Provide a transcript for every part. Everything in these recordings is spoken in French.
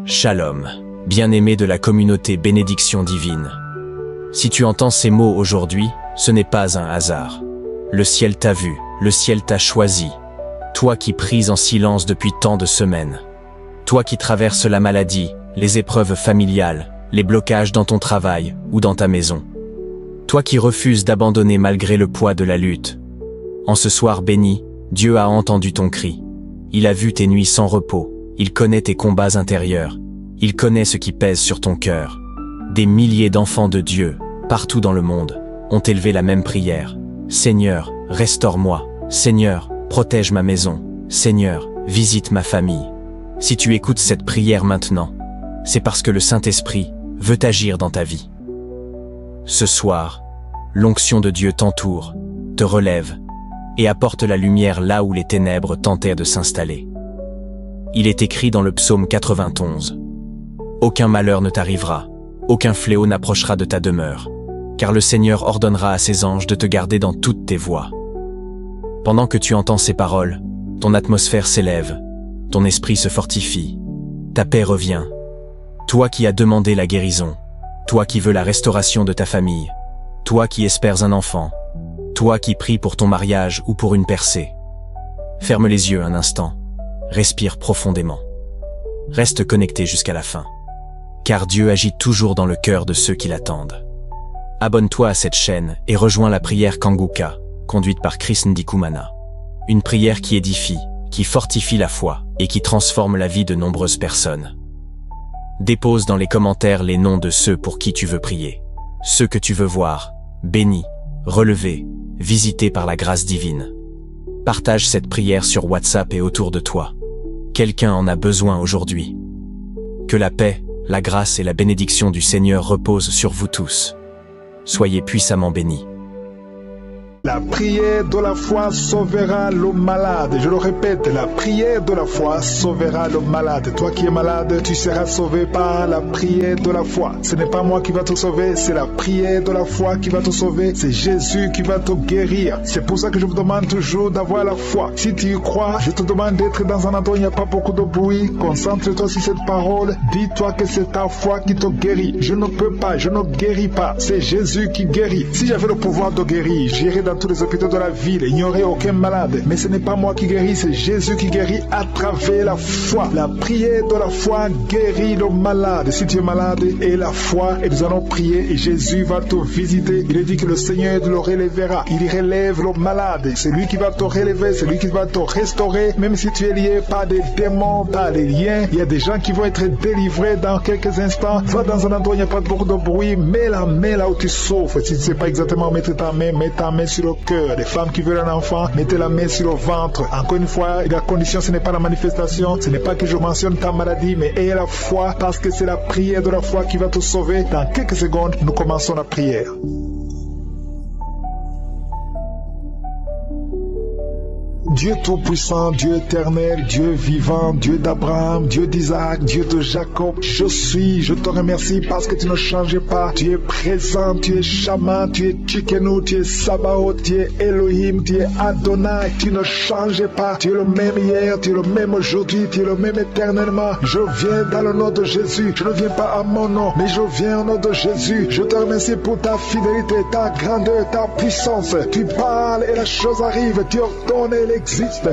Shalom, bien-aimé de la communauté bénédiction divine. Si tu entends ces mots aujourd'hui, ce n'est pas un hasard. Le ciel t'a vu, le ciel t'a choisi. Toi qui pries en silence depuis tant de semaines. Toi qui traverses la maladie, les épreuves familiales, les blocages dans ton travail ou dans ta maison. Toi qui refuses d'abandonner malgré le poids de la lutte. En ce soir béni, Dieu a entendu ton cri. Il a vu tes nuits sans repos. Il connaît tes combats intérieurs. Il connaît ce qui pèse sur ton cœur. Des milliers d'enfants de Dieu, partout dans le monde, ont élevé la même prière. Seigneur, restaure-moi. Seigneur, protège ma maison. Seigneur, visite ma famille. Si tu écoutes cette prière maintenant, c'est parce que le Saint-Esprit veut agir dans ta vie. Ce soir, l'onction de Dieu t'entoure, te relève et apporte la lumière là où les ténèbres tentèrent de s'installer. Il est écrit dans le psaume 91. Aucun malheur ne t'arrivera, aucun fléau n'approchera de ta demeure, car le Seigneur ordonnera à ses anges de te garder dans toutes tes voies. Pendant que tu entends ces paroles, ton atmosphère s'élève, ton esprit se fortifie, ta paix revient. Toi qui as demandé la guérison, toi qui veux la restauration de ta famille, toi qui espères un enfant, toi qui pries pour ton mariage ou pour une percée. Ferme les yeux un instant. Respire profondément. Reste connecté jusqu'à la fin. Car Dieu agit toujours dans le cœur de ceux qui l'attendent. Abonne-toi à cette chaîne et rejoins la prière Kanguka, conduite par Chris Ndikumana. Une prière qui édifie, qui fortifie la foi et qui transforme la vie de nombreuses personnes. Dépose dans les commentaires les noms de ceux pour qui tu veux prier. Ceux que tu veux voir, bénis, relevés, visités par la grâce divine. Partage cette prière sur WhatsApp et autour de toi. Quelqu'un en a besoin aujourd'hui. Que la paix, la grâce et la bénédiction du Seigneur reposent sur vous tous. Soyez puissamment bénis. La prière de la foi sauvera le malade. Je le répète, la prière de la foi sauvera le malade. Toi qui es malade, tu seras sauvé par la prière de la foi. Ce n'est pas moi qui va te sauver, c'est la prière de la foi qui va te sauver. C'est Jésus qui va te guérir. C'est pour ça que je vous demande toujours d'avoir la foi. Si tu y crois, je te demande d'être dans un endroit où il n'y a pas beaucoup de bruit. Concentre-toi sur cette parole. Dis-toi que c'est ta foi qui te guérit. Je ne peux pas, je ne guéris pas. C'est Jésus qui guérit. Si j'avais le pouvoir de guérir, j'irais dans tous les hôpitaux de la ville, il n'y aurait aucun malade. Mais ce n'est pas moi qui guéris, c'est Jésus qui guérit à travers la foi. La prière de la foi guérit le malade. Si tu es malade, et la foi, et nous allons prier, et Jésus va te visiter. Il est dit que le Seigneur le relèvera. Il relève le malade. C'est lui qui va te relever, c'est lui qui va te restaurer. Même si tu es lié par des démons, par des liens, il y a des gens qui vont être délivrés dans quelques instants. Va dans un endroit où il n'y a pas beaucoup de bruit, mets la main là où tu souffres. Si tu ne sais pas exactement mettre ta main, mets ta main sur le cœur. Les femmes qui veulent un enfant, mettez la main sur le ventre. Encore une fois, la condition, ce n'est pas la manifestation, ce n'est pas que je mentionne ta maladie, mais aie la foi, parce que c'est la prière de la foi qui va te sauver. Dans quelques secondes, nous commençons la prière. Dieu Tout-Puissant, Dieu éternel, Dieu vivant, Dieu d'Abraham, Dieu d'Isaac, Dieu de Jacob, je te remercie parce que tu ne changes pas. Tu es présent, tu es Shama, tu es Tchikenu, tu es Sabaoth, tu es Elohim, tu es Adonai, tu ne changes pas. Tu es le même hier, tu es le même aujourd'hui, tu es le même éternellement. Je viens dans le nom de Jésus, je ne viens pas à mon nom, mais je viens au nom de Jésus. Je te remercie pour ta fidélité, ta grandeur, ta puissance. Tu parles et la chose arrive, tu ordonnes et l'existe.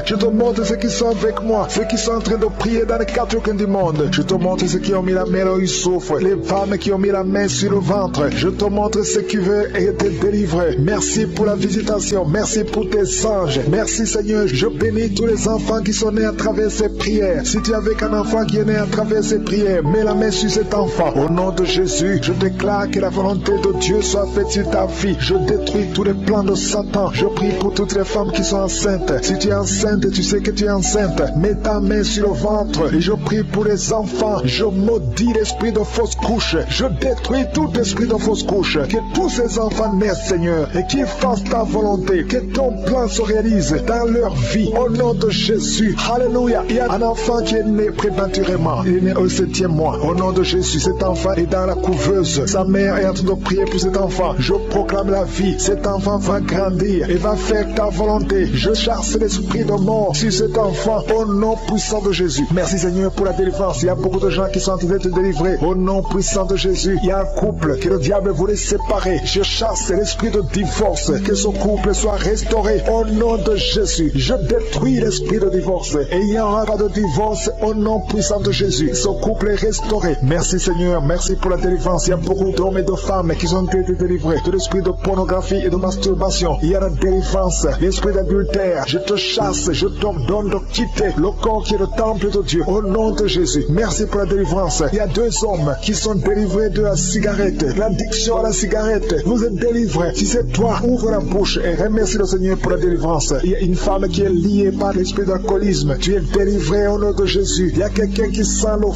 Je te montre ceux qui sont avec moi, ceux qui sont en train de prier dans les quatre coins du monde. Je te montre ceux qui ont mis la main là où ils souffrent, les femmes qui ont mis la main sur le ventre. Je te montre ceux qui veulent être délivrés. Merci pour la visitation, merci pour tes anges. Merci Seigneur, je bénis tous les enfants qui sont nés à travers ces prières. Si tu es avec un enfant qui est né à travers ces prières, mets la main sur cet enfant. Au nom de Jésus, je déclare que la volonté de Dieu soit faite sur ta vie. Je détruis tous les plans de Satan. Je prie pour toutes les femmes qui sont enceintes. Si tu es enceinte, tu sais que tu es enceinte, mets ta main sur le ventre et je prie pour les enfants. Je maudis l'esprit de fausse couche. Je détruis tout esprit de fausse couche. Que tous ces enfants naissent, Seigneur, et qu'ils fassent ta volonté. Que ton plan se réalise dans leur vie. Au nom de Jésus. Alléluia. Il y a un enfant qui est né prématurément. Il est né au 7e mois. Au nom de Jésus, cet enfant est dans la couveuse. Sa mère est en train de prier pour cet enfant. Je proclame la vie. Cet enfant va grandir et va faire ta volonté. Je chasse les l'esprit de mort sur cet enfant au nom puissant de Jésus. Merci Seigneur pour la délivrance. Il y a beaucoup de gens qui sont en train d'être délivrés au nom puissant de Jésus. Il y a un couple que le diable voulait séparer. Je chasse l'esprit de divorce. Que ce couple soit restauré au nom de Jésus. Je détruis l'esprit de divorce et il n'y aura pas de divorce au nom puissant de Jésus. Ce couple est restauré. Merci Seigneur. Merci pour la délivrance. Il y a beaucoup d'hommes et de femmes qui ont été délivrés de l'esprit de pornographie et de masturbation. Il y a la délivrance. L'esprit d'adultère. Je te chasse. Je t'ordonne de quitter le corps qui est le temple de Dieu au nom de Jésus. Merci pour la délivrance. Il y a 2 hommes qui sont délivrés de la cigarette. L'addiction à la cigarette. Vous êtes délivrés. Si c'est toi, ouvre la bouche et remercie le Seigneur pour la délivrance. Il y a une femme qui est liée par l'esprit d'alcoolisme. Tu es délivré au nom de Jésus. Il y a quelqu'un qui sent le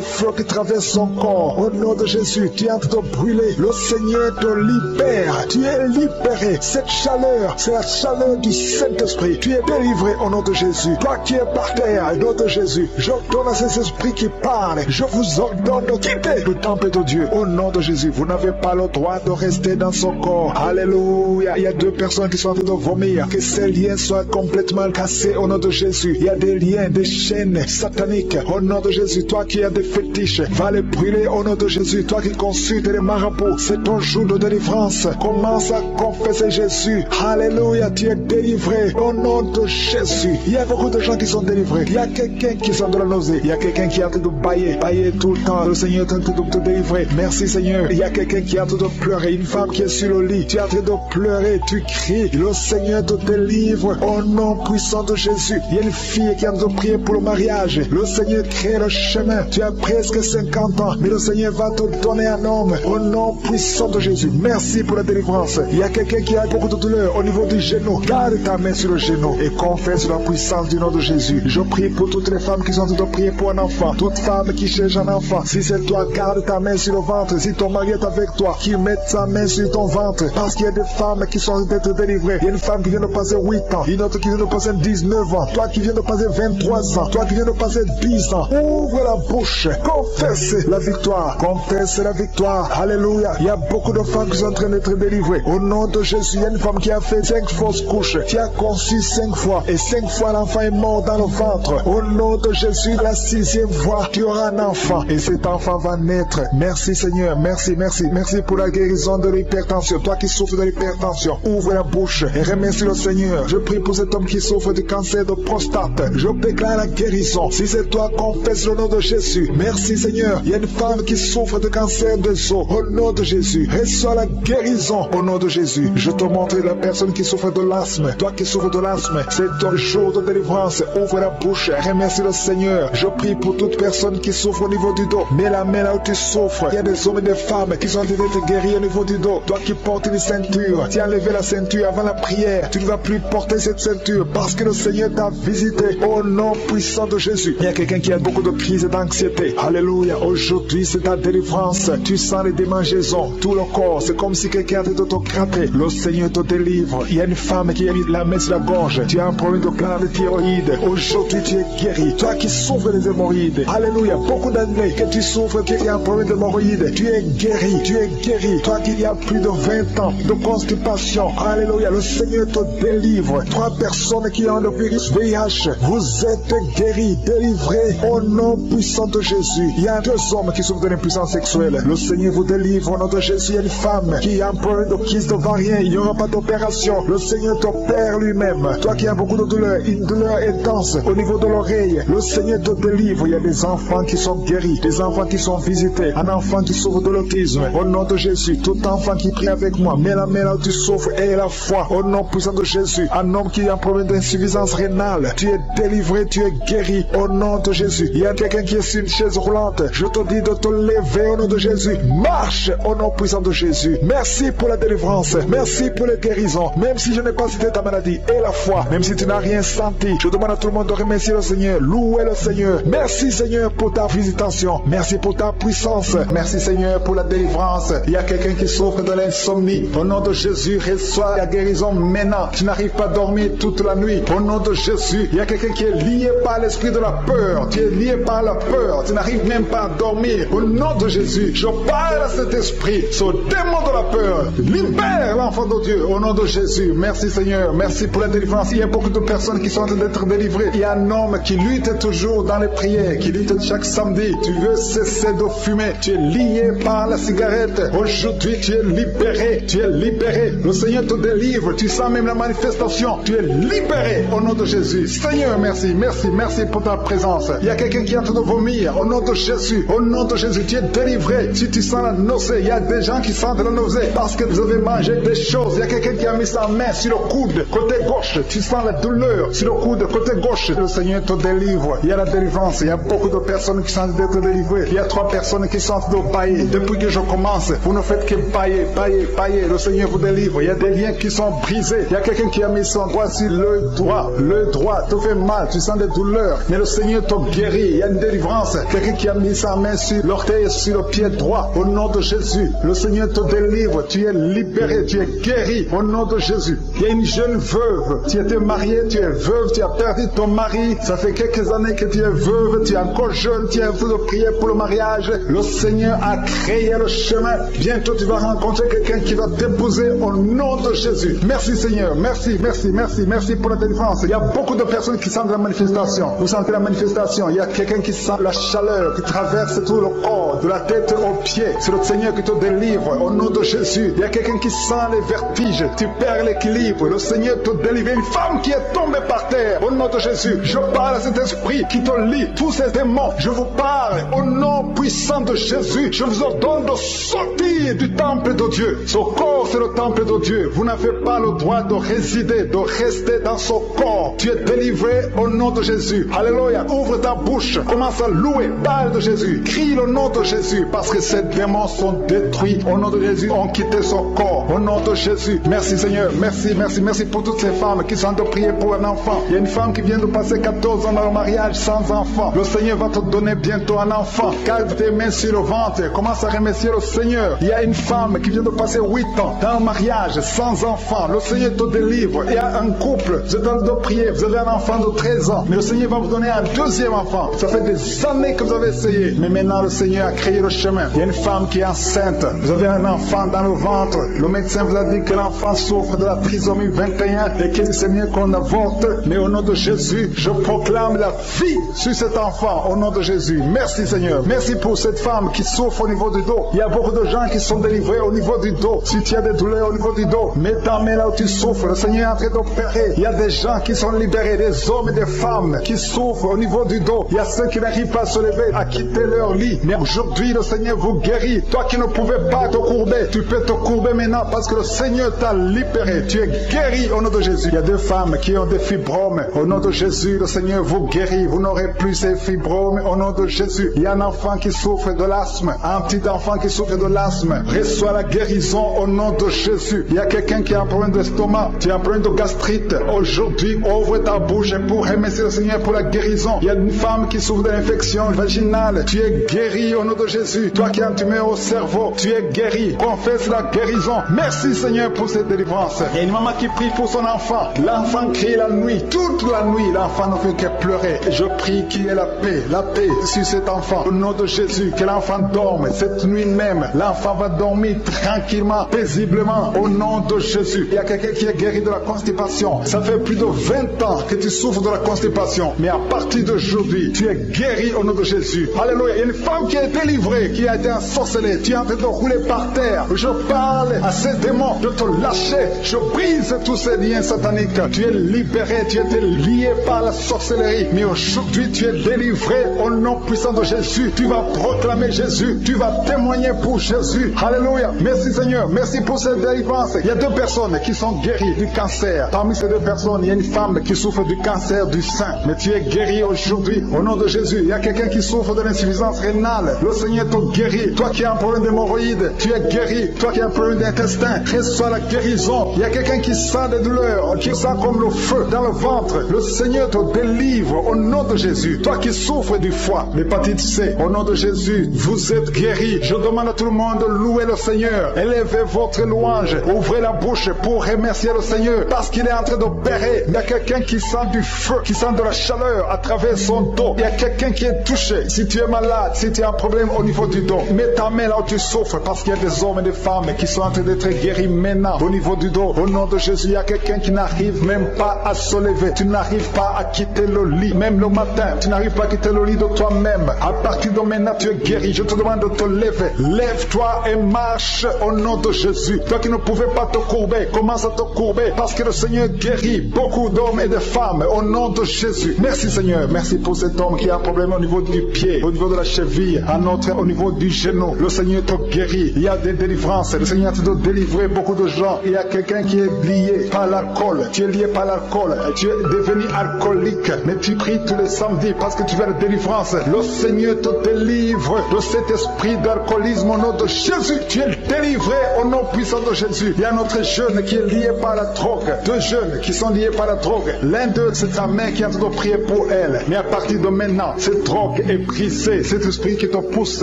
feu qui traverse son corps. Au nom de Jésus, tu es en train de brûler. Le Seigneur te libère. Tu es libéré. Cette chaleur, c'est la chaleur du Saint-Esprit. Tu es délivré au nom de Jésus. Toi qui es par terre, au nom de Jésus, j'ordonne à ces esprits qui parlent. Je vous ordonne de quitter le temple de Dieu. Au nom de Jésus, vous n'avez pas le droit de rester dans son corps. Alléluia. Il y a 2 personnes qui sont en train de vomir. Que ces liens soient complètement cassés au nom de Jésus. Il y a des liens, des chaînes sataniques. Au nom de Jésus, toi qui as des fétiches, va les brûler au nom de Jésus. Toi qui consultes les marabouts, c'est ton jour de délivrance. Commence à confesser Jésus. Alléluia, tu es délivré au nom de Jésus. Il y a beaucoup de gens qui sont délivrés. Il y a quelqu'un qui sent de la nausée. Il y a quelqu'un qui est en train de bailler tout le temps. Le Seigneur est en train de te délivrer. Merci Seigneur. Il y a quelqu'un qui est en train de pleurer. Une femme qui est sur le lit. Tu es en train de pleurer. Tu cries. Le Seigneur te délivre au nom puissant de Jésus. Il y a une fille qui est en train de prier pour le mariage. Le Seigneur crée le chemin. Tu as presque 50 ans, mais le Seigneur va te donner un homme au nom puissant de Jésus. Merci pour la délivrance. Il y a quelqu'un qui a beaucoup de douleur au niveau du genou. Garde ta main sur le genou et confesse la puissance du nom de Jésus. Je prie pour toutes les femmes qui sont en train de prier pour un enfant. Toute femme qui cherche un enfant. Si c'est toi, garde ta main sur le ventre. Si ton mari est avec toi, qu'il mette sa main sur ton ventre. Parce qu'il y a des femmes qui sont en train d'être délivrées. Il y a une femme qui vient de passer 8 ans. Une autre qui vient de passer 19 ans. Toi qui viens de passer 23 ans. Toi qui viens de passer 10 ans. Ouvre la bouche. Confesse la victoire. Confesse la victoire. Alléluia. Il y a beaucoup de femmes qui sont en train d'être délivrées. Au nom de Jésus, il y a une femme qui a fait 5 fausses couches. Qui a conçu 5 fois. Et 5 fois l'enfant est mort dans le ventre. Au nom de Jésus, la 6e fois, tu auras un enfant. Et cet enfant va naître. Merci Seigneur. Merci, merci. Merci pour la guérison de l'hypertension. Toi qui souffres de l'hypertension, ouvre la bouche et remercie le Seigneur. Je prie pour cet homme qui souffre du cancer de prostate. Je déclare la guérison. Si c'est toi, confesse le nom de Jésus. Merci Seigneur. Il y a une femme qui souffre de cancer des os. Au nom de Jésus, reçois la guérison au nom de Jésus. Je te montre la personne qui souffre de l'asthme. Toi qui souffres de l'asthme, c'est ton jour de délivrance. Ouvre la bouche, remercie le Seigneur. Je prie pour toute personne qui souffre au niveau du dos. Mets la main là où tu souffres. Il y a des hommes et des femmes qui sont en train d'être guéris au niveau du dos. Toi qui portes une ceinture, tu as enlevé la ceinture avant la prière. Tu ne vas plus porter cette ceinture parce que le Seigneur t'a visité au nom puissant de Jésus. Il y a quelqu'un qui a beaucoup de crises d'anxiété. Alléluia. Aujourd'hui, c'est ta délivrance. Tu sens les démangeaisons, tout le corps. C'est comme si quelqu'un a te gratter. Le Seigneur te délivre. Il y a une femme qui a mis la main sur la gorge. Tu as un problème de glande thyroïde. Aujourd'hui, tu es guéri. Toi qui souffres des hémorroïdes. Alléluia. Beaucoup d'années que tu souffres, qu'il y a un problème d'hémorroïdes. Tu es guéri. Tu es guéri. Toi qui y a plus de 20 ans de constipation. Alléluia. Le Seigneur te délivre. 3 personnes qui ont le virus VIH. Vous êtes guéris, délivrés au nom puissant de Jésus. Il y a 2 hommes qui souffrent de l'impuissance sexuelle. Le Seigneur vous délivre au nom de Jésus. Il y a une femme qui a un problème de kyste ovarien. Il n'y aura pas d'opération. Le Seigneur t'opère lui-même. Toi qui as beaucoup de douleur, une douleur intense au niveau de l'oreille. Le Seigneur te délivre. Il y a des enfants qui sont guéris, des enfants qui sont visités. Un enfant qui souffre de l'autisme. Au nom de Jésus, tout enfant qui prie avec moi, mets la main là où tu souffres et la foi. Au nom puissant de Jésus. Un homme qui a un problème d'insuffisance rénale. Tu es délivré, tu es guéri. Au nom de Jésus. Il y a quelqu'un qui est sur une chaise roulante. Je te dis de te lever au nom de Jésus. Marche au nom puissant de Jésus. Merci pour la délivrance. Merci pour la guérison. Même si je n'ai pas cité ta maladie et la foi, même si tu n'as rien senti, je demande à tout le monde de remercier le Seigneur. Louer le Seigneur. Merci Seigneur pour ta visitation. Merci pour ta puissance. Merci Seigneur pour la délivrance. Il y a quelqu'un qui souffre de l'insomnie. Au nom de Jésus, reçois la guérison maintenant. Tu n'arrives pas à dormir toute la nuit. Au nom de Jésus, il y a quelqu'un qui est lié par l'esprit de la peur. Tu es lié par la peur. Tu n'arrives même pas à dormir. Au nom de Jésus, je parle à cet esprit, ce démon de la peur. Libère l'enfant de Dieu au nom de Jésus. Merci Seigneur. Merci pour la délivrance. il y a beaucoup de personnes qui sont en train d'être délivrées. Il y a un homme qui lutte toujours dans les prières, qui lutte chaque samedi. Tu veux cesser de fumer. Tu es lié par la cigarette. Aujourd'hui, tu es libéré. Tu es libéré. Le Seigneur te délivre. Tu sens même la manifestation. Tu es libéré au nom de Jésus. Seigneur, merci, merci, merci pour ta présence. Il y a quelqu'un qui est en train de vomir. Au nom de Jésus, au nom de Jésus, tu es délivré. Si tu sens la nausée, il y a des gens qui sentent la nausée parce que vous avez mangé des choses. Il y a quelqu'un qui a mis sa main sur le coude, côté gauche. Tu sens la douleur sur le coude, côté gauche. Le Seigneur te délivre. Il y a la délivrance. Il y a beaucoup de personnes qui sont d'être délivrées. Il y a 3 personnes qui sont de bailler. Depuis que je commence, vous ne faites que bailler, bailler, bailler. Le Seigneur vous délivre. Il y a des liens qui sont brisés. Il y a quelqu'un qui a mis son doigt sur le droit. Le droit te fait mal. Tu sens des douleurs. Mais le Seigneur te guérit. Il y a une délivrance. Quelqu'un qui a mis sa main sur l'orteil et sur le pied droit. Au nom de Jésus, le Seigneur te délivre. Tu es libéré. Tu es guéri. Au nom de Jésus. Il y a une jeune veuve. Tu étais mariée. Tu es veuve. Tu as perdu ton mari. Ça fait quelques années que tu es veuve. Tu es encore jeune. Tu es en train de prier pour le mariage. Le Seigneur a créé le chemin. Bientôt tu vas rencontrer quelqu'un qui va t'épouser au nom de Jésus. Merci Seigneur. Merci, merci, merci, merci pour la délivrance. Il y a beaucoup de personnes qui sentent la manifestation. Vous sentez la manifestation. Il y a quelqu'un qui sent la chaleur qui traverse tout le corps, de la tête aux pieds. C'est le Seigneur qui te délivre au nom de Jésus. Il y a quelqu'un qui sent les vertiges. Tu perds l'équilibre. Le Seigneur te délivre. Une femme qui est tombée par terre au nom de Jésus. Je parle à cet esprit qui te lie. Tous ces démons, je vous parle au nom puissant de Jésus. Je vous ordonne de sortir du temple de Dieu. Ce corps, c'est le temple de Dieu. Vous n'avez pas le droit de résider, de rester dans ce corps. Tu es délivré au nom de Jésus. Alléluia. Ouvre ta bouche. Commence à louer. Parle de Jésus. Crie le nom de Jésus. Parce que ces démons sont détruits. Au nom de Jésus, ont quitté son corps. Au nom de Jésus. Merci Seigneur. Merci, merci, merci pour toutes ces femmes qui sont en train de prier pour un enfant. Il y a une femme qui vient de passer 14 ans dans le mariage sans enfant. Le Seigneur va te donner bientôt un enfant. Garde tes mains sur le ventre. Commence à remercier le Seigneur. Il y a une femme qui vient de passer 8 ans dans le mariage sans enfant. Le Seigneur te délivre. Il y a un couple. Vous êtes en train de prier. Vous avez un enfant de 13 ans. Mais le Seigneur va vous donner un deuxième enfant. Ça fait des années que vous avez essayé. Mais maintenant, le Seigneur a créé le chemin. Il y a une femme qui est enceinte. Vous avez un enfant dans le ventre. Le médecin vous a dit que l'enfant souffre de la trisomie 21 et que c'est mieux qu'on avorte. Mais au nom de Jésus, je proclame la vie sur cet enfant. Au nom de Jésus. Merci Seigneur. Merci pour cette femme qui souffre au niveau du dos. Il y a beaucoup de gens qui sont délivrés au niveau du dos. Si tu as des douleurs au niveau du dos, mets ta main là où tu souffres. Le Seigneur est en train d'opérer. Il y a des gens qui sont libérés, des hommes et des femmes qui souffrent au niveau du dos. Il y a ceux qui n'arrivent pas à se lever, à quitter leur lit. Mais aujourd'hui, le Seigneur vous guérit. Toi qui ne pouvais pas te courber, tu peux te courber maintenant parce que le Seigneur t'a libéré. Tu es guéri au nom de Jésus. Il y a 2 femmes qui ont des fibromes. Au nom de Jésus, le Seigneur vous guérit. Vous n'aurez plus ces fibromes au nom de Jésus. Il y a un enfant qui souffre de l'asthme. Un petit enfant qui souffre de l'asthme. Reçois la guérison au nom de Jésus. Il y a quelqu'un qui a un problème d'estomac. Tu as un problème de gastrite. Aujourd'hui, ouvre ta bouche pour remercier le Seigneur pour la guérison. Il y a une femme qui souffre de l'infection vaginale. Tu es guéri au nom de Jésus. Toi qui as un tumeur au cerveau, tu es guéri. Confesse la guérison. Merci Seigneur pour cette délivrance. Il y a une maman qui prie pour son enfant. L'enfant crie la nuit. Toute la nuit, l'enfant ne fait que pleurer. Je prie qu'il y ait la paix sur cet enfant. Au nom de Jésus, que l'enfant dorme. Cette nuit même, l'enfant va dormir tranquillement, paisiblement. Au nom de Jésus. Il y a quelqu'un qui est guéri de la constipation. Ça fait plus de 20 ans que tu souffres de la constipation. Mais à partir d'aujourd'hui, tu es guéri au nom de Jésus. Alléluia. Il y a une femme qui est délivrée, qui a été ensorcelée. Tu es en train de rouler par terre. Je parle à ces démons de te lâcher. Je brise tous ces liens sataniques. Tu es libéré. Tu étais lié par la sorcellerie. Mais aujourd'hui, tu es délivré au nom puissant de Jésus. Tu vas proclamer Jésus. Tu vas témoigner pour Jésus. Alléluia. Merci Seigneur. Merci pour cette délivrance. Il y a 2 personnes qui sont guéries du cancer. Parmi ces 2 personnes, il y a une femme qui souffre du cancer du sein. Mais tu es guéri aujourd'hui au nom de Jésus. Il y a quelqu'un qui souffre de l'insuffisance rénale. Le Seigneur te guérit. Toi qui as un problème d'hémorroïdes, tu es guéri. Toi qui as un problème d'intestin, reçois la guérison. Il y a quelqu'un qui sent des douleurs, qui sent comme le feu dans le ventre. Le Seigneur te délivre au nom de Jésus. Toi qui souffres du foie, l'hépatite C, au nom de Jésus, vous êtes guéri. Je demande à tout le monde de louer le Seigneur. Élevez votre louange. Ouvrez la bouche pour remercier le Seigneur parce qu'il est en train d'opérer. Il y a quelqu'un qui sent du feu, qui sent de la chaleur à travers son dos. Il y a quelqu'un qui est touché. Si tu es malade, si tu as un problème au niveau du dos, mets ta main là où tu souffres parce qu'il y a des hommes et des femmes qui sont en train d'être guéris maintenant au niveau du dos. Au nom de Jésus, il y a quelqu'un qui n'arrive n'arrives même pas à se lever. Tu n'arrives pas à quitter le lit. Même le matin, tu n'arrives pas à quitter le lit de toi-même. À partir de maintenant, tu es guéri. Je te demande de te lever. Lève-toi et marche au nom de Jésus. Toi qui ne pouvais pas te courber, commence à te courber parce que le Seigneur guérit beaucoup d'hommes et de femmes au nom de Jésus. Merci Seigneur. Merci pour cet homme qui a un problème au niveau du pied, au niveau de la cheville, un autre au niveau du genou. Le Seigneur te guérit. Il y a des délivrances. Le Seigneur te délivrer beaucoup de gens. Il y a quelqu'un qui est lié par l'alcool. Tu es lié par l'alcool. Tu es devenu alcoolique. Mais tu pries tous les samedis parce que tu veux la délivrance. Le Seigneur te délivre de cet esprit d'alcoolisme au nom de Jésus. Tu es délivré au nom puissant de Jésus. Il y a un autre jeune qui est lié par la drogue. Deux jeunes qui sont liés par la drogue. L'un d'eux, c'est ta mère qui est en train de prier pour elle. Mais à partir de maintenant, cette drogue est brisée. Cet esprit qui te pousse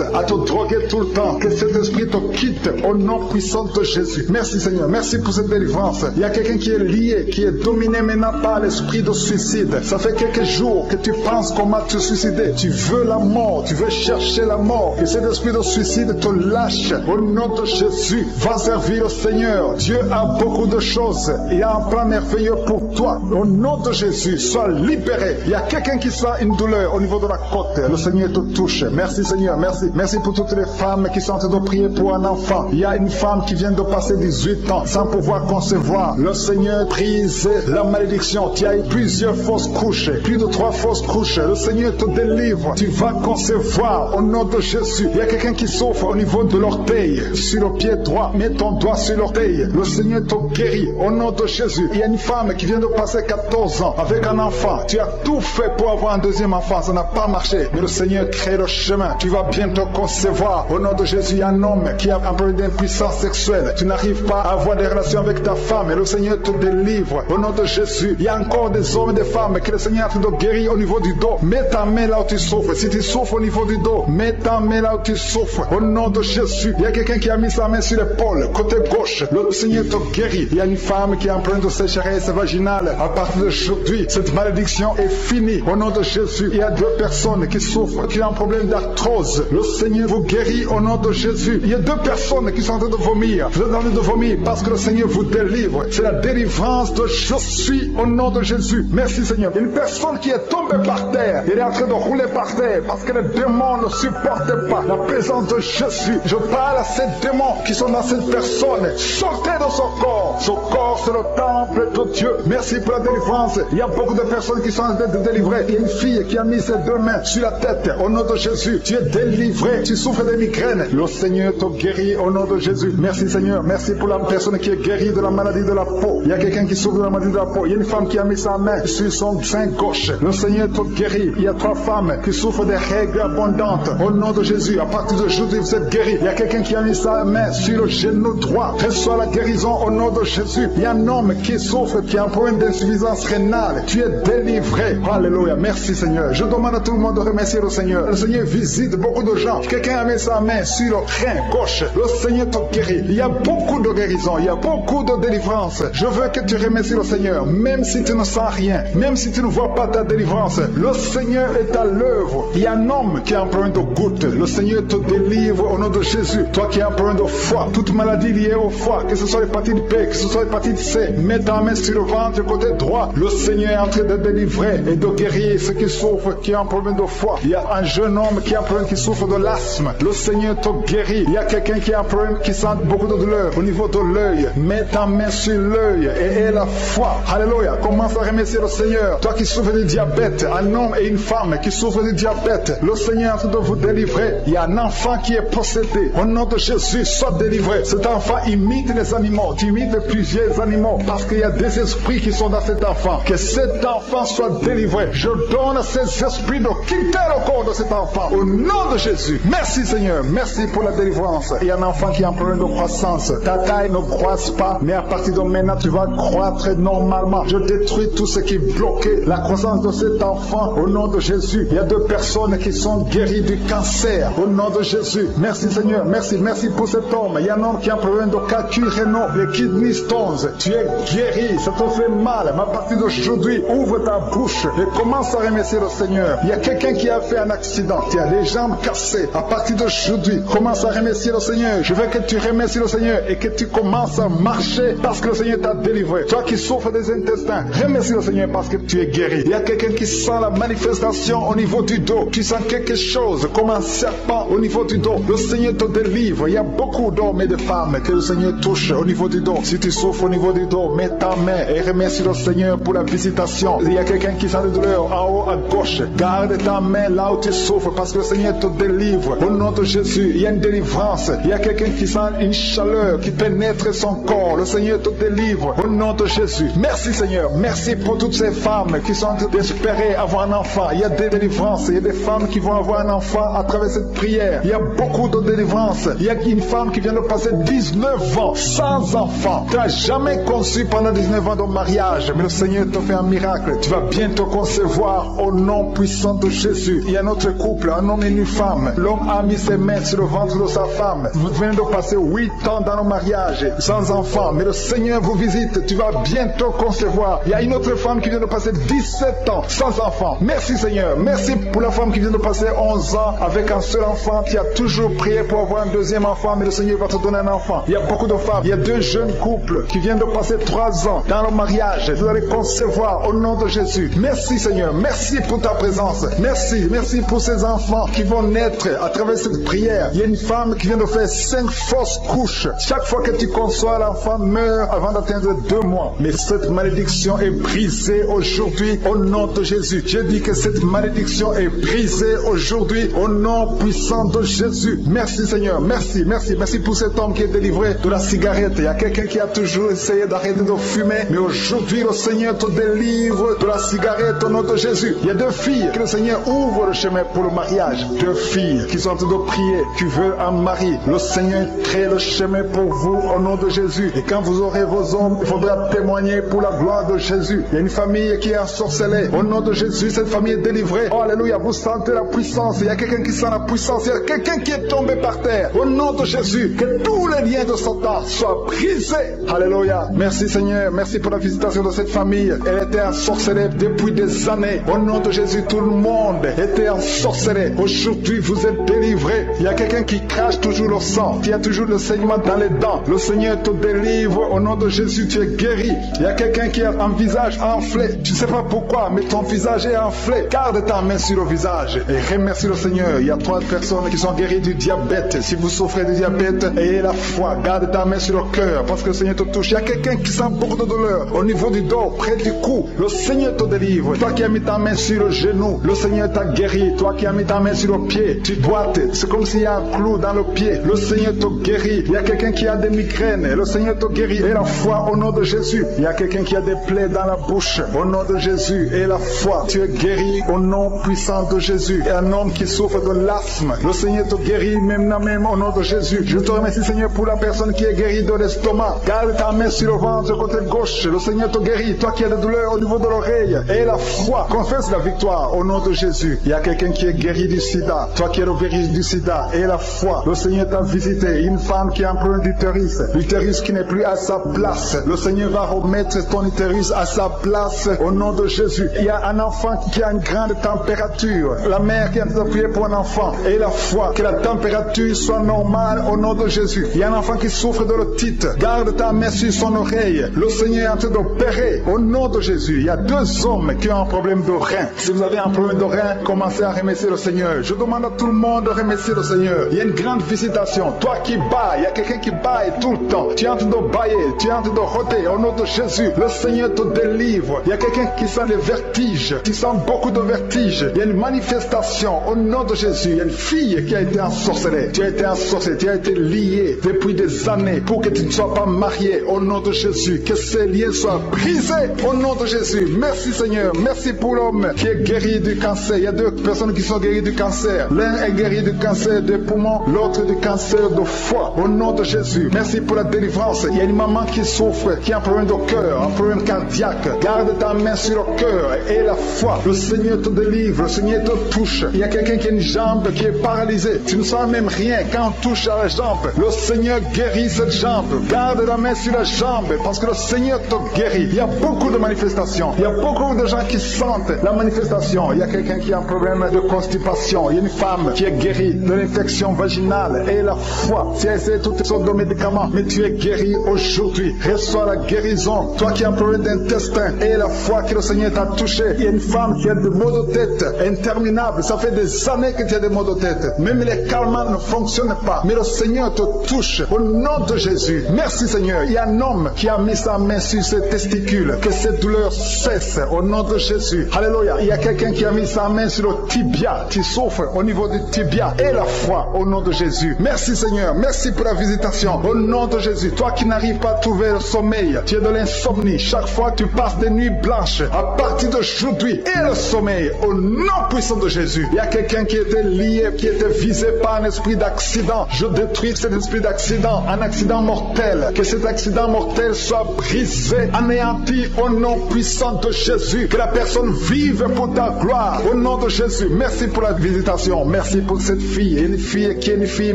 à te droguer tout le temps. Que cet esprit te quitte au nom puissant de Jésus. Merci Seigneur. Merci pour cette délivrance. Il y a quelqu'un qui est lié, qui est dominé maintenant par l'esprit de suicide. Ça fait quelques jours que tu penses comment te suicider. Tu veux la mort. Tu veux chercher la mort. Et cet esprit de suicide te lâche au nom de Jésus. Va servir le Seigneur. Dieu a beaucoup de choses. Il a un plan merveilleux pour toi. Au nom de Jésus, sois libéré. Il y a quelqu'un qui sent une douleur au niveau de la côte. Le Seigneur te touche. Merci Seigneur. Merci. Merci pour toutes les femmes qui sont en train de prier pour un enfant. Il y a une femme qui vient de passer 18 ans sans pouvoir concevoir. Le Seigneur brise la malédiction. Tu as eu plusieurs fausses couches. Plus de 3 fausses couches. Le Seigneur te délivre. Tu vas concevoir au nom de Jésus. Il y a quelqu'un qui souffre au niveau de l'orteil. Sur le pied droit. Mets ton doigt sur l'orteil. Le Seigneur te guérit au nom de Jésus. Il y a une femme qui vient de passer 14 ans avec un enfant. Tu as tout fait pour avoir un deuxième enfant. Ça n'a pas marché. Mais le Seigneur crée le chemin. Tu vas bientôt concevoir. Au nom de Jésus, il y a un homme qui a un peu d'impuissance sexuelle. Tu n'arrives pas à avoir des relations avec ta femme. Et le Seigneur te délivre. Au nom de Jésus, il y a encore des hommes et des femmes que le Seigneur a fait de guérir au niveau du dos. Mets ta main là où tu souffres. Si tu souffres au niveau du dos, mets ta main là où tu souffres. Au nom de Jésus, il y a quelqu'un qui a mis sa main sur l'épaule, côté gauche. Le Seigneur te guérit. Il y a une femme qui est en train de sécheresse vaginale. À partir d'aujourd'hui, cette malédiction est finie. Au nom de Jésus, il y a 2 personnes qui souffrent, qui ont un problème d'arthrose. Le Seigneur vous guérit au nom de Jésus. Il y a 2 personnes qui sont en train de vomir. Vous êtes en train de vomir parce que le Seigneur vous délivre. C'est la délivrance de je suis au nom de Jésus. Merci Seigneur. Il y a une personne qui est tombée par terre. Elle est en train de rouler par terre parce que les démons ne supportent pas la présence de Jésus. Je parle à ces démons qui sont dans cette personne. Sortez de son corps. Son corps, c'est le temple de Dieu. Merci pour la délivrance. Il y a beaucoup de personnes qui sont en train de délivrer. Il y a une fille qui a mis ses 2 mains sur la tête. Au nom de Jésus, tu es délivré. Tu souffres de migraines. Le Seigneur te guérit au nom de Jésus. Merci Seigneur. Merci pour la personne qui est guérie de la maladie de la peau. Il y a quelqu'un qui souffre de la maladie de la peau. Il y a une femme qui a mis sa main sur son sein gauche. Le Seigneur te guérit. Il y a 3 femmes qui souffrent des règles abondantes. Au nom de Jésus, à partir d'aujourd'hui, vous êtes guéris. Il y a quelqu'un qui a mis sa main sur le genou droit. Reçois la guérison au nom de Jésus. Il y a un homme qui souffre, qui a un problème d'insuffisance rénale. Tu es délivré. Alléluia. Merci Seigneur. Je demande à tout le monde de remercier le Seigneur. Le Seigneur visite beaucoup de gens. Quelqu'un a mis sa main sur le rein gauche. Le Seigneur te guérit. Il y a beaucoup de guérison. Il y a beaucoup de délivrance. Je veux que tu remercies le Seigneur. Même si tu ne sens rien. Même si tu ne vois pas ta délivrance. Le Seigneur est à l'œuvre. Il y a un homme qui a un problème de goutte. Le Seigneur te délivre au nom de Jésus. Toi qui as un problème de foie. Toute maladie liée au foie. Que ce soit l'hépatite B, que ce soit l'hépatite C. Mets ta main sur le ventre côté droit. Le Seigneur est en train de délivrer et de guérir ceux qui souffrent, qui ont un problème de foie. Il y a un jeune homme qui a un problème, qui souffre de l'asthme. Le Seigneur te guérit. Il y a quelqu'un qui a un problème, qui sent beaucoup de douleur au niveau de l'œil. Mets ta main sur l'œil et aie la foi. Alléluia. Commence à remercier le Seigneur. Toi qui souffres du diabète, un homme et une femme qui souffrent du diabète, le Seigneur est en train de vous délivrer. Il y a un enfant qui est possédé. Au nom de Jésus, sois délivré. Cet enfant imite les animaux. Tu imites plusieurs animaux parce qu'il y a des esprits qui sont dans cet enfant. Que cet enfant soit délivré. Je donne à ces esprits de quitter le corps de cet enfant. Au nom de Jésus. Merci Seigneur. Merci pour la délivrance. Il y a un enfant qui a un problème de croissance. Ta taille ne croisse pas, mais à partir de maintenant, tu vas croître normalement. Je détruis tout ce qui bloquait la croissance de cet enfant. Au nom de Jésus. Il y a 2 personnes qui sont guéries du cancer. Au nom de Jésus. Merci Seigneur. Merci. Merci pour cet homme. Il y a un homme qui a un problème de calcul rénal, les kidney stones. Tu es guéri. Ça te fait mal. Mais à partir d'aujourd'hui, ouvre ta bouche et commence à remercier le Seigneur. Il y a quelqu'un qui a fait un accident. Tu as les jambes cassées. À partir d'aujourd'hui, commence à remercier le Seigneur. Je veux que tu remercies le Seigneur et que tu commences à marcher parce que le Seigneur t'a délivré. Toi qui souffre des intestins, remercie le Seigneur parce que tu es guéri. Il y a quelqu'un qui sent la manifestation au niveau du dos. Tu sens quelque chose comme un serpent au niveau du dos. Le Seigneur te délivre. Il y a beaucoup d'hommes et de femmes que le Seigneur touche au niveau du dos. Si tu souffres au niveau du dos, mets ta main et remercie le Seigneur pour la visitation. Il y a quelqu'un qui sent la douleur en haut à gauche. Garde ta main là où tu souffres parce que le Seigneur te délivre. Au nom de Jésus, il y a une délivrance. Il y a quelqu'un qui sent une chaleur qui pénètre son corps. Le Seigneur te délivre. Au nom de Jésus. Merci Seigneur. Merci pour toutes ces femmes qui sont désespérées avoir un enfant. Il y a des délivrances. Il y a des femmes qui vont avoir un enfant à travers cette prière. Il y a beaucoup de délivrances. Il y a une femme qui vient de passer 19 ans sans enfant. Tu n'as jamais conçu pendant 19 ans de mariage, mais le Seigneur te fait un miracle. Tu vas bientôt concevoir au nom puissant de Jésus. Il y a notre couple, un homme et une femme. L'homme a mis ses mains sur le ventre de sa femme. Vous venez de passer 8 ans dans le mariage sans enfant, mais le Seigneur vous visite. Tu vas bientôt concevoir. Il y a une autre femme qui vient de passer 17 ans sans enfant. Merci Seigneur. Merci pour la femme qui vient de passer 11 ans avec un seul enfant. Tu as toujours prié pour avoir un deuxième enfant, mais le Seigneur va te donner un enfant. Il y a beaucoup de femmes. Il y a 2 jeunes couples qui viennent de passer 3 ans dans le mariage. Vous allez concevoir au nom de Jésus. Merci Seigneur. Merci pour ta présence. Merci. Merci pour ces enfants qui vont naître à travers cette prière. Il y a une femme qui vient de faire 5 fausses couches. Chaque fois que tu conçois, l'enfant meurt avant d'atteindre 2 mois. Mais cette malédiction est brisée aujourd'hui au nom de Jésus. Je dis que cette malédiction est brisée aujourd'hui au nom puissant de Jésus. Merci Seigneur. Merci. Merci pour cet homme qui est délivré de la cigarette. Il y a quelqu'un qui a toujours essayé d'arrêter de fumer, mais aujourd'hui le Seigneur te délivre de la cigarette au nom de Jésus. Il y a 2 filles que le Seigneur ouvre le chemin pour le mariage. 2 filles qui sont en train de prier. Tu veux un mari. Le Seigneur crée le chemin pour vous au nom de Jésus. Et quand vous aurez vos hommes, il faudra témoigner pour la gloire de Jésus. Il y a une famille qui est ensorcelée. Au nom de Jésus, cette famille est délivrée. Oh, alléluia, vous sentez la puissance. Il y a quelqu'un qui sent la puissance. Il y a quelqu'un qui est tombé par terre. Au nom de Jésus, que tous les liens de Satan soient brisés. Alléluia. Merci Seigneur. Merci pour la visitation de cette famille. Elle était ensorcelée depuis des années. Au nom de Jésus, tout le monde était ensorcelé. Aujourd'hui, vous êtes délivrés. Il y a quelqu'un qui crache toujours le sang, qui a toujours le saignement dans les dents. Le Seigneur te délivre. Au nom de Jésus, tu es guéri. Il y a quelqu'un qui a un visage enflé. Tu ne sais pas pourquoi, mais ton visage est enflé. Garde ta main sur le visage et remercie le Seigneur. Il y a 3 personnes qui sont guéries du diabète. Si vous souffrez du diabète, ayez la foi. Garde ta main sur le cœur parce que le Seigneur te touche. Il y a quelqu'un qui sent beaucoup de douleur au niveau du dos, près du cou. Le Seigneur te délivre. Toi qui as mis ta main sur le genou, le Seigneur t'a guéri. Toi qui as mis ta main sur le pied, tu boites. C'est comme s'il y a un clou dans le pied. Le Seigneur te guérit. Il y a quelqu'un qui a des migraines. Le Seigneur te guérit. Et la foi au nom de Jésus. Il y a quelqu'un qui a des plaies dans la bouche. Au nom de Jésus. Et la foi. Tu es guéri au nom puissant de Jésus. Et un homme qui souffre de l'asthme. Le Seigneur te guérit même au nom de Jésus. Je te remercie Seigneur pour la personne qui est guérie de l'estomac. Garde ta main sur le ventre côté gauche. Le Seigneur te guérit. Toi qui as des douleurs au niveau de l'oreille. Et la foi. Confesse la victoire au nom de Jésus. Il y a quelqu'un qui est guéri du sida. Toi qui es le virus du sida. Et la foi. Le Seigneur t'a visité. Une femme qui a un problème d'utérus. L'utérus qui n'est plus à sa place. Le Seigneur va remettre ton utérus à sa place au nom de Jésus. Il y a un enfant qui a une grande température. La mère qui est en train de prier pour un enfant. Et la foi. Que la température soit normale au nom de Jésus. Il y a un enfant qui souffre de l'otite. Garde ta main sur son oreille. Le Seigneur est en train d'opérer au nom de Jésus. Il y a 2 hommes qui ont un problème de rein. Si vous avez un problème de rein, commencez à remercier le Seigneur. Je demande à tout le monde de remercier le Seigneur. Il y a une grande visitation. Toi qui bailles, il y a quelqu'un qui baille tout le temps. Tu es en train de bailler, tu es en train de rôder au nom de Jésus. Le Seigneur te délivre. Il y a quelqu'un qui sent les vertiges, qui sent beaucoup de vertiges. Il y a une manifestation au nom de Jésus. Il y a une fille qui a été ensorcelée. Tu as été ensorcelée, tu as été liée depuis des années pour que tu ne sois pas marié au nom de Jésus. Que ces liens soient brisés au nom de Jésus. Merci Seigneur. Merci pour l'homme qui est guéri du cancer. Il y a 2 personnes qui sont guéries du cancer. L'un est guéri du cancer des poumons, l'autre du cancer de foie. Au nom de Jésus. Merci pour la délivrance. Il y a une maman qui souffre, qui a un problème de cœur, un problème cardiaque. Garde ta main sur le cœur et la foi. Le Seigneur te délivre, le Seigneur te touche. Il y a quelqu'un qui a une jambe qui est paralysée. Tu ne sens même rien quand on touche à la jambe. Le Seigneur guérit cette jambe. Garde la main sur la jambe parce que le Seigneur te guérit. Il y a beaucoup de manifestations. Il y a beaucoup de gens qui sentent la manifestation. Il y a quelqu'un qui a un problème de constipation. Il y a une femme qui est guérie de l'infection vaginale et la foi. Tu as essayé toutes sortes de médicaments, mais tu es guéri aujourd'hui. Reçois la guérison guérison. Toi qui as un problème d'intestin et la foi que le Seigneur t'a touché. Il y a une femme qui a des maux de tête interminables. Ça fait des années que tu as des maux de tête. Même les calmants ne fonctionnent pas. Mais le Seigneur te touche au nom de Jésus. Merci Seigneur. Il y a un homme qui a mis sa main sur ses testicules. Que cette douleur cesse au nom de Jésus. Alléluia. Il y a quelqu'un qui a mis sa main sur le tibia. Tu souffres au niveau du tibia. Et la foi au nom de Jésus. Merci Seigneur. Merci pour la visitation. Au nom de Jésus. Toi qui n'arrives pas à trouver le sommeil. Tu es de l'insomnie. Chaque fois tu passes des nuits blanches. À partir d'aujourd'hui. Et le sommeil. Au nom puissant de Jésus. Il y a quelqu'un qui était lié, qui était visé par un esprit d'accident. Je détruis cet esprit d'accident. Un accident mortel. Que cet accident mortel soit brisé, anéanti au nom puissant de Jésus. Que la personne vive pour ta gloire. Au nom de Jésus. Merci pour la visitation. Merci pour cette fille. Une fille qui est une fille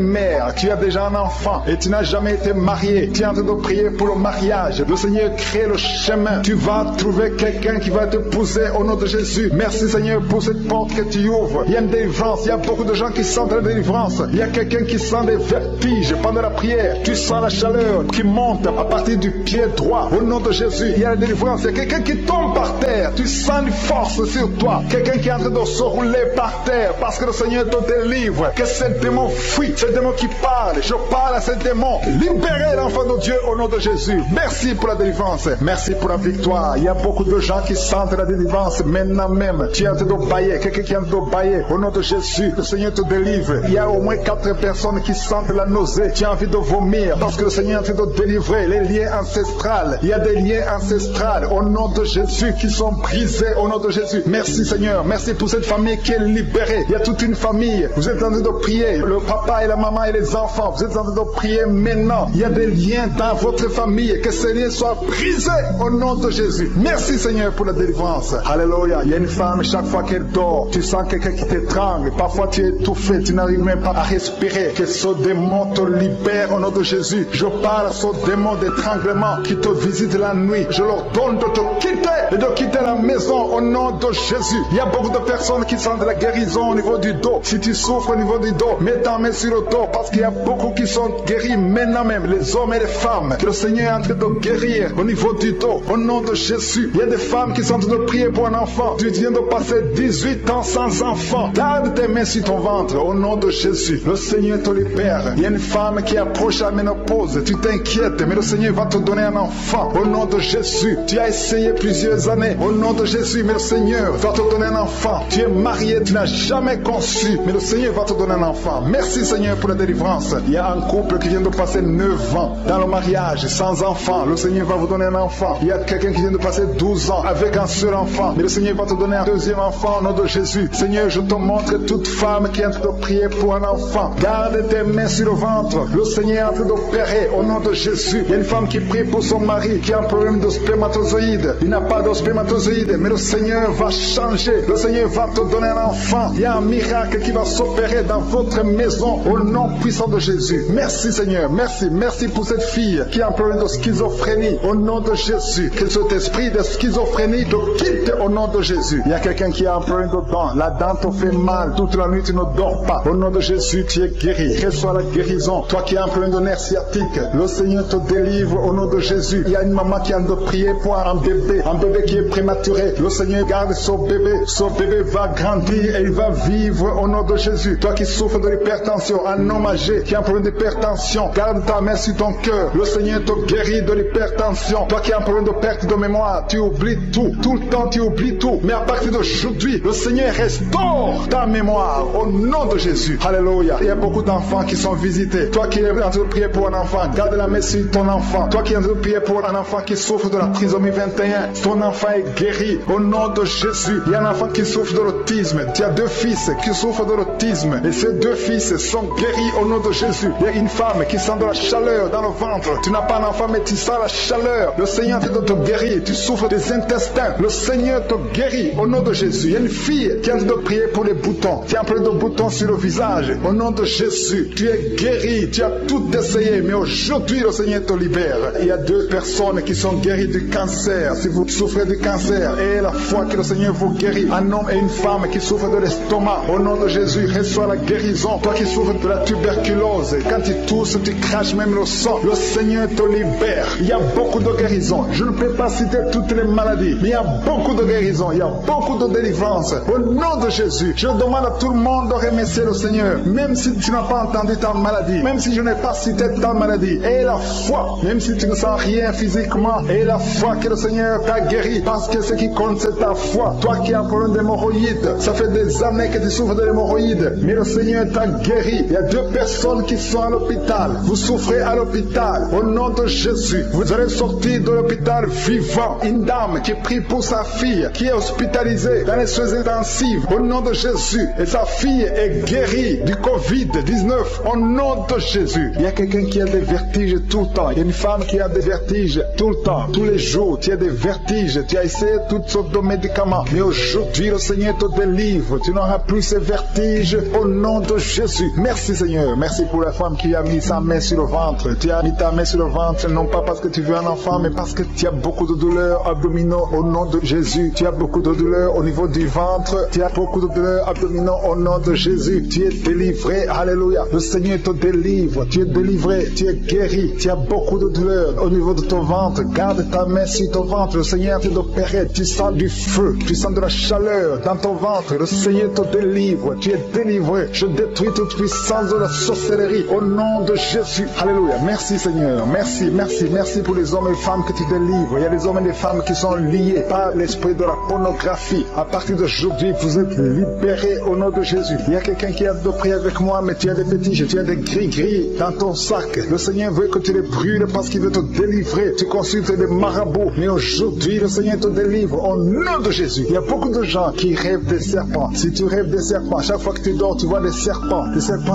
mère. Tu as déjà un enfant et tu n'as jamais été marié. Tu es en train de prier pour le mariage. Le Seigneur crée le chemin. Tu vas trouver quelqu'un qui va t'épouser au nom de Jésus. Merci Seigneur pour cette porte que tu ouvres. Il y a une délivrance. Il y a beaucoup de gens qui sentent la délivrance. Il y a quelqu'un qui sent des vertiges pendant la prière. Tu sens la chaleur qui monte à partir du pied droit. Au nom de Jésus, il y a la délivrance. Il y a quelqu'un qui tombe par terre. Tu sens une force sur toi. Quelqu'un qui est en train de se rouler par terre parce que le Seigneur te délivre. Que ce démon fuit. Ce démon qui parle. Je parle à ce démon. Libérez l'enfant de Dieu au nom de Jésus. Merci pour la délivrance. Merci pour la victoire. Il y a beaucoup de gens qui sentent la délivrance maintenant même. Tu es en train de bailler. Quelqu'un qui est en train de bailler. Au nom de Jésus, le Seigneur te délivre. Il y a au moins 4 personnes qui sentent la nausée. Tu as envie de vomir parce que le Seigneur est en train de délivrer les liens ancestrales. Il y a des liens ancestrales au nom de Jésus qui sont brisés au nom de Jésus. Merci Seigneur. Merci pour cette famille qui est libérée. Il y a toute une famille. Vous êtes en train de prier. Le papa et la maman et les enfants. Vous êtes en train de prier maintenant. Il y a des liens dans votre famille. Que ces liens soient brisés au nom de Jésus. Merci Seigneur pour la délivrance. Alléluia. Il y a une femme chaque fois qu'elle dort. Tu sens quelqu'un qui t'étrangle. Parfois tu es étouffé. Tu n'arrives même pas à respirer. Que ce démon te libère au nom de Jésus. Je parle à ce démon d'étranglement qui te visite la nuit. Je leur donne de te quitter et de quitter la maison au nom de Jésus. Il y a beaucoup de personnes qui sentent la guérison au niveau du dos. Si tu souffres au niveau du dos, mets ta main sur le dos parce qu'il y a beaucoup qui sont guéris maintenant même, les hommes et les femmes. Que le Seigneur est en train de guérir au niveau du dos au nom de Jésus. Il y a des femmes qui sont en train de prier pour un enfant. Tu viens de passer 18 ans sans enfant. Garde tes mains sur ton ventre au nom de Jésus. Le Seigneur te libère. Il y a une femme qui approche la ménopause. Tu t'inquiètes, mais le Seigneur va te donner un enfant au nom de Jésus. Tu as essayé plusieurs années au nom de Jésus, mais le Seigneur va te donner un enfant. Tu es marié, tu n'as jamais conçu, mais le Seigneur va te donner un enfant. Merci Seigneur pour la délivrance. Il y a un couple qui vient de passer 9 ans dans le mariage sans enfant. Le Seigneur va vous donner un enfant. Il y a quelqu'un qui vient de passer 12 ans avec un seul enfant, mais le Seigneur va te donner un deuxième enfant au nom de Jésus. Seigneur, je te montre toute femme qui est en train de prier pour un enfant. Garde tes mains sur le ventre. Le Seigneur est en train d'opérer au nom de Jésus. Il y a une femme qui prie pour son mari qui a un problème de spermatozoïde. Il n'a pas de spermatozoïde, mais le Seigneur va changer. Le Seigneur va te donner un enfant. Il y a un miracle qui va s'opérer dans votre maison au nom puissant de Jésus. Merci Seigneur. Merci. Merci pour cette fille qui a un problème de schizophrénie au nom de Jésus. Que cet esprit de schizophrénie te quitte au nom de Jésus. Il y a quelqu'un qui a un problème de dent. La dent te fait mal. Toute la nuit tu ne dors pas. Au nom de Jésus, tu es guéri. Reçois la guérison. Toi qui as un problème de nerf sciatique, le Seigneur te délivre au nom de Jésus. Il y a une maman qui a de prier pour un bébé qui est prématuré. Le Seigneur garde son bébé. Son bébé va grandir et il va vivre au nom de Jésus. Toi qui souffres de l'hypertension, un homme âgé qui a un problème d'hypertension, garde ta main sur ton cœur. Le Seigneur te guérit de l'hypertension. Toi qui as un problème de perte de mémoire, tu oublies tout. Tout le temps tu oublies tout. Mais à partir d'aujourd'hui, le Seigneur restaure ta mémoire au nom de Jésus. Alléluia. Il y a beaucoup d'enfants qui sont visités. Toi qui es en train de prier pour un enfant, garde la main sur ton enfant. Toi qui es en train de prier pour un enfant qui souffre de la trisomie 21, ton enfant est guéri au nom de Jésus. Il y a un enfant qui souffre de l'autisme. Tu as 2 fils qui souffrent de l'autisme et ces 2 fils sont guéris au nom de Jésus. Il y a une femme qui sent de la chaleur dans le ventre. Tu n'as pas un enfant mais tu sens la chaleur. Le Seigneur te guérit. Tu souffres des intestins. Le Seigneur te guérit au nom de Jésus. Il y a une fille qui est en train de prier pour les boutons. Tu as un peu de boutons sur le visage. Au nom de Jésus, tu es guéri. Tu as tout essayé mais aujourd'hui le Seigneur te libère. Il y a 2 personnes qui sont guéries du cancer. Si vous souffrez du cancer et la foi que le Seigneur vous guérit, un homme et une femme qui souffrent de l'estomac, au nom de Jésus, reçois la guérison. Toi qui souffres de la tuberculose, quand tu tousses, tu craches même le sang, le Seigneur te libère. Il y a beaucoup de guérisons. Je ne peux pas citer toutes les maladies, mais il y a beaucoup de guérisons, il y a beaucoup de délivrance. Au nom de Jésus, je demande à tout le monde de remercier le Seigneur, même si tu n'as pas entendu ta maladie, même si je n'ai pas cité ta maladie. Et la foi, même si tu ne sens rien physiquement, et la foi que le Seigneur t'a guéri, parce que ce qui compte c'est ta foi. Toi qui as un problème d'hémorroïdes, ça fait des années que tu souffres de l'hémorroïde, mais le Seigneur t'a guéri. Il y a 2 personnes qui sont à l'hôpital, vous souffrez à l'hôpital. Au nom de Jésus, vous allez sortir de l'hôpital vivant. Une dame qui prie pour sa fille qui est hospitalisée dans les soins intensifs, au nom de Jésus, et sa fille est guérie du Covid-19 au nom de Jésus. Il y a quelqu'un qui a des vertiges tout le temps. Il y a une femme qui a des vertiges tout le temps, tous les jours. Tu as des vertiges, tu as essayé toutes sortes de médicaments, mais aujourd'hui le Seigneur te délivre. Tu n'auras plus ces vertiges au nom de Jésus. Merci Seigneur, merci pour la femme qui a mis sa main sur le ventre. Tu as mis ta main sur le ventre non pas parce que tu veux un enfant, mais parce que tu as beaucoup de douleurs abdominaux au nom de Jésus. Tu as beaucoup de douleurs au niveau du ventre, tu as beaucoup de douleurs abdominaux au nom de Jésus. Tu es délivré, alléluia. Le Seigneur te délivre, tu es délivré, tu es guéri. Tu as beaucoup de douleurs au niveau de ton ventre. Garde ta main sur ton ventre, le Seigneur te opéré. Tu sens du feu, tu sens de la chaleur dans ton ventre. Le Seigneur te délivre, tu es délivré. Je détruis toute puissance de la sorcellerie au nom de Jésus. Alléluia. Merci Seigneur, merci, merci, merci pour les hommes et femmes que tu délivres. Il y a des hommes et des femmes qui sont liés par l'esprit de la pornographie. À partir d'aujourd'hui, vous êtes libérés au nom de Jésus. Il y a quelqu'un qui a de prier avec moi, mais tu as des fétiches, tu as des gris-gris dans ton sac. Le Seigneur veut que tu les brûles parce qu'il veut te délivrer. Tu consultes des marabouts, mais aujourd'hui, le Seigneur te délivre au nom de Jésus. Il y a beaucoup de gens qui rêvent des serpents. Si tu rêves des serpents, chaque fois que tu dors, tu vois des serpents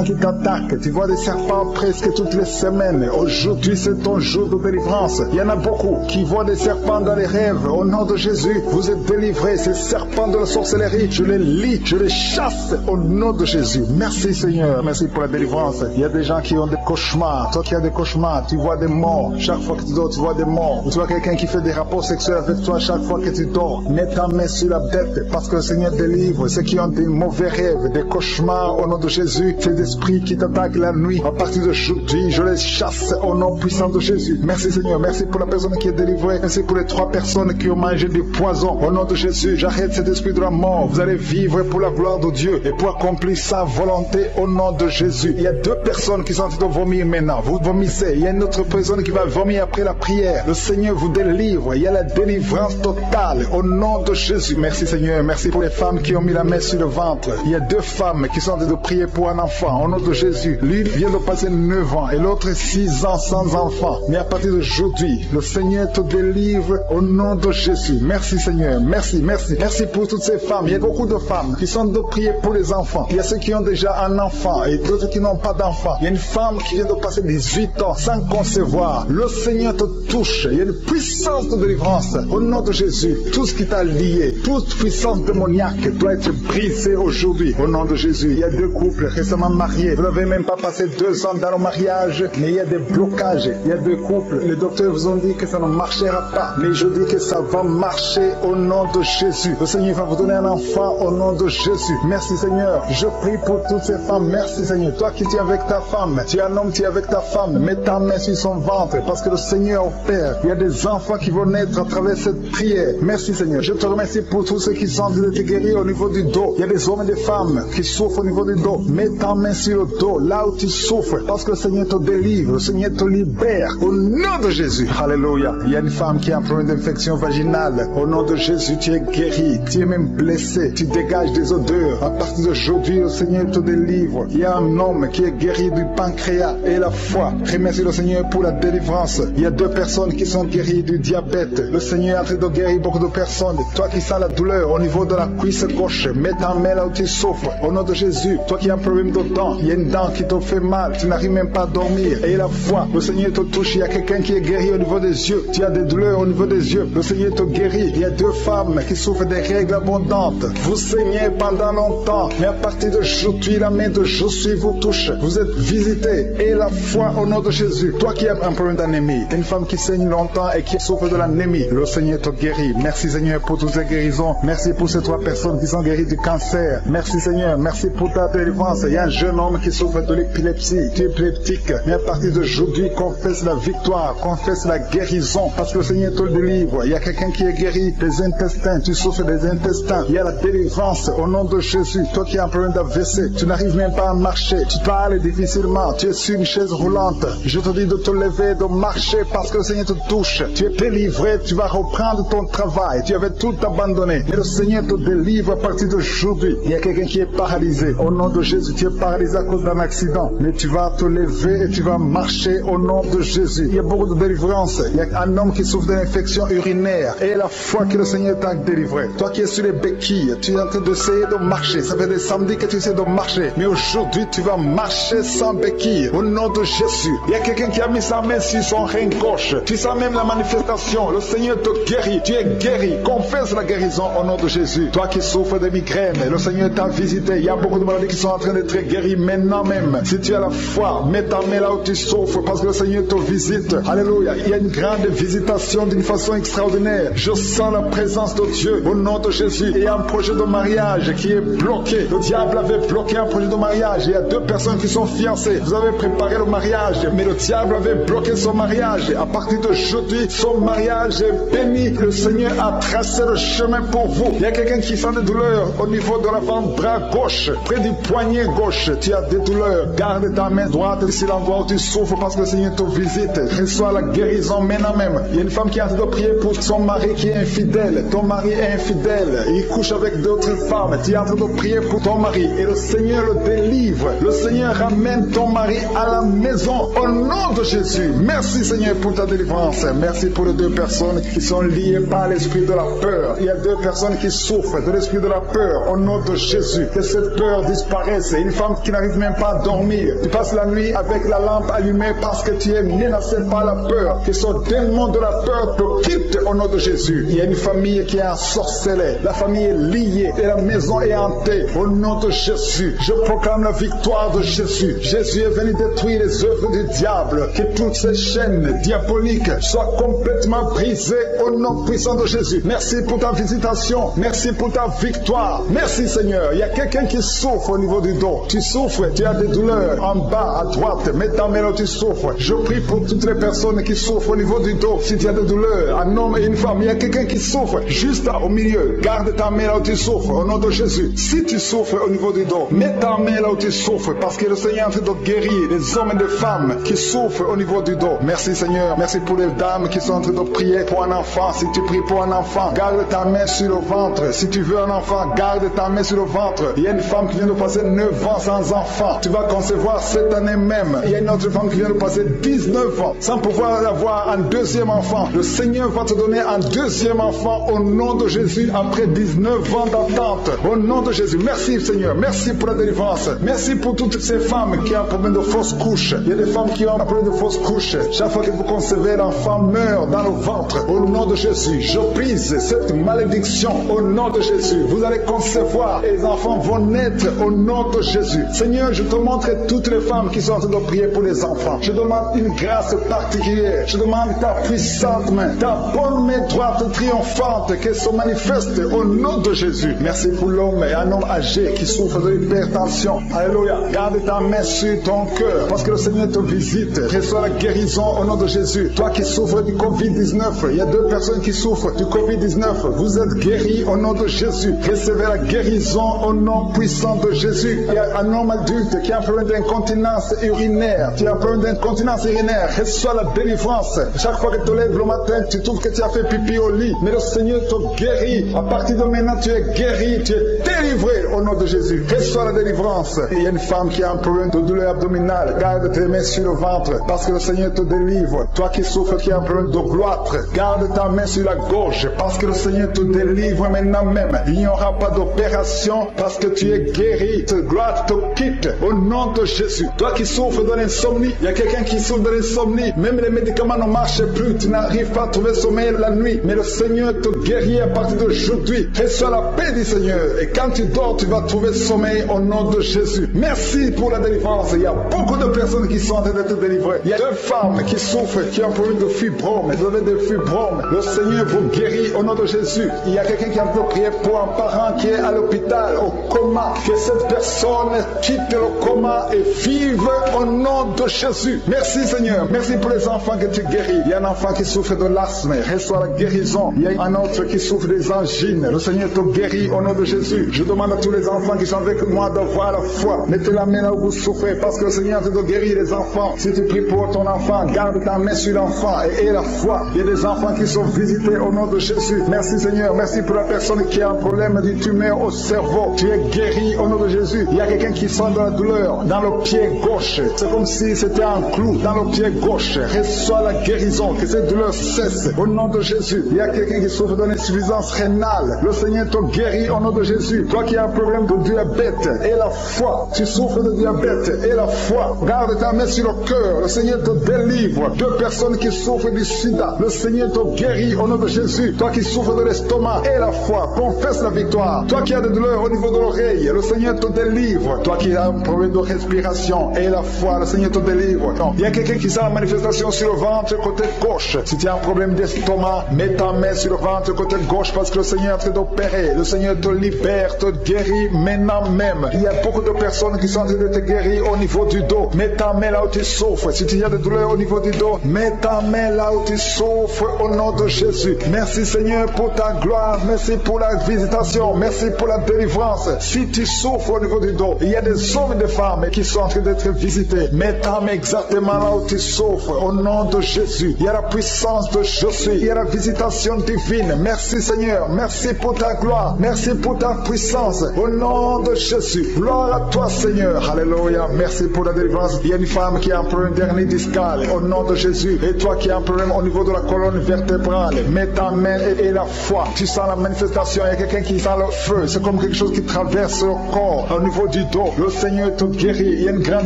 qui t'attaquent. Tu vois des serpents presque toutes les semaines. Aujourd'hui, c'est ton jour de délivrance. Il y en a beaucoup qui voient des serpents dans les rêves. Au nom de Jésus, vous êtes délivrés. Ces serpents de la sorcellerie, je les lis, je les chasse au nom de Jésus. Merci Seigneur, merci pour la délivrance. Il y a des gens qui ont des cauchemars. Toi qui as des cauchemars, tu vois des morts. Chaque fois que tu dors, tu vois des morts. Tu vois quelqu'un qui fait des rapports sexuels avec toi chaque fois que tu dors. Mets ta main sur la tête parce que le Seigneur délivre ceux qui ont des mauvais rêves, des cauchemars au nom de Jésus. Ces esprits qui t'attaquent la nuit, à partir d'aujourd'hui, je les chasse au nom puissant de Jésus. Merci Seigneur, merci pour la personne qui est délivrée. Merci pour les 3 personnes qui ont mangé du poison. Au nom de Jésus, j'arrête cet esprit de la mort. Vous allez vivre pour la gloire de Dieu et pour accomplir sa volonté au nom de Jésus. Il y a 2 personnes qui sont en train de vomir maintenant. Vous vomissez. Il y a une autre personne qui va vomir après la prière. Le Seigneur vous délivre. Il y a la délivrance totale au nom de Jésus. Merci Seigneur. Merci pour les femmes qui ont mis la main sur le ventre. Il y a 2 femmes qui sont en train de prier pour un enfant au nom de Jésus. L'une vient de passer 9 ans et l'autre 6 ans sans enfant. Mais à partir d'aujourd'hui, le Seigneur te délivre au nom de Jésus. Merci Seigneur. Merci, merci. Merci pour toutes ces femmes. Il y a beaucoup de femmes qui sont de prier pour les enfants. Il y a ceux qui ont déjà un enfant et d'autres qui n'ont pas d'enfant. Il y a une femme qui vient de passer 18 ans sans concevoir. Le Seigneur te touche. Il y a une puissance de délivrance au nom de Jésus. Tout ce qui t'a lié, toute puissance démoniaque doit être brisée aujourd'hui au nom de Jésus. Il y a 2 couples récemment mariés. Vous n'avez même pas passé 2 ans dans le mariage, mais il y a des blocages. Il y a 2 couples. Les docteurs vous ont dit que ça ne marchera pas, mais je dis que ça va marcher au nom de Jésus. Le Seigneur va vous donner un enfant au nom de Jésus. Merci Seigneur. Je prie pour toutes ces femmes. Merci Seigneur. Toi qui es avec ta femme, tu es un homme, tu es avec ta femme. Mets ta main sur son ventre parce que le Seigneur opère. Il y a des enfants qui vont naître à travers cette prière. Merci Seigneur. Je te remercie pour tous ceux qui sont de te guérir au niveau du dos. Il y a des hommes et des femmes qui souffrent au niveau du dos. Mets ta main sur le dos, là où tu souffres, parce que le Seigneur te délivre, le Seigneur te libère au nom de Jésus. Alléluia. Il y a une femme qui a un problème d'infection vaginale. Au nom de Jésus, tu es guéri. Tu es même blessé. Tu dégages des odeurs. À partir d'aujourd'hui, le Seigneur te délivre. Il y a un homme qui est guéri du pancréas et la foi. Remercie le Seigneur pour la délivrance. Il y a 2 personnes qui sont guéries du diabète. Le Seigneur est en train de guérir beaucoup de personnes. Toi qui sens la douleur au niveau de la cuisse gauche, mets ta main là où tu souffres. Au nom de Jésus, toi qui as un problème de dents, il y a une dent qui te fait mal, tu n'arrives même pas à dormir. Et la foi, le Seigneur te touche. Il y a quelqu'un qui est guéri au niveau des yeux. Tu as des douleurs au niveau des yeux. Le Seigneur te guérit. Il y a 2 femmes qui souffrent des règles abondantes. Vous saignez pendant longtemps, mais à partir d'aujourd'hui, la main de Jésus vous touche. Vous êtes visité. Et la foi au nom de Jésus. Toi qui as un problème d'anémie, une femme qui saigne longtemps et qui souffre de l'anémie, le Seigneur te guérit. Merci Seigneur pour toutes ces guérisons. Merci pour ces 3 personnes qui sont guéries du cancer. Merci Seigneur. Merci pour ta délivrance. Il y a un jeune homme qui souffre de l'épilepsie. Tu es épileptique. Mais à partir d'aujourd'hui, confesse la victoire, confesse la guérison parce que le Seigneur te délivre. Il y a quelqu'un qui est guéri des intestins, tu souffres des intestins. Il y a la délivrance au nom de Jésus. Toi qui as un problème d'AVC, tu n'arrives même pas à marcher, tu parles difficilement, tu es sur une chaise roulante. Je te dis de te lever, de marcher parce que le Seigneur te touche. Tu es délivré, tu vas reprendre ton travail. Tu avais tout abandonné. Mais le Seigneur te délivre à partir d'aujourd'hui. Il y a quelqu'un qui est paralysé. Au nom de Jésus, tu es paralysé à cause d'un accident. Mais tu vas te lever et tu vas marcher au nom de Jésus. Il y a beaucoup de délivrance. Il y a un homme qui souffre d'une infection urinaire. Et la foi que le Seigneur t'a délivré. Toi qui es sur les béquilles, tu es en train d'essayer de marcher. Ça fait des samedis que tu essaies de marcher. Mais aujourd'hui, tu vas marcher sans béquille. Au nom de Jésus. Il y a quelqu'un qui a mis sa main sur son rein gauche. Tu sens même la manifestation. Le Seigneur te guérit. Tu es guéri. Confesse la guérison au nom de Jésus. Toi qui souffres de migraines, le Seigneur t'a visité. Il y a beaucoup de maladies qui sont en train d'être guéries maintenant même. Si tu as la foi, mets ta main là où tu souffres parce que le Seigneur te visite. Alléluia. Il y a une grande visitation d'une façon extraordinaire. Je sens la présence de Dieu au nom de Jésus. Et il y a un projet de mariage qui est bloqué. Le diable avait bloqué un projet de mariage. Il y a deux personnes qui sont fiancées. Vous avez préparé le mariage, mais le diable avait bloqué son mariage. À partir d'aujourd'hui, son mariage est béni. Le Seigneur a tracé le chemin pour vous. Il y a quelqu'un qui sent des douleurs au niveau de l'avant-bras gauche, près du poignet gauche. Tu as des douleurs. Garde ta main droite ici l'endroit où tu souffres parce que le Seigneur te visite. Reçois la guérison maintenant même. Il y a une femme qui est en train de prier pour son mari qui est infidèle. Ton mari est infidèle. Il couche avec d'autres femmes. Tu es en train de prier pour ton mari et le Seigneur le délivre. Le Seigneur ramène ton mari à la maison au nom de Jésus. Merci Seigneur pour ta délivrance. Merci pour les deux personnes qui sont liées par l'esprit de la peur. Il y a deux personnes qui souffrent de l'esprit de la peur au nom de Jésus. Que cette peur disparaisse. Une femme qui n'arrive même pas à dormir. Tu passes la nuit avec la lampe allumée parce que tu es menacé par la peur. Que ce démon de la peur te quitte au nom de Jésus. Il y a une famille qui est ensorcelée. La famille est liée et la maison est hantée au nom de Jésus. Je proclame la victoire de Jésus. Jésus est venu détruire les œuvres du diable. Que toutes ces chaînes diaboliques soient complètement brisées au nom puissant de Jésus. Merci pour ta visitation. Merci pour ta victoire. Merci Seigneur. Il y a quelqu'un qui souffre au niveau du dos. Tu souffres, tu as des douleurs en bas, à droite. Mets ta main là où tu souffres. Je prie pour toutes les personnes qui souffrent au niveau du dos. Si tu as des douleurs, un homme et une femme, il y a quelqu'un qui souffre juste au milieu. Garde ta main là où tu souffres au nom de Jésus. Si tu souffres au niveau du dos, mets ta main là où tu souffres parce que le Seigneur est en train de guérir les hommes et les femmes qui souffrent au niveau du dos. Merci Seigneur. Merci pour les dames qui sont en train de prier pour un enfant. Si tu pries pour un enfant, garde ta main sur le ventre. Si tu veux un enfant, garde ta main sur le ventre. Il y a une femme qui vient de passer 9 ans sans enfant. Tu vas concevoir cette année même. Il y a une autre femme qui vient de passer 19 ans sans pouvoir avoir un deuxième enfant. Le Seigneur va te donner un deuxième enfant au nom de Jésus après 19 ans d'attente. Au nom de Jésus. Merci Seigneur. Merci pour la délivrance. Merci pour toutes ces femmes qui ont un problème de fausse couche. Il y a des femmes qui ont un problème de fausse couche. Chaque fois que vous concevez, l'enfant meurt dans le ventre. Au nom de Jésus, je brise cette malédiction au nom de Jésus. Vous allez concevoir et les enfants vont naître au nom de Jésus. Seigneur, je te montre toutes les femmes qui sont en train de prier pour les enfants. Je demande une grâce particulière. Je demande ta puissante main, ta bonne main droite triomphante qu'elle se manifeste au nom de Jésus. Merci pour l'homme et un homme âgé qui souffre de l'hypertension. Alléluia. Garde ta main sur ton cœur parce que le Seigneur te visite. Reçois la guérison au nom de Jésus. Toi qui souffres du Covid-19, il y a deux personnes qui souffrent du Covid-19. Vous êtes guéris au nom de Jésus. Recevez la guérison au nom puissant de Jésus. Il y a un homme adulte qui a un problème d'incontinence urinaire. Tu as un problème d'incontinence urinaire. Reçois la délivrance. Chaque fois que tu te lèves le matin, tu trouves que tu as fait pipi au lit. Mais le Seigneur te guérit. À partir de maintenant, tu es guéri. Tu es délivré au nom de Jésus. Reçois la délivrance. Et il y a une femme qui a un problème de douleur abdominale. Garde tes mains sur le ventre parce que le Seigneur te délivre. Toi qui souffres, qui a un problème de gloître, garde ta main sur la gorge parce que le Seigneur te délivre maintenant même. Il n'y aura pas d'opération parce que tu es guéri. Ce gloire te quitte au nom de Jésus. Toi qui souffres de l'insomnie, il y a quelqu'un qui souffre de l'insomnie. Même les médicaments ne marchent plus. Tu n'arrives pas à trouver sommeil la nuit. Mais le Seigneur te guérit à partir d'aujourd'hui. Reçois la paix du Seigneur. Et quand tu dors, tu vas trouver sommeil au nom de Jésus. Merci pour la délivrance. Il y a beaucoup de personnes qui sont en train d'être délivrées. Il y a deux femmes qui souffrent, qui ont un problème de fibrome. Vous avez des fibromes. Le Seigneur vous guérit au nom de Jésus. Il y a quelqu'un qui a pu prier pour un parent qui est à l'hôpital, au coma. Que cette personne quitte le coma et vive au nom de Jésus. Merci Seigneur. Merci pour les enfants que tu tu guéris. Il y a un enfant qui souffre de l'asthme, reçois la guérison. Il y a un autre qui souffre des angines. Le Seigneur te guérit au nom de Jésus. Je demande à tous les enfants qui sont avec moi d'avoir la foi. Mettez la main là où vous souffrez, parce que le Seigneur te guérit les enfants. Si tu pries pour ton enfant, garde ta main sur l'enfant et aie la foi. Il y a des enfants qui sont visités au nom de Jésus. Merci Seigneur, merci pour la personne qui a un problème de tumeur au cerveau. Tu es guéri au nom de Jésus. Il y a quelqu'un qui sent de la douleur dans le pied gauche. C'est comme si c'était un clou dans le pied gauche. Reçois la guérison, que cette douleur cesse au nom de Jésus. Il y a quelqu'un qui souffre d'une insuffisance rénale. Le Seigneur te guérit au nom de Jésus. Toi qui as un problème de diabète, et la foi. Tu souffres de diabète, et la foi. Garde ta main sur le cœur. Le Seigneur te délivre. Deux personnes qui souffrent du sida. Le Seigneur te guérit au nom de Jésus. Toi qui souffres de l'estomac, et la foi. Confesse la victoire. Toi qui as des douleurs au niveau de l'oreille, le Seigneur te délivre. Toi qui as un problème de respiration, et la foi, le Seigneur te délivre. Non. Il y a quelqu'un qui sent la manifestation sur le ventre côté gauche. Si tu as un problème d'estomac, mets ta main sur le ventre côté gauche, parce que le Seigneur est en train d'opérer. Le Seigneur te libère, te guérit maintenant même. Il y a beaucoup de personnes qui sont en train de te guérir au niveau du dos. Mets ta main là où tu souffres. Si tu as des douleurs au niveau du dos, mets ta main là où tu souffres au nom de Jésus. Merci Seigneur pour ta gloire. Merci pour la visitation. Merci pour la délivrance. Si tu souffres au niveau du dos, il y a des hommes et des femmes qui sont en train d'être visités. Mets ta main exactement là où tu souffres au nom de Jésus. Il y a la puissance de Jésus. Il y a la visitation divine. Merci Seigneur. Merci pour ta gloire. Merci pour ta puissance. Au nom de Jésus. Gloire à toi Seigneur. Alléluia. Merci pour la délivrance. Il y a une femme qui a un problème d'hernie discale. Au nom de Jésus. Et toi qui as un problème au niveau de la colonne vertébrale, mets ta main et la foi. Tu sens la manifestation. Il y a quelqu'un qui sent le feu. C'est comme quelque chose qui traverse le corps au niveau du dos. Le Seigneur te guérit. Il y a une grande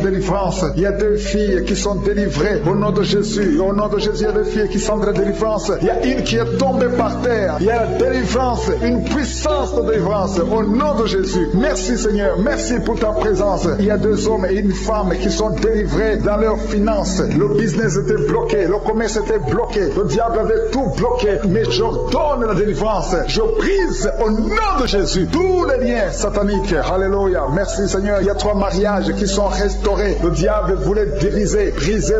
délivrance. Il y a deux filles qui sont délivrées au nom de Jésus. Au nom de Jésus, il y a deux filles qui sont de la délivrance. Il y a une qui est tombée par terre. Il y a la délivrance, une puissance de délivrance au nom de Jésus. Merci Seigneur. Merci pour ta présence. Il y a deux hommes et une femme qui sont délivrés dans leurs finances. Le business était bloqué. Le commerce était bloqué. Le diable avait tout bloqué. Mais j'ordonne la délivrance. Je brise au nom de Jésus tous les liens sataniques. Alléluia. Merci Seigneur. Il y a 3 mariages qui sont restaurés. Le diable voulait briser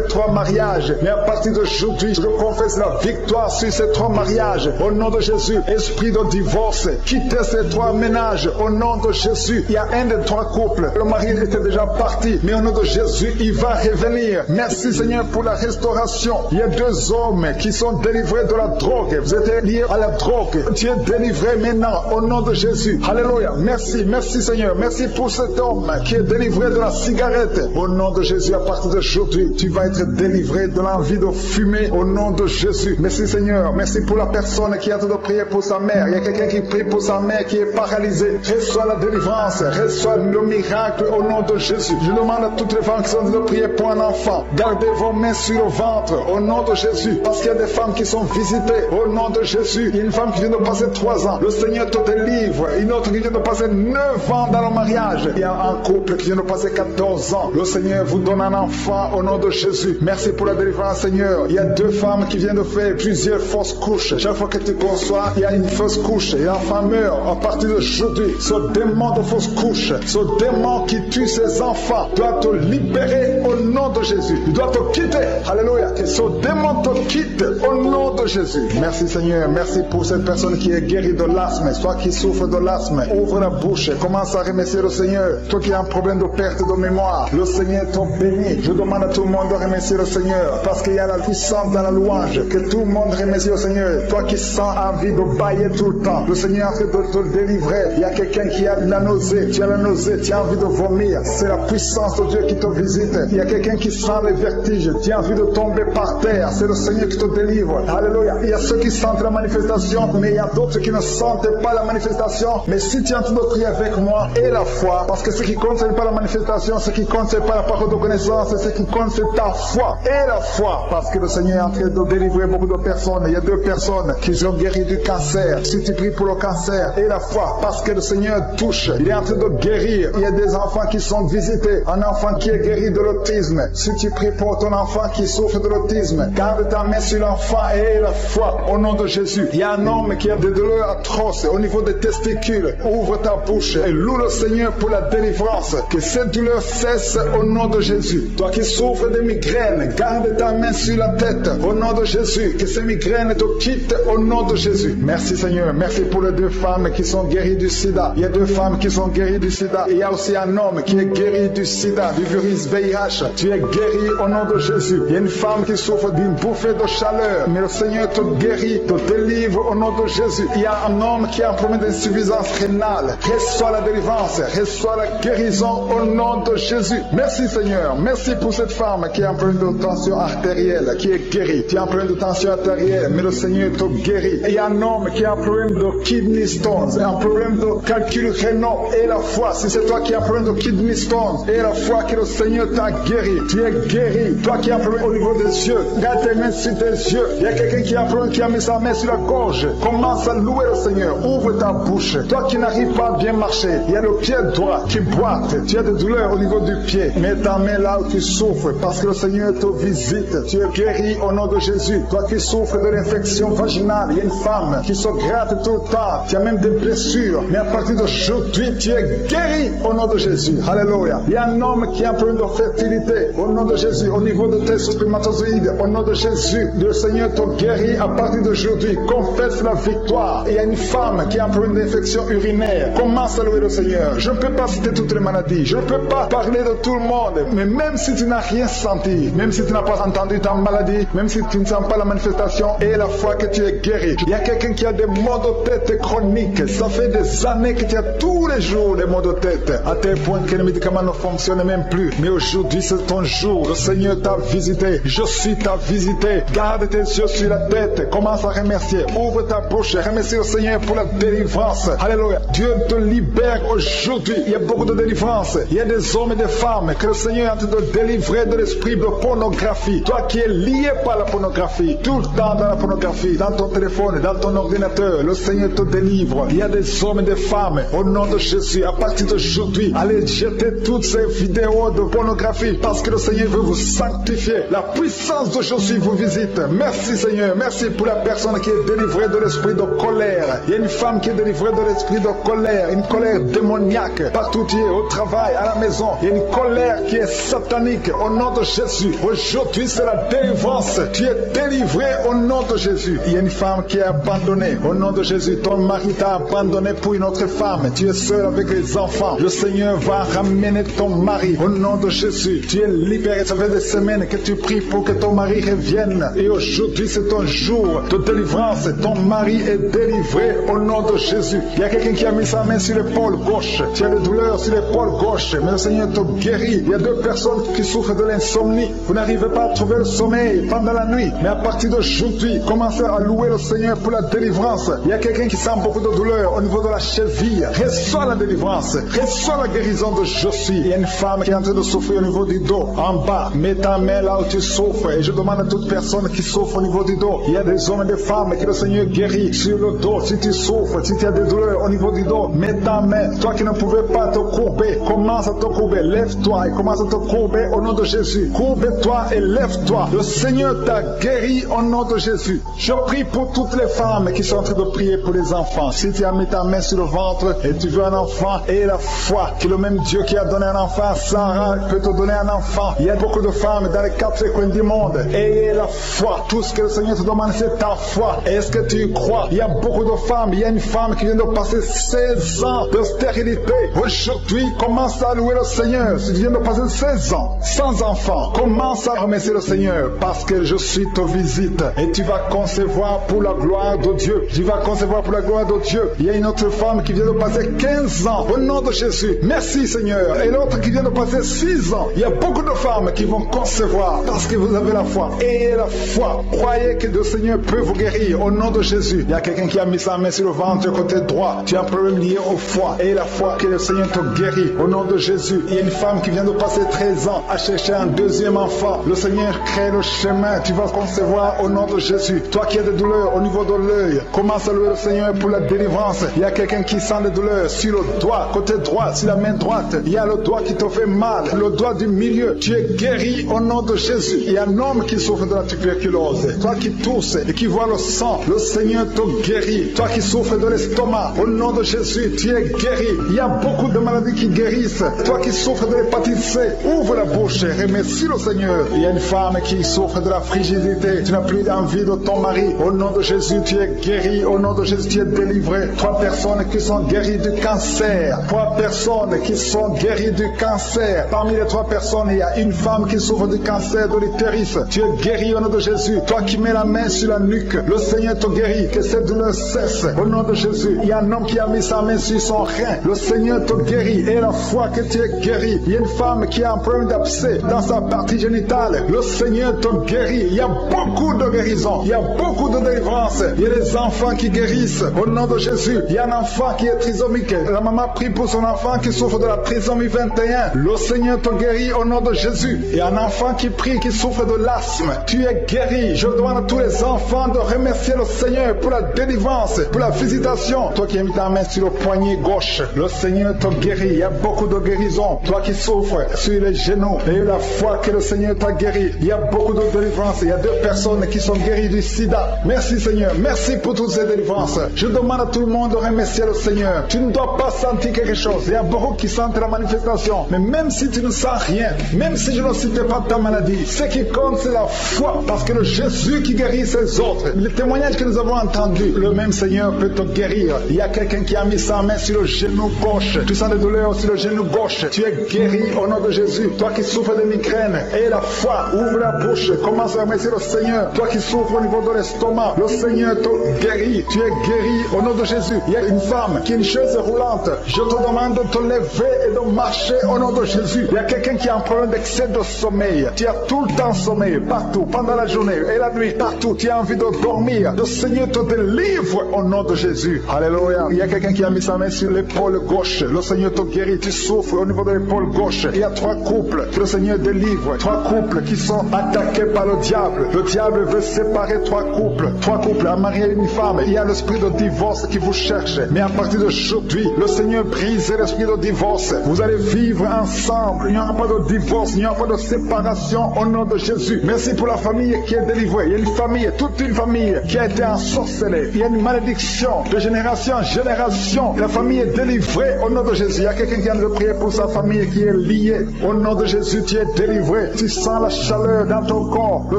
3 mariages. Mais à partir d'aujourd'hui, je confesse la victoire sur ces 3 mariages. Au nom de Jésus, esprit de divorce, quittez ces 3 ménages. Au nom de Jésus, il y a un des 3 couples. Le mari était déjà parti, mais au nom de Jésus, il va revenir. Merci Seigneur pour la restauration. Il y a 2 hommes qui sont délivrés de la drogue. Vous êtes liés à la drogue. Tu es délivré maintenant au nom de Jésus. Alléluia. Merci, merci Seigneur. Merci pour cet homme qui est délivré de la cigarette. Au nom de Jésus, à partir d'aujourd'hui, tu vas être délivré de l'envie de fumer au nom de Jésus. Merci Seigneur. Merci pour la personne qui a de prier pour sa mère. Il y a quelqu'un qui prie pour sa mère qui est paralysée. Reçois la délivrance. Reçois le miracle au nom de Jésus. Je demande à toutes les femmes qui sont de prier pour un enfant. Gardez vos mains sur le ventre au nom de Jésus. Parce qu'il y a des femmes qui sont visitées au nom de Jésus. Il y a une femme qui vient de passer 3 ans. Le Seigneur te délivre. Une autre qui vient de passer 9 ans dans le mariage. Il y a un couple qui vient de passer 14 ans. Le Seigneur vous donne un enfant au nom de Jésus. Merci pour la délivrance Seigneur. Il y a 2 femmes qui viennent de faire plusieurs fausses couches. Chaque fois que tu conçois, il y a une fausse couche et l'enfant meurt. À partir d'aujourd'hui, ce démon de fausse couche, ce démon qui tue ses enfants doit te libérer au nom de Jésus. Il doit te quitter. Alléluia. Que ce démon te quitte au nom de Jésus. Merci Seigneur. Merci pour cette personne qui est guérie de l'asthme. Toi qui souffres de l'asthme, ouvre la bouche. Commence à remercier le Seigneur. Toi qui as un problème de perte de mémoire, le Seigneur te bénit. Je demande à tout le monde de remercier le Seigneur parce qu'il y a la puissance dans la louange. Que tout le monde remercie le Seigneur. Toi qui sens envie de bailler tout le temps, le Seigneur est en train de te délivrer. Il y a quelqu'un qui a la nausée. Tu as la nausée, tu as envie de vomir. C'est la puissance de Dieu qui te visite. Il y a quelqu'un qui sent les vertiges. Tu as envie de tomber par terre. C'est le Seigneur qui te délivre. Alléluia. Il y a ceux qui sentent la manifestation, mais il y a d'autres qui ne sentent pas la manifestation. Mais si tu es en train de prier avec moi, et la foi, parce que ce qui compte, ce n'est pas la manifestation, ce qui compte, ce n'est pas la parole de connaissance, ce qui compte, c'est ta foi. Et la foi, parce que le Seigneur est en train de délivrer beaucoup de personnes. Il y a 2 personnes qui sont guéries du cancer. Si tu pries pour le cancer, et la foi, parce que le Seigneur touche, il est en train de guérir. Il y a des enfants qui sont visités. Un enfant qui est guéri de l'autisme. Si tu pries pour ton enfant qui souffre de l'autisme, garde ta main sur l'enfant et la foi au nom de Jésus. Il y a un homme qui a des douleurs atroces au niveau des testicules. Ouvre ta bouche et loue le Seigneur pour la délivrance. Que cette douleur cesse au nom de Jésus. Toi qui souffres de migraines, garde ta main sur la tête, au nom de Jésus. Que ces migraines te quittent au nom de Jésus. Merci Seigneur, merci pour les 2 femmes qui sont guéries du sida. Il y a 2 femmes qui sont guéries du sida. Et il y a aussi un homme qui est guéri du sida, du virus VIH. Tu es guéri au nom de Jésus. Il y a une femme qui souffre d'une bouffée de chaleur, mais le Seigneur te guérit, te délivre au nom de Jésus. Il y a un homme qui a un problème d'insuffisance rénale. Reçois la délivrance, reçois la guérison au nom de Jésus. Merci Seigneur, merci pour cette femme qui a un problème de tension artérielle, qui est guérie. Tu as un problème de tension artérielle, mais le Seigneur te guérit. Et il y a un homme qui a un problème de kidney stones, un problème de calcul rénal et la foi. Si c'est toi qui as un problème de kidney stones et la foi que le Seigneur t'a guéri, tu es guéri. Toi qui as un problème au niveau des yeux, garde tes mains sur tes yeux. Il y a quelqu'un qui a un problème, qui a mis sa main sur la gorge. Commence à louer le Seigneur. Ouvre ta bouche. Toi qui n'arrives pas à bien marcher, il y a le pied droit qui boite. Tu as des douleurs au niveau du pied. Mets ta main là où tu souffres parce que le Seigneur te visite. Tu es guéri au nom de Jésus. Toi qui souffres de l'infection vaginale, il y a une femme qui se gratte tout le temps. Tu as même des blessures. Mais à partir d'aujourd'hui, tu es guéri au nom de Jésus. Alléluia. Il y a un homme qui a un problème de fertilité au nom de Jésus. Au niveau de tes spermatozoïdes, au nom de Jésus, le Seigneur te guérit à partir d'aujourd'hui. Confesse la victoire. Il y a une femme qui a un problème d'infection urinaire. Commence à louer le Seigneur. Je ne peux pas citer toutes les maladies. Je ne peux pas parler de tout le monde. Mais même si tu n'as rien senti, même si tu n'as pas entendu ta maladie, même si tu ne sens pas la manifestation et la foi que tu es guéri. Il y a quelqu'un qui a des maux de tête chroniques. Ça fait des années que tu as tous les jours des maux de tête. À tel point que les médicaments ne fonctionnent même plus. Mais aujourd'hui, c'est ton jour. Le Seigneur t'a visité. Je suis ta visité. Garde tes yeux sur la tête. Commence à remercier. Ouvre ta bouche. Remercie le Seigneur pour la délivrance. Alléluia. Dieu te libère aujourd'hui. Il y a beaucoup de délivrance. Il y a des hommes et des femmes que le Seigneur est en train de délivrer de l'esprit de pornographie. Toi qui es lié par la pornographie, tout le temps dans la pornographie, dans ton téléphone, dans ton ordinateur, le Seigneur te délivre. Il y a des hommes et des femmes, au nom de Jésus, à partir d'aujourd'hui, allez jeter toutes ces vidéos de pornographie parce que le Seigneur veut vous sanctifier. La puissance de Jésus vous visite. Merci Seigneur. Merci pour la personne qui est délivrée de l'esprit de colère. Il y a une femme qui est délivrée de l'esprit de colère, une colère démoniaque. Partout tu es, au travail, à la maison, il y a une colère qui est satanique. Au nom de Jésus, aujourd'hui c'est la délivrance. Tu es délivré au nom de Jésus. Il y a une femme qui est abandonnée. Au nom de Jésus, ton mari t'a abandonné pour une autre femme. Tu es seul avec les enfants. Le Seigneur va ramener ton mari. Au nom de Jésus, tu es libéré. Ça fait des semaines que tu pries pour que ton mari revienne. Et aujourd'hui c'est ton jour de délivrance. Ton mari est délivré au nom de Jésus. Il y a quelqu'un qui a mis sa main sur l'épaule gauche. Tu as des douleurs sur l'épaule gauche, mais le Seigneur te guérit. Il y a 2 personnes qui souffrent de l'insomnie. Vous n'arrivez pas à trouver le sommeil pendant la nuit. Mais à partir d'aujourd'hui, commencez à louer le Seigneur pour la délivrance. Il y a quelqu'un qui sent beaucoup de douleur au niveau de la cheville. Reçois la délivrance. Reçois la guérison de Jésus. Il y a une femme qui est en train de souffrir au niveau du dos. En bas, mets ta main là où tu souffres. Et je demande à toute personne qui souffre au niveau du dos. Il y a des hommes et des femmes que le Seigneur guérit sur le dos. Si tu souffres, si tu as des douleurs au niveau du dos, mets ta main. Toi qui ne pouvais pas te courber, commence à te courber. Lève-toi et commence à te courber au nom de Jésus. Courbe-toi et lève-toi. Le Seigneur t'a guéri au nom de Jésus. Je prie pour toutes les femmes qui sont en train de prier pour les enfants. Si tu as mis ta main sur le ventre et tu veux un enfant, et la foi que le même Dieu qui a donné un enfant à Sarah peut te donner un enfant. Il y a beaucoup de femmes dans les 4 coins du monde. Et la foi, tout ce que le Seigneur te demande, c'est ta foi. Est-ce que tu y crois? Il y a beaucoup de femmes. Il y a une femme qui vient de passer 16 ans de stérilité. Aujourd'hui, commence à louer le Seigneur. Si tu viens de passer 16 ans sans enfant, commence à remercier le Seigneur parce que je suis te visite et tu vas concevoir pour la gloire de Dieu. Tu vas concevoir pour la gloire de Dieu. Il y a une autre femme qui vient de passer 15 ans au nom de Jésus. Merci Seigneur. Et l'autre qui vient de passer 6 ans. Il y a beaucoup de femmes qui vont concevoir parce que vous avez la foi. Et la foi, croyez que le Seigneur peut vous guérir au nom de Jésus. Il y a quelqu'un qui a mis sa main sur le ventre côté droit. Tu as un problème lié au foie. Et la foi que le Seigneur te guérit au nom de Jésus. Il y a une femme qui vient de passer 13 ans à chercher un deuxième enfant. Le Seigneur crée le chemin. Tu vas concevoir au nom de Jésus. Toi qui as des douleurs au niveau de l'œil, commence à louer le Seigneur pour la délivrance. Il y a quelqu'un qui sent des douleurs sur le doigt, côté droit, sur la main droite. Il y a le doigt qui te fait mal, le doigt du milieu. Tu es guéri au nom de Jésus. Il y a un homme qui souffre de la tuberculose. Toi qui tousses et qui vois le sang, le Seigneur te guérit. Toi qui souffres de l'estomac, au nom de Jésus, tu es guéri. Il y a beaucoup de maladies qui guérissent. Toi qui souffres de l'hépatite C, ouvre la bouche et remercie le Seigneur. Il y a une femme qui qui souffre de la frigidité, tu n'as plus envie de ton mari. Au nom de Jésus, tu es guéri. Au nom de Jésus, tu es délivré. 3 personnes qui sont guéries du cancer. 3 personnes qui sont guéries du cancer. Parmi les 3 personnes, il y a une femme qui souffre du cancer de l'utérus. Tu es guéri au nom de Jésus. Toi qui mets la main sur la nuque, le Seigneur te guérit. Que cette douleur cesse. Au nom de Jésus. Il y a un homme qui a mis sa main sur son rein. Le Seigneur te guérit. Et la foi que tu es guéri. Il y a une femme qui a un problème d'abcès dans sa partie génitale. Le Seigneur te guérit. Il y a beaucoup de guérison. Il y a beaucoup de délivrance. Il y a des enfants qui guérissent. Au nom de Jésus. Il y a un enfant qui est trisomique. La maman prie pour son enfant qui souffre de la trisomie 21. Le Seigneur te guérit au nom de Jésus. Il y a un enfant qui prie, qui souffre de l'asthme. Tu es guéri. Je demande à tous les enfants de remercier le Seigneur pour la délivrance, pour la visitation. Toi qui as mis ta main sur le poignet gauche, le Seigneur te guérit. Il y a beaucoup de guérison. Toi qui souffres sur les genoux, et la foi que le Seigneur t'a guéri. Il y a beaucoup de délivrance. Il y a 2 personnes qui sont guéries du sida. Merci Seigneur. Merci pour toutes ces délivrances. Je demande à tout le monde de remercier le Seigneur. Tu ne dois pas sentir quelque chose. Il y a beaucoup qui sentent la manifestation. Mais même si tu ne sens rien, même si je ne cite pas ta maladie, ce qui compte c'est la foi. Parce que le Jésus qui guérit ses autres, le témoignage que nous avons entendu, le même Seigneur peut te guérir. Il y a quelqu'un qui a mis sa main sur le genou gauche. Tu sens des douleurs sur le genou gauche. Tu es guéri au nom de Jésus. Toi qui souffres de migraine, et la foi, ouvre la bouche, commence à remercier le Seigneur. Toi qui souffres au niveau de l'estomac, le Seigneur te guérit. Tu es guéri au nom de Jésus. Il y a une femme qui a une chaise roulante. Je te demande de te lever et de marcher au nom de Jésus. Il y a quelqu'un qui a un problème d'excès de sommeil. Tu as tout le temps sommeil, partout, pendant la journée et la nuit, partout. Tu as envie de dormir. Le Seigneur te délivre au nom de Jésus. Alléluia. Il y a quelqu'un qui a mis sa main sur l'épaule gauche. Le Seigneur te guérit. Tu souffres au niveau de l'épaule gauche. Il y a 3 couples que le Seigneur délivre. 3 couples qui sont attaqués par le diable. Le diable veut séparer 3 couples. 3 couples, un mari et une femme. Il y a l'esprit de divorce qui vous cherche. Mais à partir d'aujourd'hui, le Seigneur brise l'esprit de divorce. Vous allez vivre ensemble. Il n'y aura pas de divorce. Il n'y aura pas de séparation au nom de Jésus. Merci pour la famille qui est délivrée. Il y a une famille, toute une famille qui a été ensorcelée. Il y a une malédiction de génération en génération. La famille est délivrée au nom de Jésus. Il y a quelqu'un qui vient de prier pour sa famille qui est liée. Au nom de Jésus, tu es délivré. Tu sens la chaleur dans ton corps. Le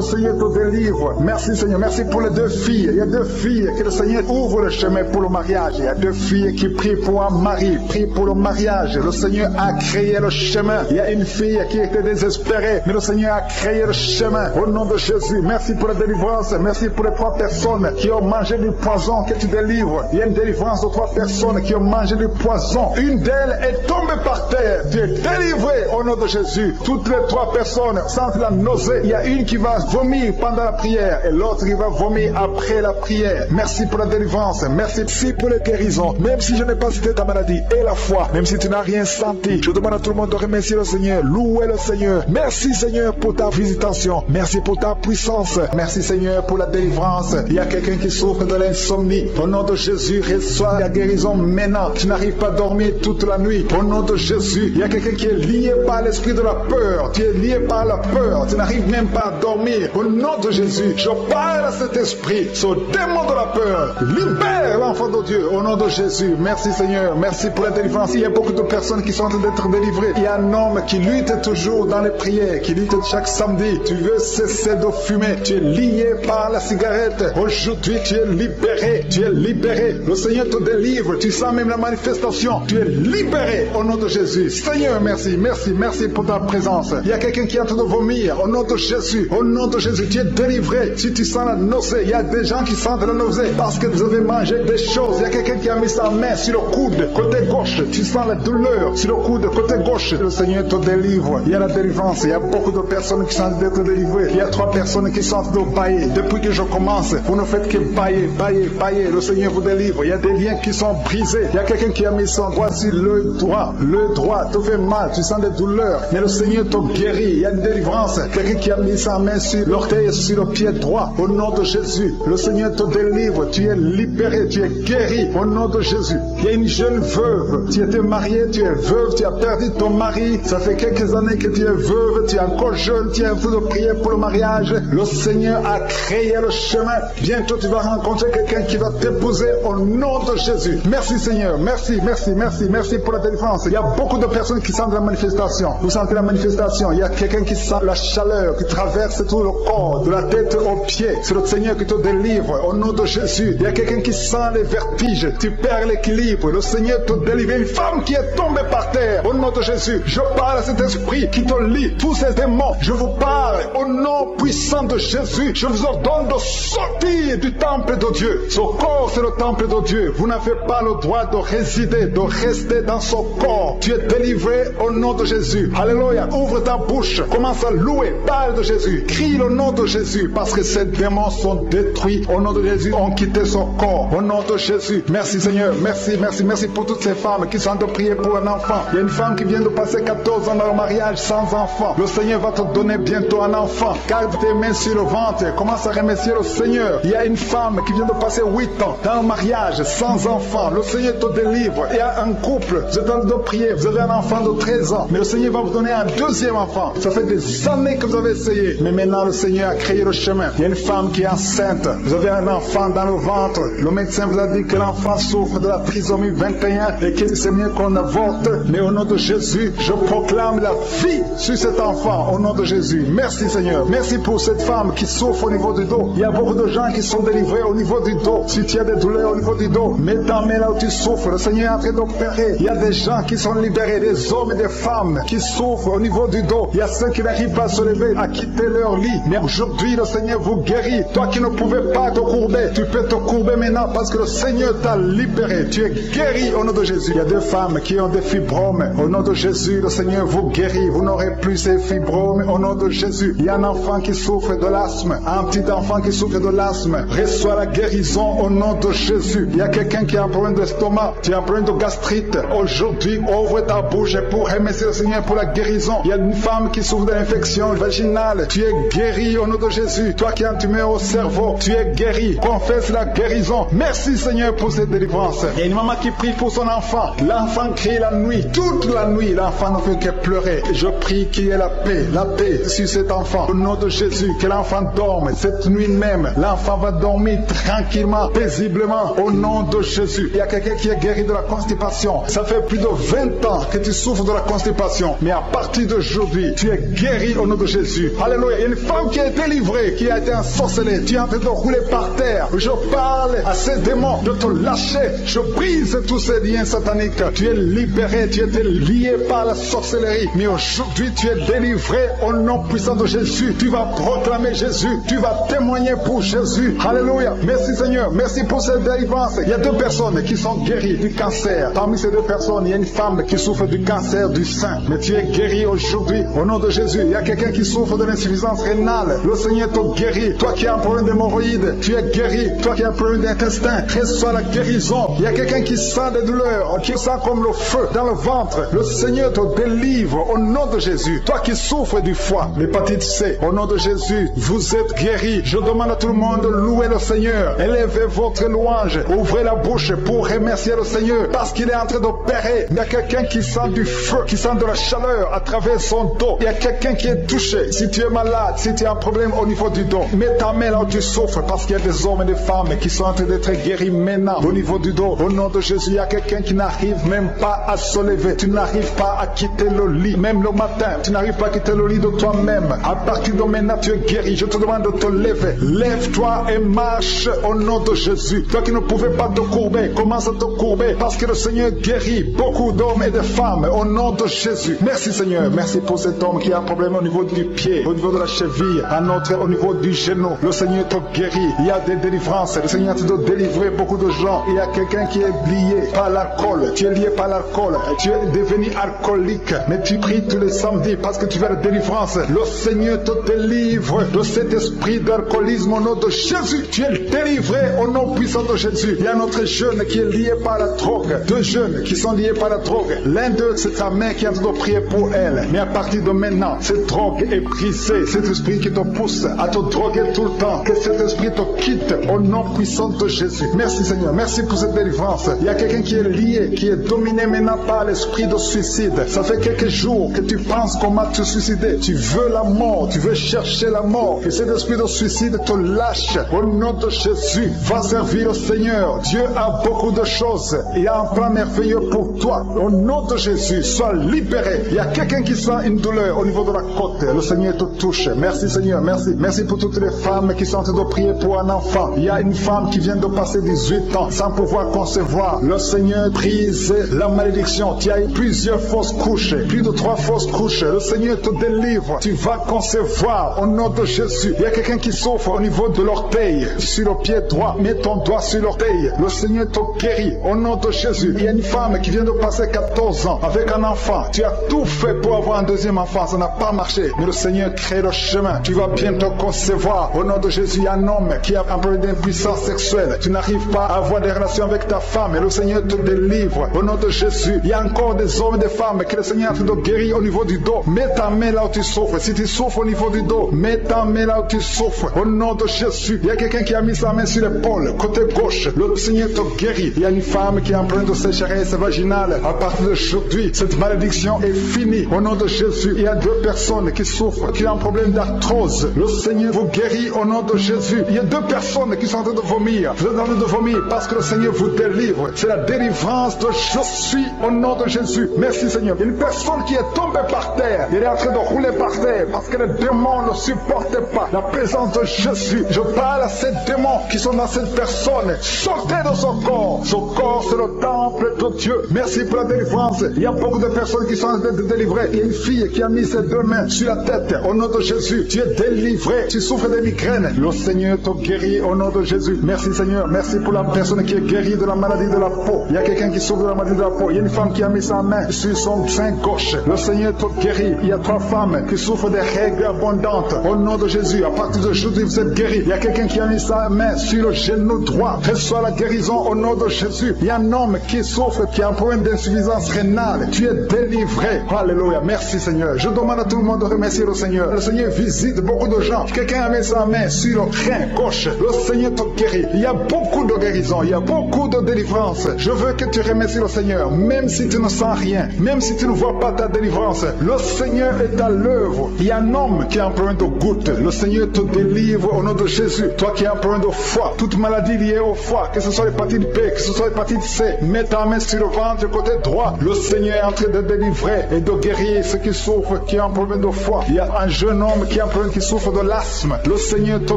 Seigneur te délivre. Merci Seigneur. Merci pour les 2 filles. Il y a 2 filles que le Seigneur ouvre le chemin pour le mariage. Il y a 2 filles qui prient pour un mari, prient pour le mariage. Le Seigneur a créé le chemin. Il y a une fille qui était désespérée, mais le Seigneur a créé le chemin. Au nom de Jésus, merci pour la délivrance. Merci pour les 3 personnes qui ont mangé du poison que tu délivres. Il y a une délivrance de 3 personnes qui ont mangé du poison. Une d'elles est tombée par terre. Tu es délivré au nom de Jésus. Toutes les 3 personnes sentent la nausée. Il y a une qui va vomir pendant la prière et l'autre qui va vomir après la prière. Merci pour la délivrance. Merci pour les guérisons. Même si je n'ai pas cité ta maladie et la foi, même si tu n'as rien senti, je demande à tout le monde de remercier le Seigneur. Louer le Seigneur. Merci Seigneur pour ta visitation. Merci pour ta puissance. Merci Seigneur pour la délivrance. Il y a quelqu'un qui souffre de l'insomnie. Au nom de Jésus, reçois la guérison maintenant. Tu n'arrives pas à dormir toute la nuit. Au nom de Jésus, il y a quelqu'un qui est lié par l'esprit de la peur. Tu es lié par la peur. Tu n'arrives même pas à dormir. Au nom de Jésus, je parle à cet esprit, ce démon de la peur. Libère l'enfant de Dieu au nom de Jésus. Merci Seigneur. Merci pour la délivrance. Il y a beaucoup de personnes qui sont en train d'être délivrées. Il y a un homme qui lutte toujours dans les prières, qui lutte chaque samedi. Tu veux cesser de fumer. Tu es lié par la cigarette. Aujourd'hui, tu es libéré. Tu es libéré. Le Seigneur te délivre. Tu sens même la manifestation. Tu es libéré au nom de Jésus. Seigneur, merci. Merci. Merci pour ta présence. Il y a quelqu'un qui est en train de vomir. Au nom de Jésus. Au nom de Jésus. Tu es délivré. Si tu sens la nausée, il y a des gens qui sentent la nausée parce que vous avez mangé des choses. Il y a quelqu'un qui a mis sa main sur le coude, côté gauche. Tu sens la douleur sur le coude, côté gauche. Le Seigneur te délivre. Il y a la délivrance. Il y a beaucoup de personnes qui sont d'être délivrées. Il y a 3 personnes qui sont de bailler. Depuis que je commence, vous ne faites que bailler, bailler, bailler. Le Seigneur vous délivre. Il y a des liens qui sont brisés. Il y a quelqu'un qui a mis son doigt sur le droit. Le droit te fait mal. Tu sens des douleurs. Mais le Seigneur te guérit. Il y a une délivrance. Quelqu'un qui a mis sa main sur l'orteil et sur le pied droit. Au nom de Jésus, le Seigneur te délivre. Tu es libéré. Tu es guéri. Au nom de Jésus. Il y a une jeune veuve. Tu étais mariée. Tu es veuve. Tu as perdu ton mari. Ça fait quelques années que tu es veuve. Tu es encore jeune. Tu es en train de prier pour le mariage. Le Seigneur a créé le chemin. Bientôt tu vas rencontrer quelqu'un qui va t'épouser au nom de Jésus. Merci Seigneur. Merci, merci, merci, merci pour la délivrance. Il y a beaucoup de personnes qui sentent la manifestation. Vous sentez la manifestation. Il y a quelqu'un qui sent la chaleur, qui traverse tout le corps, de la tête aux pieds. C'est le Seigneur qui te délivre au nom de Jésus. Il y a quelqu'un qui sent les vertiges, tu perds l'équilibre. Le Seigneur te délivre. Une femme qui est tombée par terre au nom de Jésus. Je parle à cet esprit qui te lie, tous ces démons. Je vous parle au nom puissant de Jésus. Je vous ordonne de sortir du temple de Dieu. Ce corps, c'est le temple de Dieu. Vous n'avez pas le droit de résider, de rester dans ce corps. Tu es délivré au nom de Jésus. Alléluia. Ouvre ta bouche. Commence à louer. Parle de Jésus. Crie le nom de Jésus parce que ces démons sont détruits. Au nom de Jésus, ont quitté son corps. Au nom de Jésus. Merci Seigneur. Merci, merci, merci pour toutes ces femmes qui sont en train de prier pour un enfant. Il y a une femme qui vient de passer 14 ans dans le mariage sans enfant. Le Seigneur va te donner bientôt un enfant. Garde tes mains sur le ventre. Commence à remercier le Seigneur. Il y a une femme qui vient de passer 8 ans dans le mariage sans enfant. Le Seigneur te délivre. Il y a un couple. Vous êtes en train de prier. Vous avez un enfant de 13 ans. Mais le Seigneur va vous donner un deuxième enfant. Ça fait des années que vous avez essayé. Mais maintenant le Seigneur a créé le chemin. Il y a une femme qui est enceinte. Vous avez un enfant dans le ventre. Le médecin vous a dit que l'enfant souffre de la trisomie 21 et que c'est mieux qu'on avorte. Mais au nom de Jésus, je proclame la vie sur cet enfant. Au nom de Jésus. Merci Seigneur. Merci pour cette femme qui souffre au niveau du dos. Il y a beaucoup de gens qui sont délivrés au niveau du dos. Si tu as des douleurs au niveau du dos, mets ta main là où tu souffres. Le Seigneur est en train d'opérer. Il y a des gens qui sont libérés, des hommes et des femmes qui souffrent au niveau du dos. Il y a ceux qui n'arrivent pas à se lever, à quitter leur lit. Mais aujourd'hui, le Seigneur vous guérit. Toi qui ne pouvais pas te courber, tu peux te courber maintenant parce que le Seigneur t'a libéré. Tu es guéri au nom de Jésus. Il y a des femmes qui ont des fibromes. Au nom de Jésus, le Seigneur vous guérit. Vous n'aurez plus ces fibromes au nom de Jésus. Il y a un enfant qui souffre de l'asthme. Un petit enfant qui souffre de l'asthme. Reçois la guérison au nom de Jésus. Il y a quelqu'un qui a un problème d'estomac. Tu as un problème de gastrite. Aujourd'hui, ouvre ta bouche pour remercier le Seigneur pour la guérison. Il y a une femme qui souffre d'infection vaginale. Tu es guéri au nom de Jésus. Toi qui as une tumeur au cerveau, tu es guéri. Confesse la guérison. Merci Seigneur pour cette délivrance. Il y a une maman qui prie pour son enfant. L'enfant crie la nuit. Toute la nuit, l'enfant ne fait que pleurer. Je prie qu'il y ait la paix sur cet enfant. Au nom de Jésus, que l'enfant dorme. Cette nuit même, l'enfant va dormir tranquillement, paisiblement. Au nom de Jésus. Il y a quelqu'un qui est guéri de la constipation. Ça fait plus de 20 ans que tu souffres de la constipation. Mais à partir d'aujourd'hui, tu es guéri au nom de Jésus. Alléluia. Il y a une femme qui est délivrée, qui a été ensorcelée. Tu es en train de rouler par terre. Je parle à ces démons de te lâcher. Je brise tous ces liens sataniques. Tu es libéré, tu étais lié par la sorcellerie. Mais aujourd'hui, tu es délivré au nom puissant de Jésus. Tu vas proclamer Jésus. Tu vas témoigner pour Jésus. Alléluia. Merci Seigneur. Merci pour cette délivrance. Il y a 2 personnes qui sont guéries du cancer. Parmi ces 2 personnes, il y a une femme qui souffre du cancer du sein. Mais tu es guéri aujourd'hui au nom de Jésus. Il y a quelqu'un qui souffre de l'insuffisance rénale. Le Seigneur te guérit. Toi qui as un problème d'hémorroïdes, tu es guéri. Toi qui as un problème d'intestin, reçois la guérison. Il y a quelqu'un qui sent des douleurs, qui sent comme le feu dans le ventre. Le Seigneur te délivre au nom de Jésus. Toi qui souffres du foie, l'hépatite C, au nom de Jésus, vous êtes guéri. Je demande à tout le monde de louer le Seigneur. Élevez votre louange. Ouvrez la bouche pour remercier le Seigneur parce qu'il est en train d'opérer. Il y a quelqu'un qui sent du feu, qui sent de la chaleur à travers son dos. Il y a quelqu'un qui est touché. Si tu es malade, si tu as un problème au niveau du dos, mets ta main là où tu souffres parce qu'il y a des hommes et des femmes qui sont en train d'être guéris maintenant au niveau du dos. Au nom de Jésus, il y a quelqu'un qui n'arrive même pas à se lever. Tu n'arrives pas à quitter le lit. Même le matin, tu n'arrives pas à quitter le lit de toi-même. À partir de maintenant, tu es guéri. Je te demande de te lever. Lève-toi et marche au nom de Jésus. Toi qui ne pouvais pas te courber, commence à te courber parce que le Seigneur guérit beaucoup d'hommes et de femmes au nom de Jésus. Merci Seigneur. Merci pour cet homme qui a un problème au niveau du pied, au niveau de la cheville, un autre au niveau du genou. Le Seigneur te guérit. Il y a des délivrances. Le Seigneur te délivrer beaucoup de gens. Il y a quelqu'un qui est lié par l'alcool. Tu es lié par l'alcool. Tu es devenu alcoolique. Mais tu pries tous les samedis parce que tu veux la délivrance. Le Seigneur te délivre de cet esprit d'alcoolisme au nom de Jésus. Tu es délivré au nom puissant de Jésus. Il y a un autre jeune qui est lié par la drogue. 2 jeunes qui sont liés par la drogue. L'un d'eux, c'est ta mère qui est en train de prier pour elle. Mais à partir de maintenant, cette drogue est brisée. Cet esprit qui te pousse à te droguer tout le temps. Que cet esprit te quitte au nom puissant de Jésus. Merci Seigneur. Merci pour cette délivrance. Il y a quelqu'un qui est lié, qui est dominé maintenant par l'esprit de suicide. Ça fait quelques jours que tu penses comment te suicider. Tu veux la mort. Tu veux chercher la mort. Que cet esprit de suicide te lâche. Au nom de Jésus, va servir le Seigneur. Dieu a beaucoup de choses. Il y a un plan merveilleux pour toi. Au nom de Jésus, sois libéré. Il y a quelqu'un qui sent une douleur au niveau de la côte. Le Seigneur te touche. Merci Seigneur, merci. Merci pour toutes les femmes qui sont en train de prier pour un enfant. Il y a une femme qui vient de passer 18 ans sans pouvoir concevoir. Le Seigneur brise la malédiction. Tu as eu plusieurs fausses couches, plus de 3 fausses couches. Le Seigneur te délivre. Tu vas concevoir au nom de Jésus. Il y a quelqu'un qui souffre au niveau de l'orteil, sur le pied droit. Mets ton doigt sur l'orteil. Le Seigneur te guérit au nom de Jésus. Il y a une femme qui vient de passer 14 ans avec un enfant. Tu as tout fait pour avoir un deuxième enfant. Ça n'a pas marché. Mais le Seigneur crée le chemin. Tu vas bientôt concevoir. Au nom de Jésus, il y a un homme qui a un problème d'impuissance sexuelle. Tu n'arrives pas à avoir des relations avec ta femme. Et le Seigneur te délivre. Au nom de Jésus, il y a encore des hommes et des femmes que le Seigneur a fait de guérir au niveau du dos. Mets ta main là où tu souffres. Si tu souffres au niveau du dos, mets ta main là où tu souffres. Au nom de Jésus, il y a quelqu'un qui a mis sa main sur l'épaule, côté gauche. Le Seigneur te guérit. Il y a une femme qui a un problème de sécheresse vaginale. À partir d'aujourd'hui, cette malédiction est finie. Au nom de Jésus, il y a 2 personnes qui souffrent, qui ont un problème d'arthrose. Le Seigneur vous guérit au nom de Jésus. Il y a 2 personnes qui sont en train de vomir. Vous êtes en train de vomir parce que le Seigneur vous délivre. C'est la délivrance de je suis au nom de Jésus. Merci Seigneur. Il y a une personne qui est tombée par terre. Elle est en train de rouler par terre parce que les démons ne supportent pas la présence de Jésus. Je parle à ces démons qui sont dans cette personne. Sortez de son corps. Son corps, c'est le temple de Dieu. Merci pour la délivrance. Il y a beaucoup de personnes qui sont en train de délivrer. Il y a une fille qui a mis ses 2 mains sur la tête. Au nom de Jésus, tu es délivré. Tu souffres de migraines. Le Seigneur te guérit au nom de Jésus. Merci Seigneur. Merci pour la personne qui est guérie de la maladie de la peau. Il y a quelqu'un qui souffre de la maladie de la peau. Il y a une femme qui a mis sa main sur son sein gauche. Le Seigneur te guérit. Il y a 3 femmes qui souffrent des règles abondantes. Au nom de Jésus, à partir d'aujourd'hui, vous êtes guéris. Il y a quelqu'un qui a mis sa main sur le genou droit. Reçois la guérison au nom de Jésus. Il y a un homme qui souffre, qui a un problème d'insuffisance rénale. Tu es délivré. Alléluia. Merci Seigneur. Je demande à tout le monde de remercier le Seigneur. Le Seigneur visite beaucoup de gens. Quelqu'un a mis sa main sur le rein gauche. Le Seigneur te guérit. Il y a beaucoup de guérison. Il y a beaucoup de délivrance. Je veux que tu remercies le Seigneur. Même si tu ne sens rien. Même si tu ne vois pas ta délivrance. Le Seigneur est à l'œuvre. Il y a un homme qui a un problème de goutte. Le Seigneur te délivre au nom de Jésus. Toi qui as un problème de foie. Toute maladie liée au foie. Que ce soit l'hépatite B. Que ce soit l'hépatite C. Mets ta main sur le ventre côté droit. Le Seigneur est en train de délivrer et de guérir ceux qui souffrent, qui ont un problème de foie. Il y a un jeune homme qui a un problème, qui souffre de l'asthme. Le Seigneur te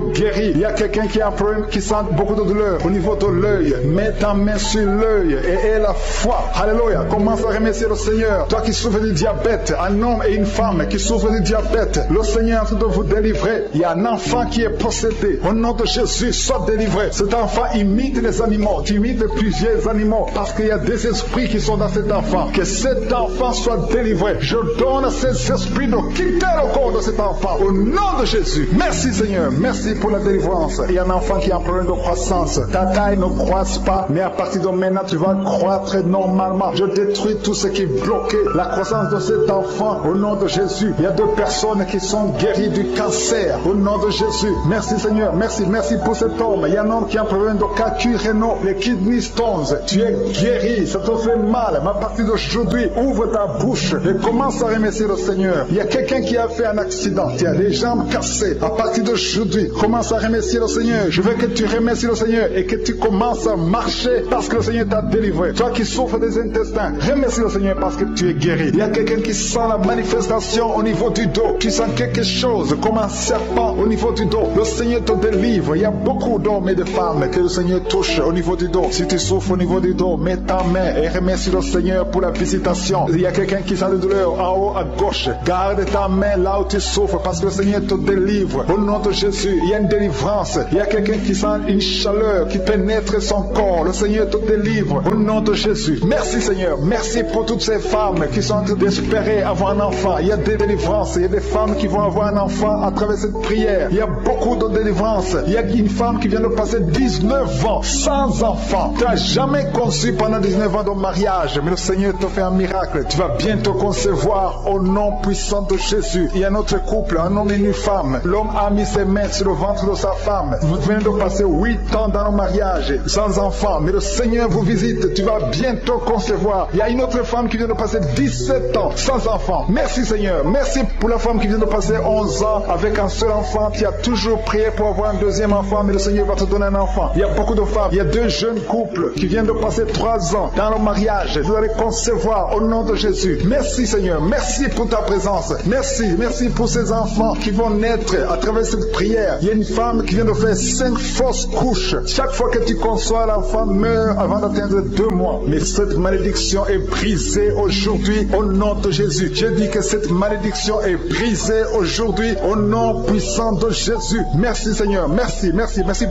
guérit. Il y a quelqu'un qui a un problème, qui sent beaucoup de douleur au niveau de l'œil. Mets ta main sur l'œil et aie la foi. Alléluia. Commence à remercier le Seigneur. Toi qui souffres du diabète, un homme et une femme qui souffrent du diabète, le Seigneur est en train de vous délivrer. Il y a un enfant qui est possédé. Au nom de Jésus, sois délivré. Cet enfant imite les animaux. Tu imites plusieurs animaux parce qu'il y a des esprits qui sont dans cet enfant. Que cet enfant soit délivré. Je donne à ces esprits de quitter le corps de cet enfant. Au nom de Jésus. Merci Seigneur. Merci pour la délivrance. Il y a un enfant qui a un problème de croissance. Ta taille ne croisse pas, mais à partir de maintenant, tu vas croître normalement. Je détruis tout ce qui bloquait la croissance de cet enfant. Au nom de Jésus. Il y a 2 personnes qui sont guéries du cancer. Au nom de Jésus. Merci Seigneur. Merci. Merci pour cet homme. Il y a un homme qui a un problème de calcul rénal, les kidney stones. Tu es guéri. Ça te fait mal. Mais à partir d'aujourd'hui, ouvre ta bouche et commence à remercier le Seigneur. Il y a quelqu'un qui a fait un accident. Tu as les jambes cassées. À partir d'aujourd'hui, commence à remercier le Seigneur. Je veux que tu remercies le Seigneur et que tu commences à marcher parce que le Seigneur t'a délivré. Toi qui souffres des intestins, remercie le Seigneur parce que tu es guéri. Il y a quelqu'un qui sent la manifestation au niveau du dos. Tu sens quelque chose comme un serpent au niveau du dos. Le Seigneur te délivre. Il y a beaucoup d'hommes et de femmes que le Seigneur touche au niveau du dos. Si tu souffres au niveau du dos, mets ta main et remercie le Seigneur pour la visitation. Il y a quelqu'un qui sent la douleur en haut à gauche. Garde ta main là où tu souffres parce que le Seigneur te délivre. Au nom de Jésus, il y a une délivrance. Il y a quelqu'un qui sent une chaleur qui pénètre son corps. Le Seigneur te délivre. Au nom de Jésus. Merci Seigneur. Merci pour toutes ces femmes qui sont en train d'espérer avoir un enfant. Il y a des délivrances. Il y a des femmes qui vont avoir un enfant à travers cette prière. Il y a beaucoup de délivrances. Il y a une femme qui vient de passer 19 ans sans enfant. Tu n'as jamais conçu pendant 19 ans de mariage. Mais le Seigneur te fait un miracle. Tu vas bientôt concevoir au nom puissant de Jésus. Il y a un autre couple, un homme et une femme. L'homme a mis ses mains sur le ventre de sa femme. Vous venez de passer 8 ans dans le mariage sans enfant. Mais le Seigneur vous visite. Tu vas bientôt concevoir. Il y a une autre femme qui vient de passer 17 ans sans enfant. Merci Seigneur. Merci pour la femme qui vient de passer 11 ans avec un seul enfant. Tu as toujours prié pour avoir un deuxième enfant. Mais le Seigneur va te donner un enfant. Il y a beaucoup de femmes. Il y a 2 jeunes couples qui viennent de passer 3 ans dans le mariage. Vous allez concevoir au nom de Jésus. Merci Seigneur. Merci pour ta présence. Merci Merci pour ces enfants qui vont naître à travers cette prière. Il y a une femme qui vient de faire 5 fausses couches. Chaque fois que tu conçois, l'enfant meurt avant d'atteindre 2 mois. Mais cette malédiction est brisée aujourd'hui au nom de Jésus. Je dis que cette malédiction est brisée aujourd'hui au nom puissant de Jésus. Merci Seigneur, merci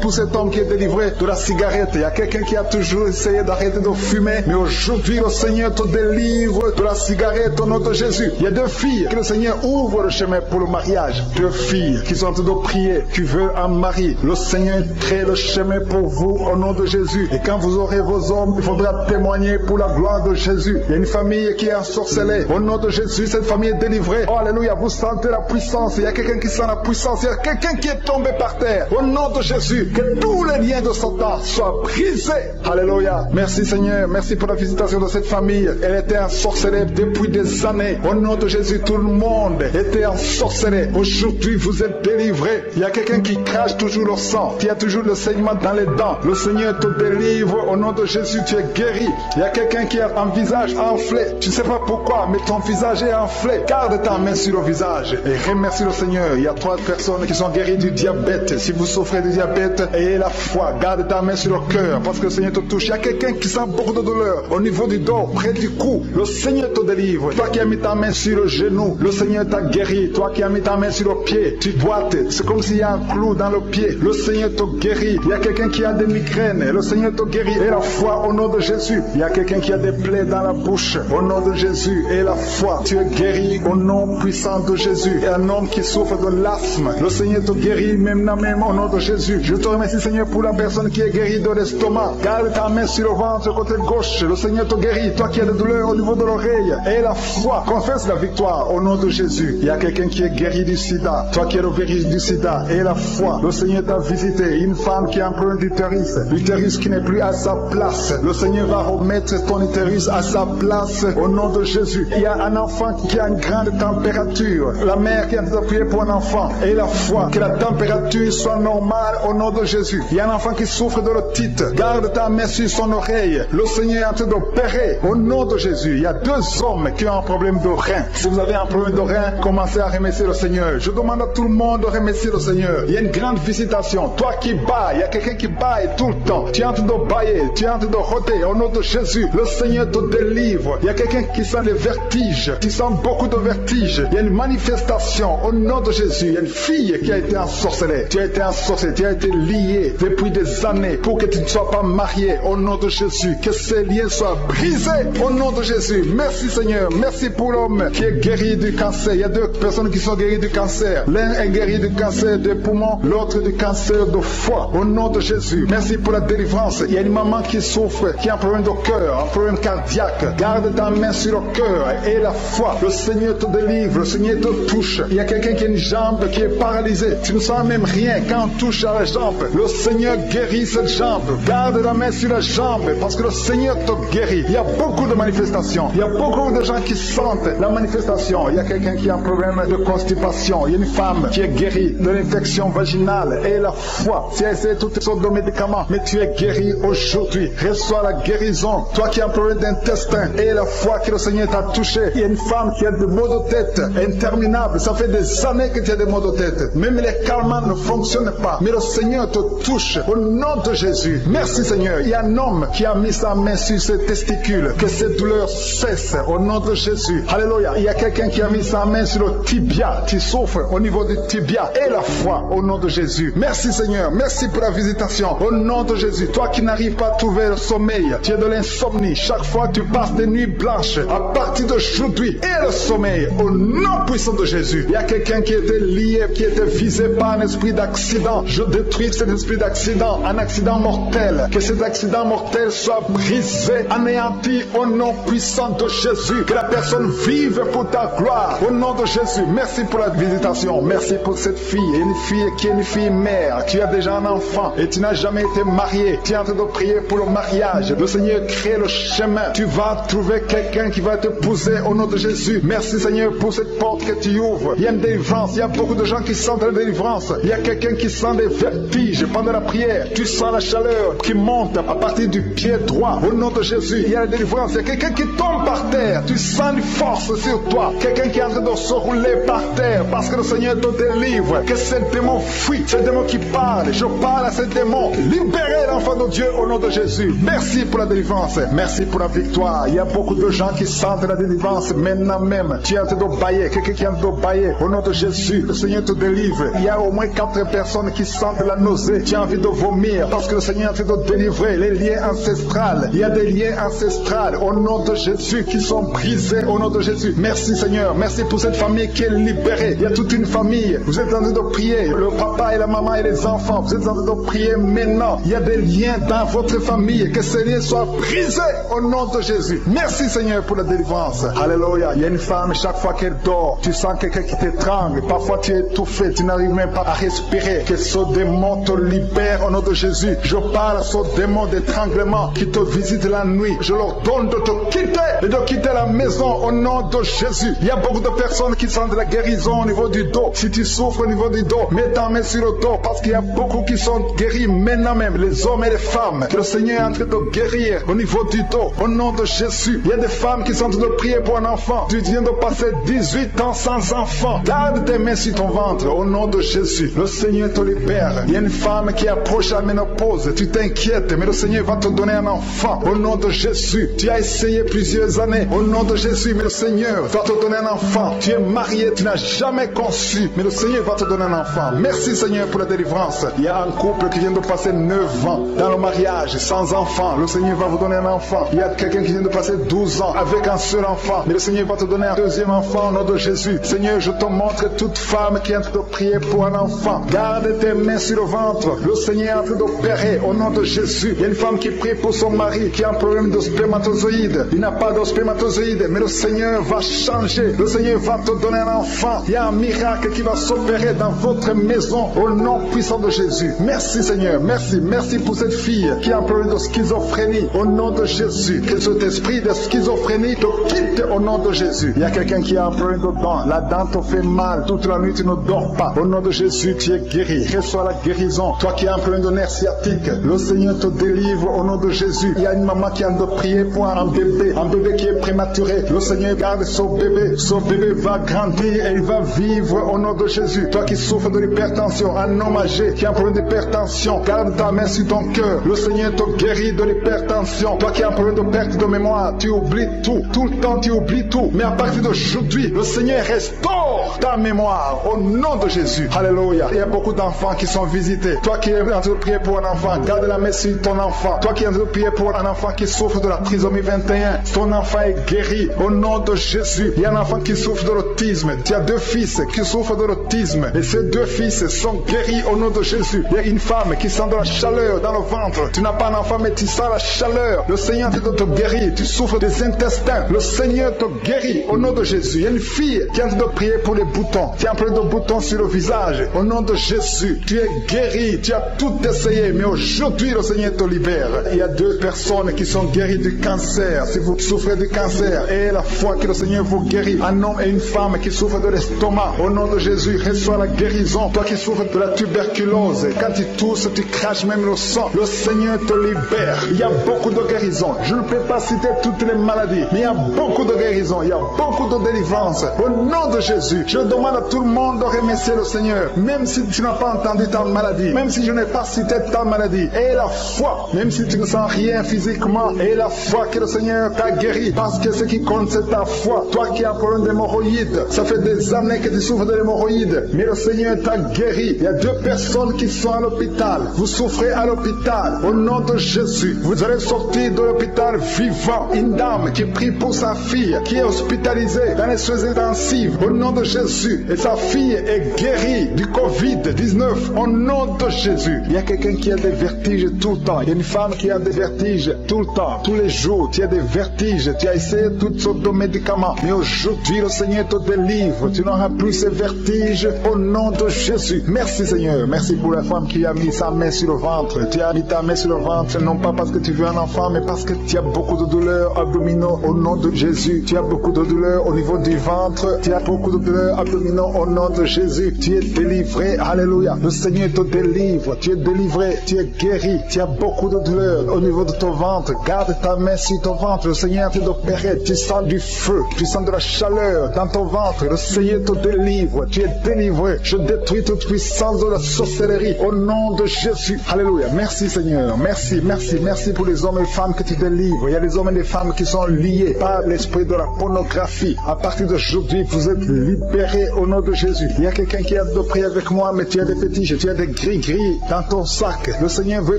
pour cet homme qui est délivré de la cigarette. Il y a quelqu'un qui a toujours essayé d'arrêter de fumer, mais aujourd'hui le Seigneur te délivre de la cigarette au nom de Jésus. Il y a 2 filles que le Seigneur ouvre le chemin pour le mariage. 2 filles qui sont en train de prier, qui veulent un mari. Le Seigneur crée le chemin pour vous au nom de Jésus. Et quand vous aurez vos hommes, il faudra témoigner pour la gloire de Jésus. Il y a une famille qui est ensorcelée. Au nom de Jésus, cette famille est délivrée. Oh, alléluia, vous sentez la puissance. Il y a quelqu'un qui sent la puissance. Il y a quelqu'un qui est tombé par terre. Au nom de Jésus, que tous les liens de Satan soient brisés. Alléluia. Merci Seigneur. Merci pour la visitation de cette famille. Elle était ensorcelée depuis des années. Au nom de Jésus, tout le monde était ensorcelé. Aujourd'hui, vous êtes délivrés. Il y a quelqu'un qui crache toujours le sang, qui a toujours le saignement dans les dents. Le Seigneur te délivre. Au nom de Jésus, tu es guéri. Il y a quelqu'un qui a un visage enflé. Tu ne sais pas pourquoi, mais ton visage est enflé. Garde ta main sur le visage et remercie le Seigneur. Il y a 3 personnes qui sont guéries du diabète. Si vous souffrez du diabète, ayez la foi. Garde ta main sur le cœur parce que le Seigneur te touche. Il y a quelqu'un qui sent beaucoup de douleur au niveau du dos, près du cou. Le Seigneur te délivre. Toi qui as mis ta main sur le genou, le Seigneur t'a guéri. Toi qui as mis ta main sur le pied, tu boites. C'est comme s'il y a un clou dans le pied. Le Seigneur te guérit. Il y a quelqu'un qui a des migraines. Le Seigneur te guérit. Et la foi au nom de Jésus. Il y a quelqu'un qui a des plaies dans la bouche. Au nom de Jésus. Et la foi. Tu es guéri au nom puissant de Jésus. Et un homme qui souffre de l'asthme. Le Seigneur te guérit même au nom de Jésus. Je te remercie Seigneur pour la personne qui est guérie de l'estomac. Garde ta main sur le ventre côté gauche. Le Seigneur te guérit. Toi qui as des douleurs au niveau de l'oreille. Et la foi. Confesse la victoire au nom de Jésus. Il y a quelqu'un qui est guéri du sida. Toi qui es le virus du sida. Et la foi. Le Seigneur t'a visité. Une femme qui a un problème d'utérus. L'utérus qui n'est plus à sa place. Le Seigneur va remettre ton utérus à sa place au nom de Jésus. Il y a un enfant qui a une grande température. La mère qui est en train de prier pour un enfant. Et la foi. Que la température soit normale au nom de Jésus. Il y a un enfant qui souffre de l'otite. Garde ta main sur son oreille. Le Seigneur est en train d'opérer au nom de Jésus. Il y a 2 hommes qui ont un problème de rein. Si vous avez un problème de rein, commencez à remercier le Seigneur. Je demande à tout le monde de remercier le Seigneur. Il y a une grande visitation. Toi qui bailles, il y a quelqu'un qui baille tout le temps. Tu es en train de bailler, tu es en train de rôder au nom de Jésus. Le Seigneur te délivre. Il y a quelqu'un qui sent les vertiges. Tu sens beaucoup de vertiges. Il y a une manifestation au nom de Jésus. Il y a une fille qui a été ensorcelée. Tu as été ensorcelée, tu as été liée depuis des années pour que tu ne sois pas marié au nom de Jésus. Que ces liens soient brisés au nom de Jésus. Merci Seigneur. Merci pour l'homme qui est guéri du cancer. Il y a 2 personnes qui sont guéries du cancer. L'un est guéri du cancer des poumons, l'autre du cancer de foie. Au nom de Jésus. Merci pour la délivrance. Il y a une maman qui souffre, qui a un problème de cœur, un problème cardiaque. Garde ta main sur le cœur et la foi. Le Seigneur te délivre, le Seigneur te touche. Il y a quelqu'un qui a une jambe qui est paralysée. Tu ne sens même rien quand on touche à la jambe. Le Seigneur guérit cette jambe. Garde la main sur la jambe parce que le Seigneur te guérit. Il y a beaucoup de manifestations. Il y a beaucoup de gens qui sentent la manifestation. Il y a quelqu'un qui a un problème de constipation. Il y a une femme qui est guérie de l'infection vaginale et la foi. Tu as essayé toutes sortes de médicaments, mais tu es guéri aujourd'hui. Reçois la guérison. Toi qui as un problème d'intestin et la foi que le Seigneur t'a touché. Il y a une femme qui a des maux de tête interminables. Ça fait des années que tu as des maux de tête. Même les calmants ne fonctionnent pas. Mais le Seigneur te touche au nom de Jésus. Merci Seigneur. Il y a un homme qui a mis sa main sur ses testicules. Que ces douleurs cessent au nom de Jésus. Alléluia. Il y a quelqu'un qui a mis sa main sur le tibia. Tu souffres au niveau du tibia. Et la foi au nom de Jésus. Merci Seigneur. Merci pour la visitation. Au nom de Jésus. Toi qui n'arrives pas à trouver le sommeil. Tu as de l'insomnie. Chaque fois tu passes des nuits blanches. À partir d'aujourd'hui. Et le sommeil. Au nom puissant de Jésus. Il y a quelqu'un qui était lié, qui était visé par un esprit d'accident. Je détruis cet esprit d'accident. Un accident mortel. Que cet accident mortel soit brisé, anéanti au nom puissant de Jésus. Que la personne vive pour ta gloire. Au nom de Jésus. Merci pour la visitation. Merci pour cette fille. Une fille qui est une fille mère. Tu as déjà un enfant et tu n'as jamais été marié. Tu es en train de prier pour le mariage. Le Seigneur crée le chemin. Tu vas trouver quelqu'un qui va t'épouser au nom de Jésus. Merci Seigneur pour cette porte que tu ouvres. Il y a une délivrance. Il y a beaucoup de gens qui sentent la délivrance. Il y a quelqu'un qui sent des vertiges pendant la prière. Tu sens la chaleur qui monte à partir du pied droit. Au nom de Jésus, il y a la délivrance. Il y a quelqu'un qui tombe par terre. Tu sens une force sur toi. Quelqu'un qui est en train de se rouler rouler par terre parce que le Seigneur te délivre. Que ces démons fuient, ces démons qui parlent. Je parle à ces démons. Libérez l'enfant de Dieu au nom de Jésus. Merci pour la délivrance. Merci pour la victoire. Il y a beaucoup de gens qui sentent la délivrance maintenant même. Tu es en train de bailler. Quelqu'un qui est en train de bailler. Au nom de Jésus, le Seigneur te délivre. Il y a au moins 4 personnes qui sentent la nausée. Tu as envie de vomir parce que le Seigneur est en train de délivrer les liens ancestraux. Il y a des liens ancestraux au nom de Jésus qui sont brisés au nom de Jésus. Merci Seigneur. Merci pour cette famille qui est libérée. Il y a toute une famille. Vous êtes en train de prier. Le papa et la maman et les enfants. Vous êtes en train de prier maintenant. Il y a des liens dans votre famille. Que ces liens soient brisés au nom de Jésus. Merci Seigneur pour la délivrance. Alléluia. Il y a une femme, chaque fois qu'elle dort, tu sens quelqu'un qui t'étrangle. Parfois tu es étouffé. Tu n'arrives même pas à respirer. Que ce démon te libère au nom de Jésus. Je parle à ce démon d'étranglement qui te visite la nuit. Je leur donne de te quitter et de quitter la maison au nom de Jésus. Il y a beaucoup de personnes qui sentent de la guérison au niveau du dos. Si tu souffres au niveau du dos, mets ta main sur le dos parce qu'il y a beaucoup qui sont guéris maintenant même, les hommes et les femmes. Que le Seigneur est en train de guérir au niveau du dos au nom de Jésus. Il y a des femmes qui sont en train de prier pour un enfant. Tu viens de passer 18 ans sans enfant. Garde tes mains sur ton ventre au nom de Jésus. Le Seigneur te libère. Il y a une femme qui approche la ménopause. Tu t'inquiètes, mais le Seigneur va te donner un enfant au nom de Jésus. Tu as essayé plusieurs années au nom de Jésus, mais le Seigneur va te donner un enfant. Tu es marié, tu n'as jamais conçu, mais le Seigneur va te donner un enfant. Merci Seigneur pour la délivrance. Il y a un couple qui vient de passer 9 ans dans le mariage sans enfant. Le Seigneur va vous donner un enfant. Il y a quelqu'un qui vient de passer 12 ans avec un seul enfant, mais le Seigneur va te donner un deuxième enfant au nom de Jésus. Seigneur, je te montre toute femme qui est en train de prier pour un enfant. Garde tes mains sur le ventre. Le Seigneur est en train d'opérer au nom de Jésus. Il y a une femme qui prie pour son mari qui a un problème de spermatozoïde. Il n'a pas de spermatozoïde, mais le Seigneur va changer. Le Seigneur va te donner un enfant. Il y a un miracle qui va s'opérer dans votre maison au nom puissant de Jésus. Merci Seigneur, merci. Merci pour cette fille qui a un problème de schizophrénie au nom de Jésus. Que cet esprit de schizophrénie te quitte au nom de Jésus. Il y a quelqu'un qui a un problème de dent. La dent te fait mal. Toute la nuit tu ne dors pas. Au nom de Jésus, tu es guéri. Reçois la guérison. Toi qui as un problème de nerf sciatique, le Seigneur te délivre au nom de Jésus. Il y a une maman qui a de prier pour un bébé qui est prématuré. Le Seigneur garde son bébé. Son bébé va grandir et il va vivre au nom de Jésus. Toi qui souffres de l'hypertension, un homme âgé qui a un problème d'hypertension, garde ta main sur ton cœur. Le Seigneur te guérit de l'hypertension. Toi qui as un problème de perte de mémoire, tu oublies tout. Tout le temps tu oublies tout. Mais à partir d'aujourd'hui, le Seigneur restaure ta mémoire au nom de Jésus. Alléluia. Il y a beaucoup d'enfants qui sont visités. Toi qui es en train de prier pour un enfant, garde la main sur ton enfant. Toi qui es en train de prier pour un enfant qui souffre de la trisomie 21, ton enfant est guéri au nom de Jésus. Il y a un enfant qui souffre de l'autisme. Tu as 2 fils qui souffrent de l'autisme et ces 2 fils sont guéris au nom de Jésus. Il y a une femme qui sent de la chaleur dans le ventre. Tu n'as pas un enfant mais tu sens la chaleur. Le Seigneur te guérit. Tu souffres des intestins. Le Seigneur te guérit au nom de Jésus. Il y a une fille qui est en train de prier pour les boutons. Tu as un peu de boutons sur le visage. Au nom de Jésus, tu es guéri. Tu as tout essayé mais aujourd'hui le Seigneur te libère. Il y a 2 personnes qui sont guéries du cancer. Si vous souffrez du cancer, et la foi que le Seigneur vous guérit. Un homme et une femme qui souffrent de l'estomac. Au nom de Jésus, reçois la guérison. Toi qui souffres de la tuberculose, quand tu tousses, tu craches même le sang. Le Seigneur te libère. Il y a beaucoup de guérisons. Je ne peux pas citer toutes les maladies, mais il y a beaucoup de guérisons. Il y a beaucoup de délivrance. Au nom de Jésus, je demande à tout le monde de remercier le Seigneur. Même si tu n'as pas entendu ta maladie, même si je n'ai pas cité ta maladie, et la foi, même si tu ne sens rien physiquement, et la foi que le Seigneur t'a guéri. Parce que ce qui compte, c'est ta foi. Toi qui as un problème d'hémorroïdes, ça fait des années que tu souffres de l'hémorroïde, mais le Seigneur t'a guéri. Il y a 2 personnes qui sont à l'hôpital. Vous souffrez à l'hôpital. Au nom de Jésus, vous allez sortir de l'hôpital vivant. Une dame qui prie pour sa fille, qui est hospitalisée dans les soins intensifs. Au nom de Jésus. Et sa fille est guérie du Covid-19. Au nom de Jésus. Il y a quelqu'un qui a des vertiges tout le temps. Il y a une femme qui a des vertiges tout le temps. Tous les jours, tu as des vertiges. Tu as essayé toutes sortes de médicaments. Mais aujourd'hui, le Seigneur te délivre. Tu n'auras plus ces vertiges. Au nom de Jésus. Merci Seigneur. Merci pour la femme qui a mis sa main sur le ventre. Tu as mis ta main sur le ventre, non pas parce que tu veux un enfant, mais parce que tu as beaucoup de douleurs abdominaux. Au nom de Jésus. Tu as beaucoup de douleurs au niveau du ventre. Tu as beaucoup de douleurs douleurs abdominaux au nom de Jésus. Tu es délivré. Alléluia. Le Seigneur te délivre. Tu es délivré. Tu es guéri. Tu as beaucoup de douleurs au niveau de ton ventre. Garde ta main sur ton ventre. Le Seigneur te opéré. Tu sens du feu. Tu sens de la chaleur dans ton ventre. Le Seigneur te délivre. Tu es délivré. Je détruis toute puissance de la sorcellerie au nom de Jésus. Alléluia. Merci Seigneur. Merci, merci, merci pour les hommes et femmes que tu délivres. Il y a des hommes et des femmes qui sont liés par l'esprit de la pornographie. À partir d'aujourd'hui, vous êtes libérés au nom de Jésus. Il y a quelqu'un qui a de prier avec moi, mais tu as des fétiches, tu as des gris-gris dans ton sac. Le Seigneur veut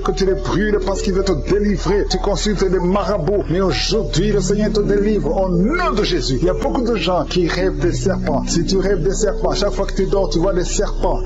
que tu les brûles parce qu'il veut te délivrer. Tu consultes des marabouts, mais aujourd'hui, le Seigneur te délivre au nom de Jésus. Il y a beaucoup de gens qui rêvent des serpents. Si tu rêves des serpents, chaque fois que tu dors, tu vois des serpents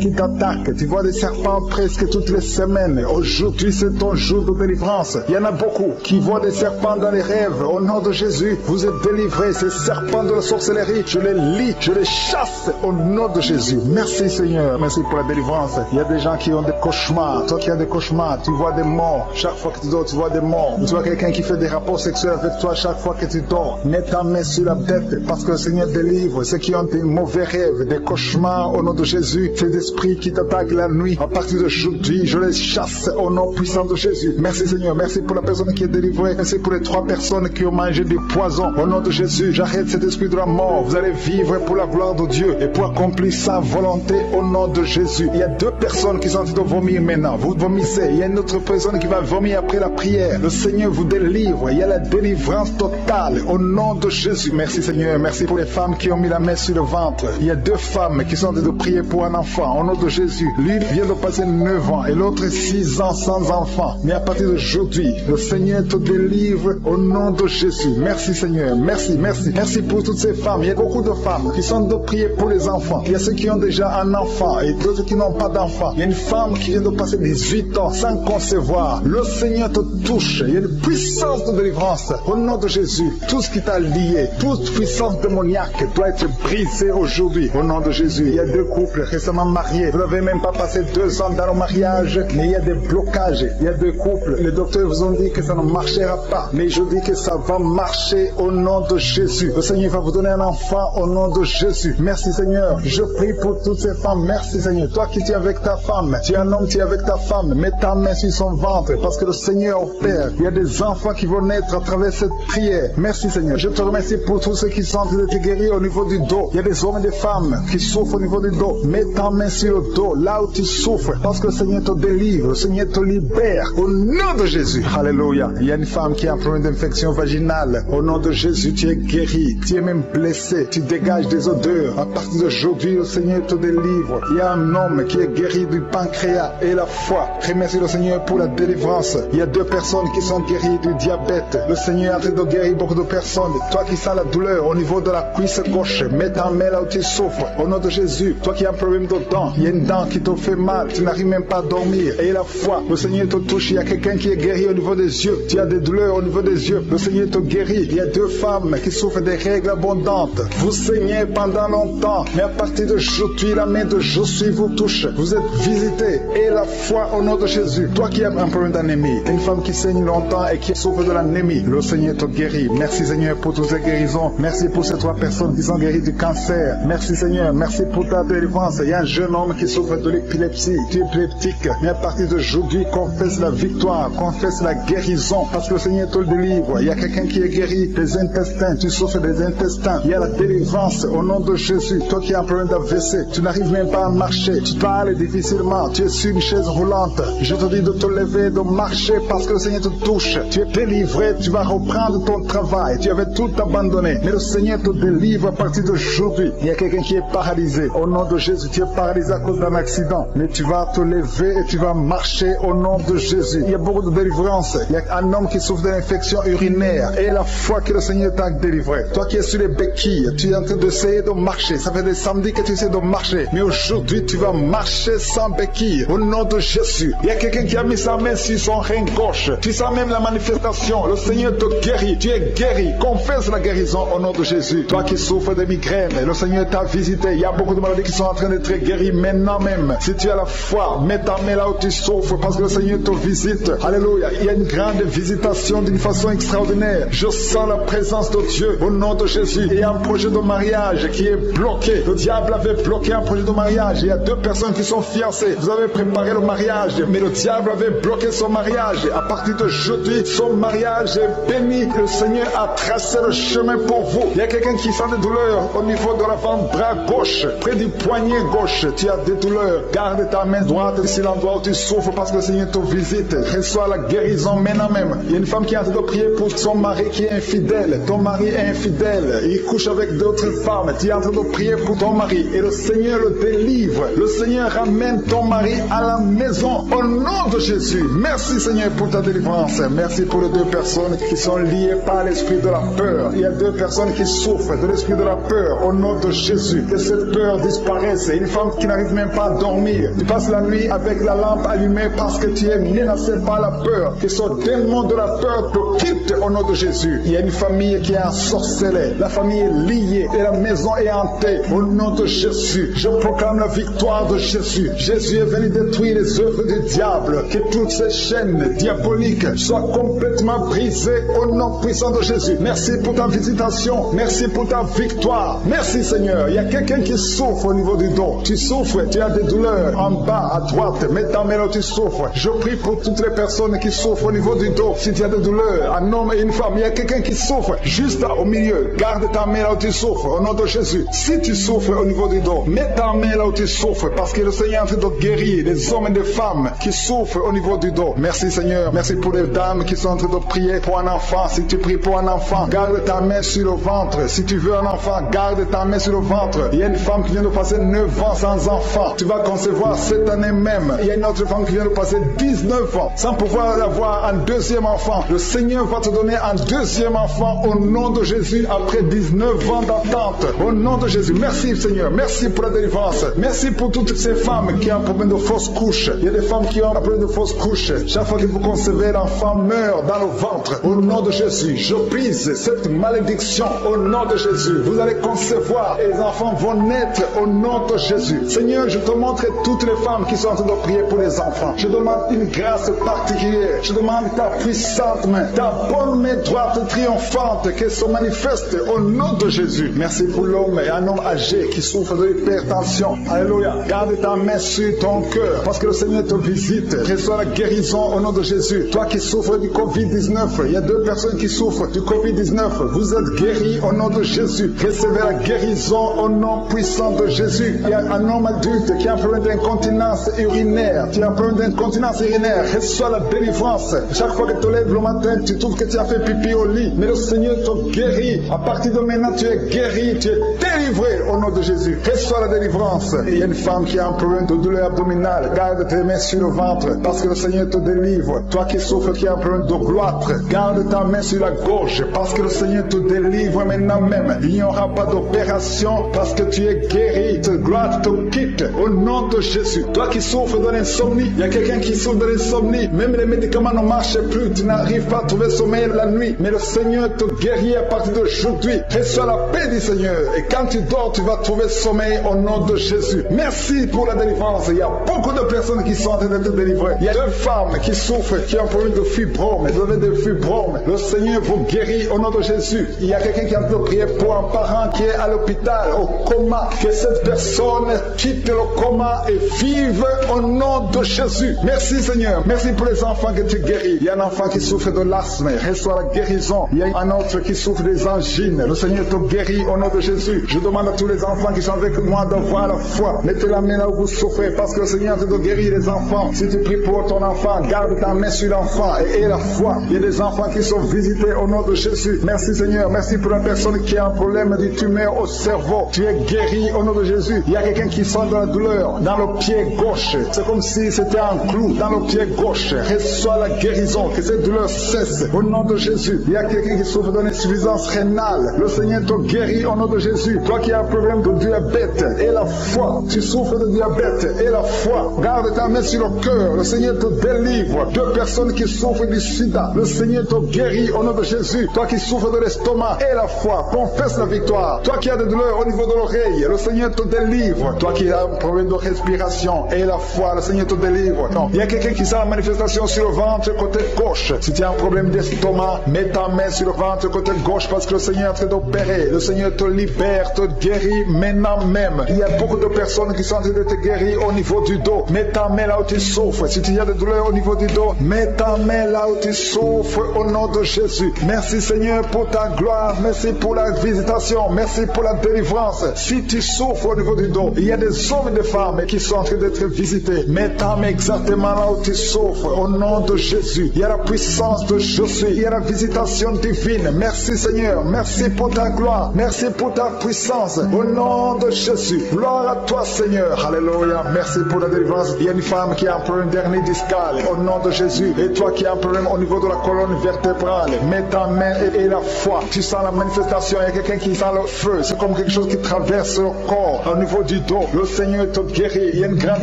qui t'attaquent. Tu vois des serpents presque toutes les semaines. Aujourd'hui, c'est ton jour de délivrance. Il y en a beaucoup qui voient des serpents dans les rêves. Au nom de Jésus, vous êtes délivrés. Ces serpents de la sorcellerie, je les lis, je les chasse au nom de Jésus. Merci Seigneur, merci pour la délivrance. Il y a des gens qui ont des cauchemars. Toi qui as des cauchemars, tu vois des morts. Chaque fois que tu dors, tu vois des morts. Tu vois quelqu'un qui fait des rapports sexuels avec toi chaque fois que tu dors. Mets ta main sur la tête parce que le Seigneur délivre ceux qui ont des mauvais rêves, des cauchemars au nom de Jésus. Ces esprits qui t'attaquent la nuit, à partir d'aujourd'hui, je les chasse au nom puissant de Jésus. Merci Seigneur, merci pour la personne qui est délivrée. Merci pour les 3 personnes qui ont mangé du poison. Au nom de Jésus, j'arrête cet esprit de la mort. Vous allez vivre pour la gloire de Dieu et pour accomplir sa volonté au nom de Jésus. Il y a 2 personnes qui sont en train de vomir maintenant. Vous vomissez. Il y a une autre personne qui va vomir après la prière. Le Seigneur vous délivre. Il y a la délivrance totale au nom de Jésus. Merci Seigneur. Merci pour les femmes qui ont mis la main sur le ventre. Il y a 2 femmes qui sont en train de prier pour un enfant au nom de Jésus. L'une vient de passer 9 ans et l'autre 6 ans sans enfant. Mais à partir d'aujourd'hui, le Seigneur te délivre au nom de Jésus. Merci Seigneur. Merci, merci. Merci pour toutes ces femmes. Il y a beaucoup de femmes qui sont de prier pour les enfants. Il y a ceux qui ont déjà un enfant et d'autres qui n'ont pas d'enfant. Il y a une femme qui vient de passer 18 ans sans concevoir. Le Seigneur te touche. Il y a une puissance de délivrance au nom de Jésus. Tout ce qui t'a lié, toute puissance démoniaque doit être brisée aujourd'hui au nom de Jésus. Il y a 2 couples récemment mariés. Vous n'avez même pas passé 2 ans dans le mariage, mais il y a des blocages. Il y a 2 couples. Les docteurs vous ont dit que ça ne marchera pas, mais je dis que ça va marcher au nom de Jésus. Le Seigneur va vous donner un enfant au nom de Jésus. Merci Seigneur. Je prie pour toutes ces femmes. Merci Seigneur. Toi qui es avec ta femme, tu es un homme, tu es avec ta femme, mets ta main sur son ventre parce que le Seigneur opère. Il y a des enfants qui vont naître à travers cette prière. Merci Seigneur. Je te remercie pour tous ceux qui sont guéris au niveau du dos. Il y a des hommes et des femmes qui souffrent au niveau du dos. Mets ta main sur le dos, là où tu souffres, parce que le Seigneur te délivre, le Seigneur te libère au nom de Jésus. Alléluia. Il y a une femme qui a un problème d'infection vaginale. Au nom de Jésus, tu es guéri. Tu es même blessé. Tu dégages des odeurs. À partir d'aujourd'hui, le Seigneur te délivre. Il y a un homme qui est guéri du pancréas et la foi. Remercie le Seigneur pour la délivrance. Il y a 2 personnes qui sont guéries du diabète. Le Seigneur est en train de guérir beaucoup de personnes. Toi qui sens la douleur au niveau de la cuisse gauche, mets ta main là où tu souffres. Au nom de Jésus, toi qui as un problème de dents, il y a une dent qui te fait mal, tu n'arrives même pas à dormir. Et la foi, le Seigneur te touche. Il y a quelqu'un qui est guéri au niveau des yeux. Tu as des douleurs au niveau des yeux. Le Seigneur te guérit. Il y a 2 femmes qui souffrent des règles abondantes. Vous saignez pendant longtemps, mais à partir d'aujourd'hui, la main de Jésus vous touche. Vous êtes visités. Et la foi au nom de Jésus. Toi qui as un problème d'anémie, une femme qui saigne longtemps et qui souffre de l'anémie, le Seigneur te guérit. Merci Seigneur pour toutes ces guérisons. Merci pour ces 3 personnes qui sont guéries du cancer. Merci Seigneur. Merci pour ta délivrance. Il y a un jeune homme qui souffre de l'épilepsie. Tu es épileptique. Mais à partir d'aujourd'hui, confesse la victoire. Confesse la guérison. Parce que le Seigneur te délivre. Il y a quelqu'un qui est guéri des intestins. Tu souffres des intestins. Il y a la délivrance au nom de Jésus. Toi qui as un problème d'AVC, tu n'arrives même pas à marcher. Tu parles difficilement. Tu es sur une chaise roulante. Je te dis de te lever, de marcher parce que le Seigneur te touche. Tu es délivré. Tu vas reprendre ton travail. Tu avais tout abandonné. Mais le Seigneur te délivre à partir d'aujourd'hui. Il y a quelqu'un qui est paralysé. Au nom de Jésus, tu es paralysé à cause d'un accident. Mais tu vas te lever et tu vas marcher au nom de Jésus. Il y a beaucoup de délivrance. Il y a un homme qui souffre d'une infection urinaire. Et la foi que le Seigneur t'a délivré. Toi qui es sur les béquilles, tu es en train d'essayer de marcher. Ça fait des samedis que tu essaies de marcher. Mais aujourd'hui, tu vas marcher sans béquilles. Au nom de Jésus. Il y a quelqu'un qui a mis sa main sur son rein gauche. Tu sens même la manifestation. Le Seigneur te guérit. Tu es guéri. Confesse la guérison au nom de Jésus. Toi qui souffres de migraines, le Seigneur t'a visité. Il y a beaucoup de maladies qui sont en train d'être guéries maintenant même. Si tu as la foi, mets ta main là où tu souffres parce que le Seigneur te visite. Alléluia. Il y a une grande visitation d'une façon extraordinaire. Je sens la présence de Dieu au nom de Jésus. Il y a un projet de mariage. mariage qui est bloqué. Le diable avait bloqué un projet de mariage. Il y a 2 personnes qui sont fiancées. Vous avez préparé le mariage, mais le diable avait bloqué son mariage. À partir de jeudi, son mariage est béni. Le Seigneur a tracé le chemin pour vous. Il y a quelqu'un qui sent des douleurs au niveau de l'avant-bras gauche, près du poignet gauche. Tu as des douleurs. Garde ta main droite sur l'endroit où tu souffres parce que le Seigneur te visite. Reçois la guérison maintenant même. Il y a une femme qui est en train de prier pour son mari qui est infidèle. Ton mari est infidèle. Il couche avec d'autres femmes. Tu es en train de prier pour ton mari et le Seigneur le délivre. Le Seigneur ramène ton mari à la maison au nom de Jésus. Merci Seigneur pour ta délivrance. Merci pour les 2 personnes qui sont liées par l'esprit de la peur. Il y a 2 personnes qui souffrent de l'esprit de la peur au nom de Jésus. Que cette peur disparaisse. Une femme qui n'arrive même pas à dormir. Tu passes la nuit avec la lampe allumée parce que tu es menacé par la peur. Que ce démon de la peur te quitte au nom de Jésus. Il y a une famille qui est ensorcelée. La famille est liée et la maison est hantée. Au nom de Jésus, je proclame la victoire de Jésus. Jésus est venu détruire les œuvres du diable. Que toutes ces chaînes diaboliques soient complètement brisées au nom puissant de Jésus. Merci pour ta visitation. Merci pour ta victoire. Merci Seigneur. Il y a quelqu'un qui souffre au niveau du dos. Tu souffres, tu as des douleurs en bas, à droite. Mets ta main là où tu souffres. Je prie pour toutes les personnes qui souffrent au niveau du dos. Si tu as des douleurs, un homme et une femme, il y a quelqu'un qui souffre juste là au milieu. Garde ta main là où tu souffres au nom de Jésus. Si tu souffres au niveau du dos, mets ta main là où tu souffres parce que le Seigneur est en train de guérir les hommes et les femmes qui souffrent au niveau du dos. Merci Seigneur. Merci pour les dames qui sont en train de prier pour un enfant. Si tu pries pour un enfant, garde ta main sur le ventre. Si tu veux un enfant, garde ta main sur le ventre. Il y a une femme qui vient de passer 9 ans sans enfant. Tu vas concevoir cette année même. Il y a une autre femme qui vient de passer 19 ans sans pouvoir avoir un 2e enfant. Le Seigneur va te donner un 2e enfant au nom de Jésus après 19 ans d'attente. Au nom de Jésus. Merci Seigneur. Merci pour la délivrance. Merci pour toutes ces femmes qui ont un problème de fausse couche. Il y a des femmes qui ont un problème de fausse couche. Chaque fois que vous concevez, l'enfant meurt dans le ventre. Au nom de Jésus, je brise cette malédiction au nom de Jésus. Vous allez concevoir et les enfants vont naître au nom de Jésus. Seigneur, je te montre toutes les femmes qui sont en train de prier pour les enfants. Je demande une grâce particulière. Je demande ta puissante main, ta bonne main droite triomphante qu'elle se manifeste au nom de Jésus. Merci pour l'homme et un homme âgé qui souffre de l'hypertension. Alléluia. Garde ta main sur ton cœur parce que le Seigneur te visite. Reçois la guérison au nom de Jésus. Toi qui souffres du Covid-19, il y a 2 personnes qui souffrent du Covid-19. Vous êtes guéris au nom de Jésus. Recevez la guérison au nom puissant de Jésus. Il y a un homme adulte qui a un problème d'incontinence urinaire. Tu as un problème d'incontinence urinaire. Reçois la délivrance. Chaque fois que tu te lèves le matin, tu trouves que tu as fait pipi au lit. Mais le Seigneur te guérit. À partir de maintenant, tu es guéri. Tu es délivré au nom de Jésus. Reçois la délivrance. Il y a une femme qui a un problème de douleur abdominale. Garde tes mains sur le ventre parce que le Seigneur te délivre. Toi qui souffres, qui a un problème de gloître, garde ta main sur la gorge parce que le Seigneur te délivre maintenant même. Il n'y aura pas d'opération parce que tu es guéri. Ta gloire te quitte au nom de Jésus. Toi qui souffres de l'insomnie, il y a quelqu'un qui souffre de l'insomnie. Même les médicaments ne marchent plus. Tu n'arrives pas à trouver sommeil la nuit. Mais le Seigneur te guérit à partir d'aujourd'hui. Reçois la paix du Seigneur. Et quand tu dors, tu vas trouver sommeil au nom de Jésus. Merci pour la délivrance. Il y a beaucoup de personnes qui sont en train d'être délivrées. Il y a 2 femmes qui souffrent, qui ont un problème de fibrome. Vous avez des fibromes. Le Seigneur vous guérit au nom de Jésus. Il y a quelqu'un qui est en train de prier pour un parent qui est à l'hôpital, au coma. Que cette personne quitte le coma et vive au nom de Jésus. Merci Seigneur. Merci pour les enfants que tu guéris. Il y a un enfant qui souffre de l'asthme. Reçois la guérison. Il y a un autre qui souffre des angines. Le Seigneur te guérit au nom de Jésus. Je demande à tous les enfants qui sont avec moi d'avoir la foi. Mettez la main là où vous souffrez parce que le Seigneur te guérit les enfants. Si tu pries pour ton enfant, garde ta main sur l'enfant et aie la foi. Il y a des enfants qui sont visités au nom de Jésus. Merci Seigneur. Merci pour la personne qui a un problème de tumeur au cerveau. Tu es guéri au nom de Jésus. Il y a quelqu'un qui sent de la douleur dans le pied gauche. C'est comme si c'était un clou dans le pied gauche. Reçois la guérison. Que cette douleur cesse au nom de Jésus. Il y a quelqu'un qui souffre d'une insuffisance rénale. Le Seigneur te guérit au nom de Jésus. Toi qui as un problème de diabète et la foi. Tu souffres de diabète et la foi. Garde ta main sur le cœur. Le Seigneur te délivre. 2 personnes qui souffrent du sida. Le Seigneur te guérit au nom de Jésus. Toi qui souffres de l'estomac et la foi. Confesse la victoire. Toi qui as des douleurs au niveau de l'oreille. Le Seigneur te délivre. Toi qui as un problème de respiration et la foi. Le Seigneur te délivre. Non. Il y a quelqu'un qui sent la manifestation sur le ventre côté gauche. Si tu as un problème d'estomac, mets ta main sur le ventre côté gauche parce que le Seigneur est en train d'opérer. Le Seigneur te libère, te guérit maintenant même. Il y a beaucoup de personnes qui sont en train de te guérir au niveau du dos. Mets ta main là où tu souffres. Si tu as des douleurs au niveau du dos, mets ta main là où tu souffres au nom de Jésus. Merci Seigneur pour ta gloire. Merci pour la visitation. Merci pour la délivrance. Si tu souffres au niveau du dos, il y a des hommes et des femmes qui sont en train d'être visités. Mets ta main exactement là où tu souffres au nom de Jésus. Il y a la puissance de Jésus. Il y a la visitation divine. Merci Seigneur. Merci pour ta gloire. Merci pour ta puissance. Au nom de Jésus. Gloire à toi Seigneur. Alléluia. Merci pour la délivrance. Il y a une femme qui a un problème d'hernie discale. Au nom de Jésus. Et toi qui as un problème au niveau de la colonne vertébrale. Mets ta main et la foi. Tu sens la manifestation. Il y a quelqu'un qui sent le feu. C'est comme quelque chose qui traverse le corps au niveau du dos. Le Seigneur te guérit. Il y a une grande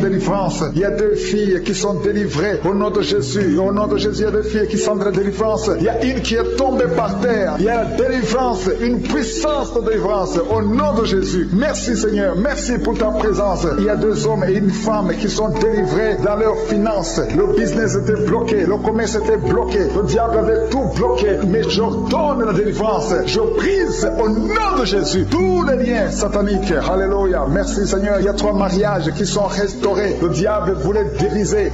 délivrance. Il y a 2 filles qui sont délivrées au nom de Jésus. Au nom de Jésus, il y a 2 filles qui sont de la délivrance. Il y a une qui est tombée par terre. Il y a la délivrance, une puissance de délivrance au nom de Jésus. Merci Seigneur. Merci pour ta présence. Il y a 2 hommes et une femme qui sont délivrés dans leurs finances. Le business était bloqué. Le commerce était bloqué. Le diable avait tout bloqué. Mais j'ordonne la délivrance. Je brise au nom de Jésus tous les liens sataniques. Alléluia. Merci Seigneur. Il y a 3 mariages qui sont restaurés. Le diable voulait briser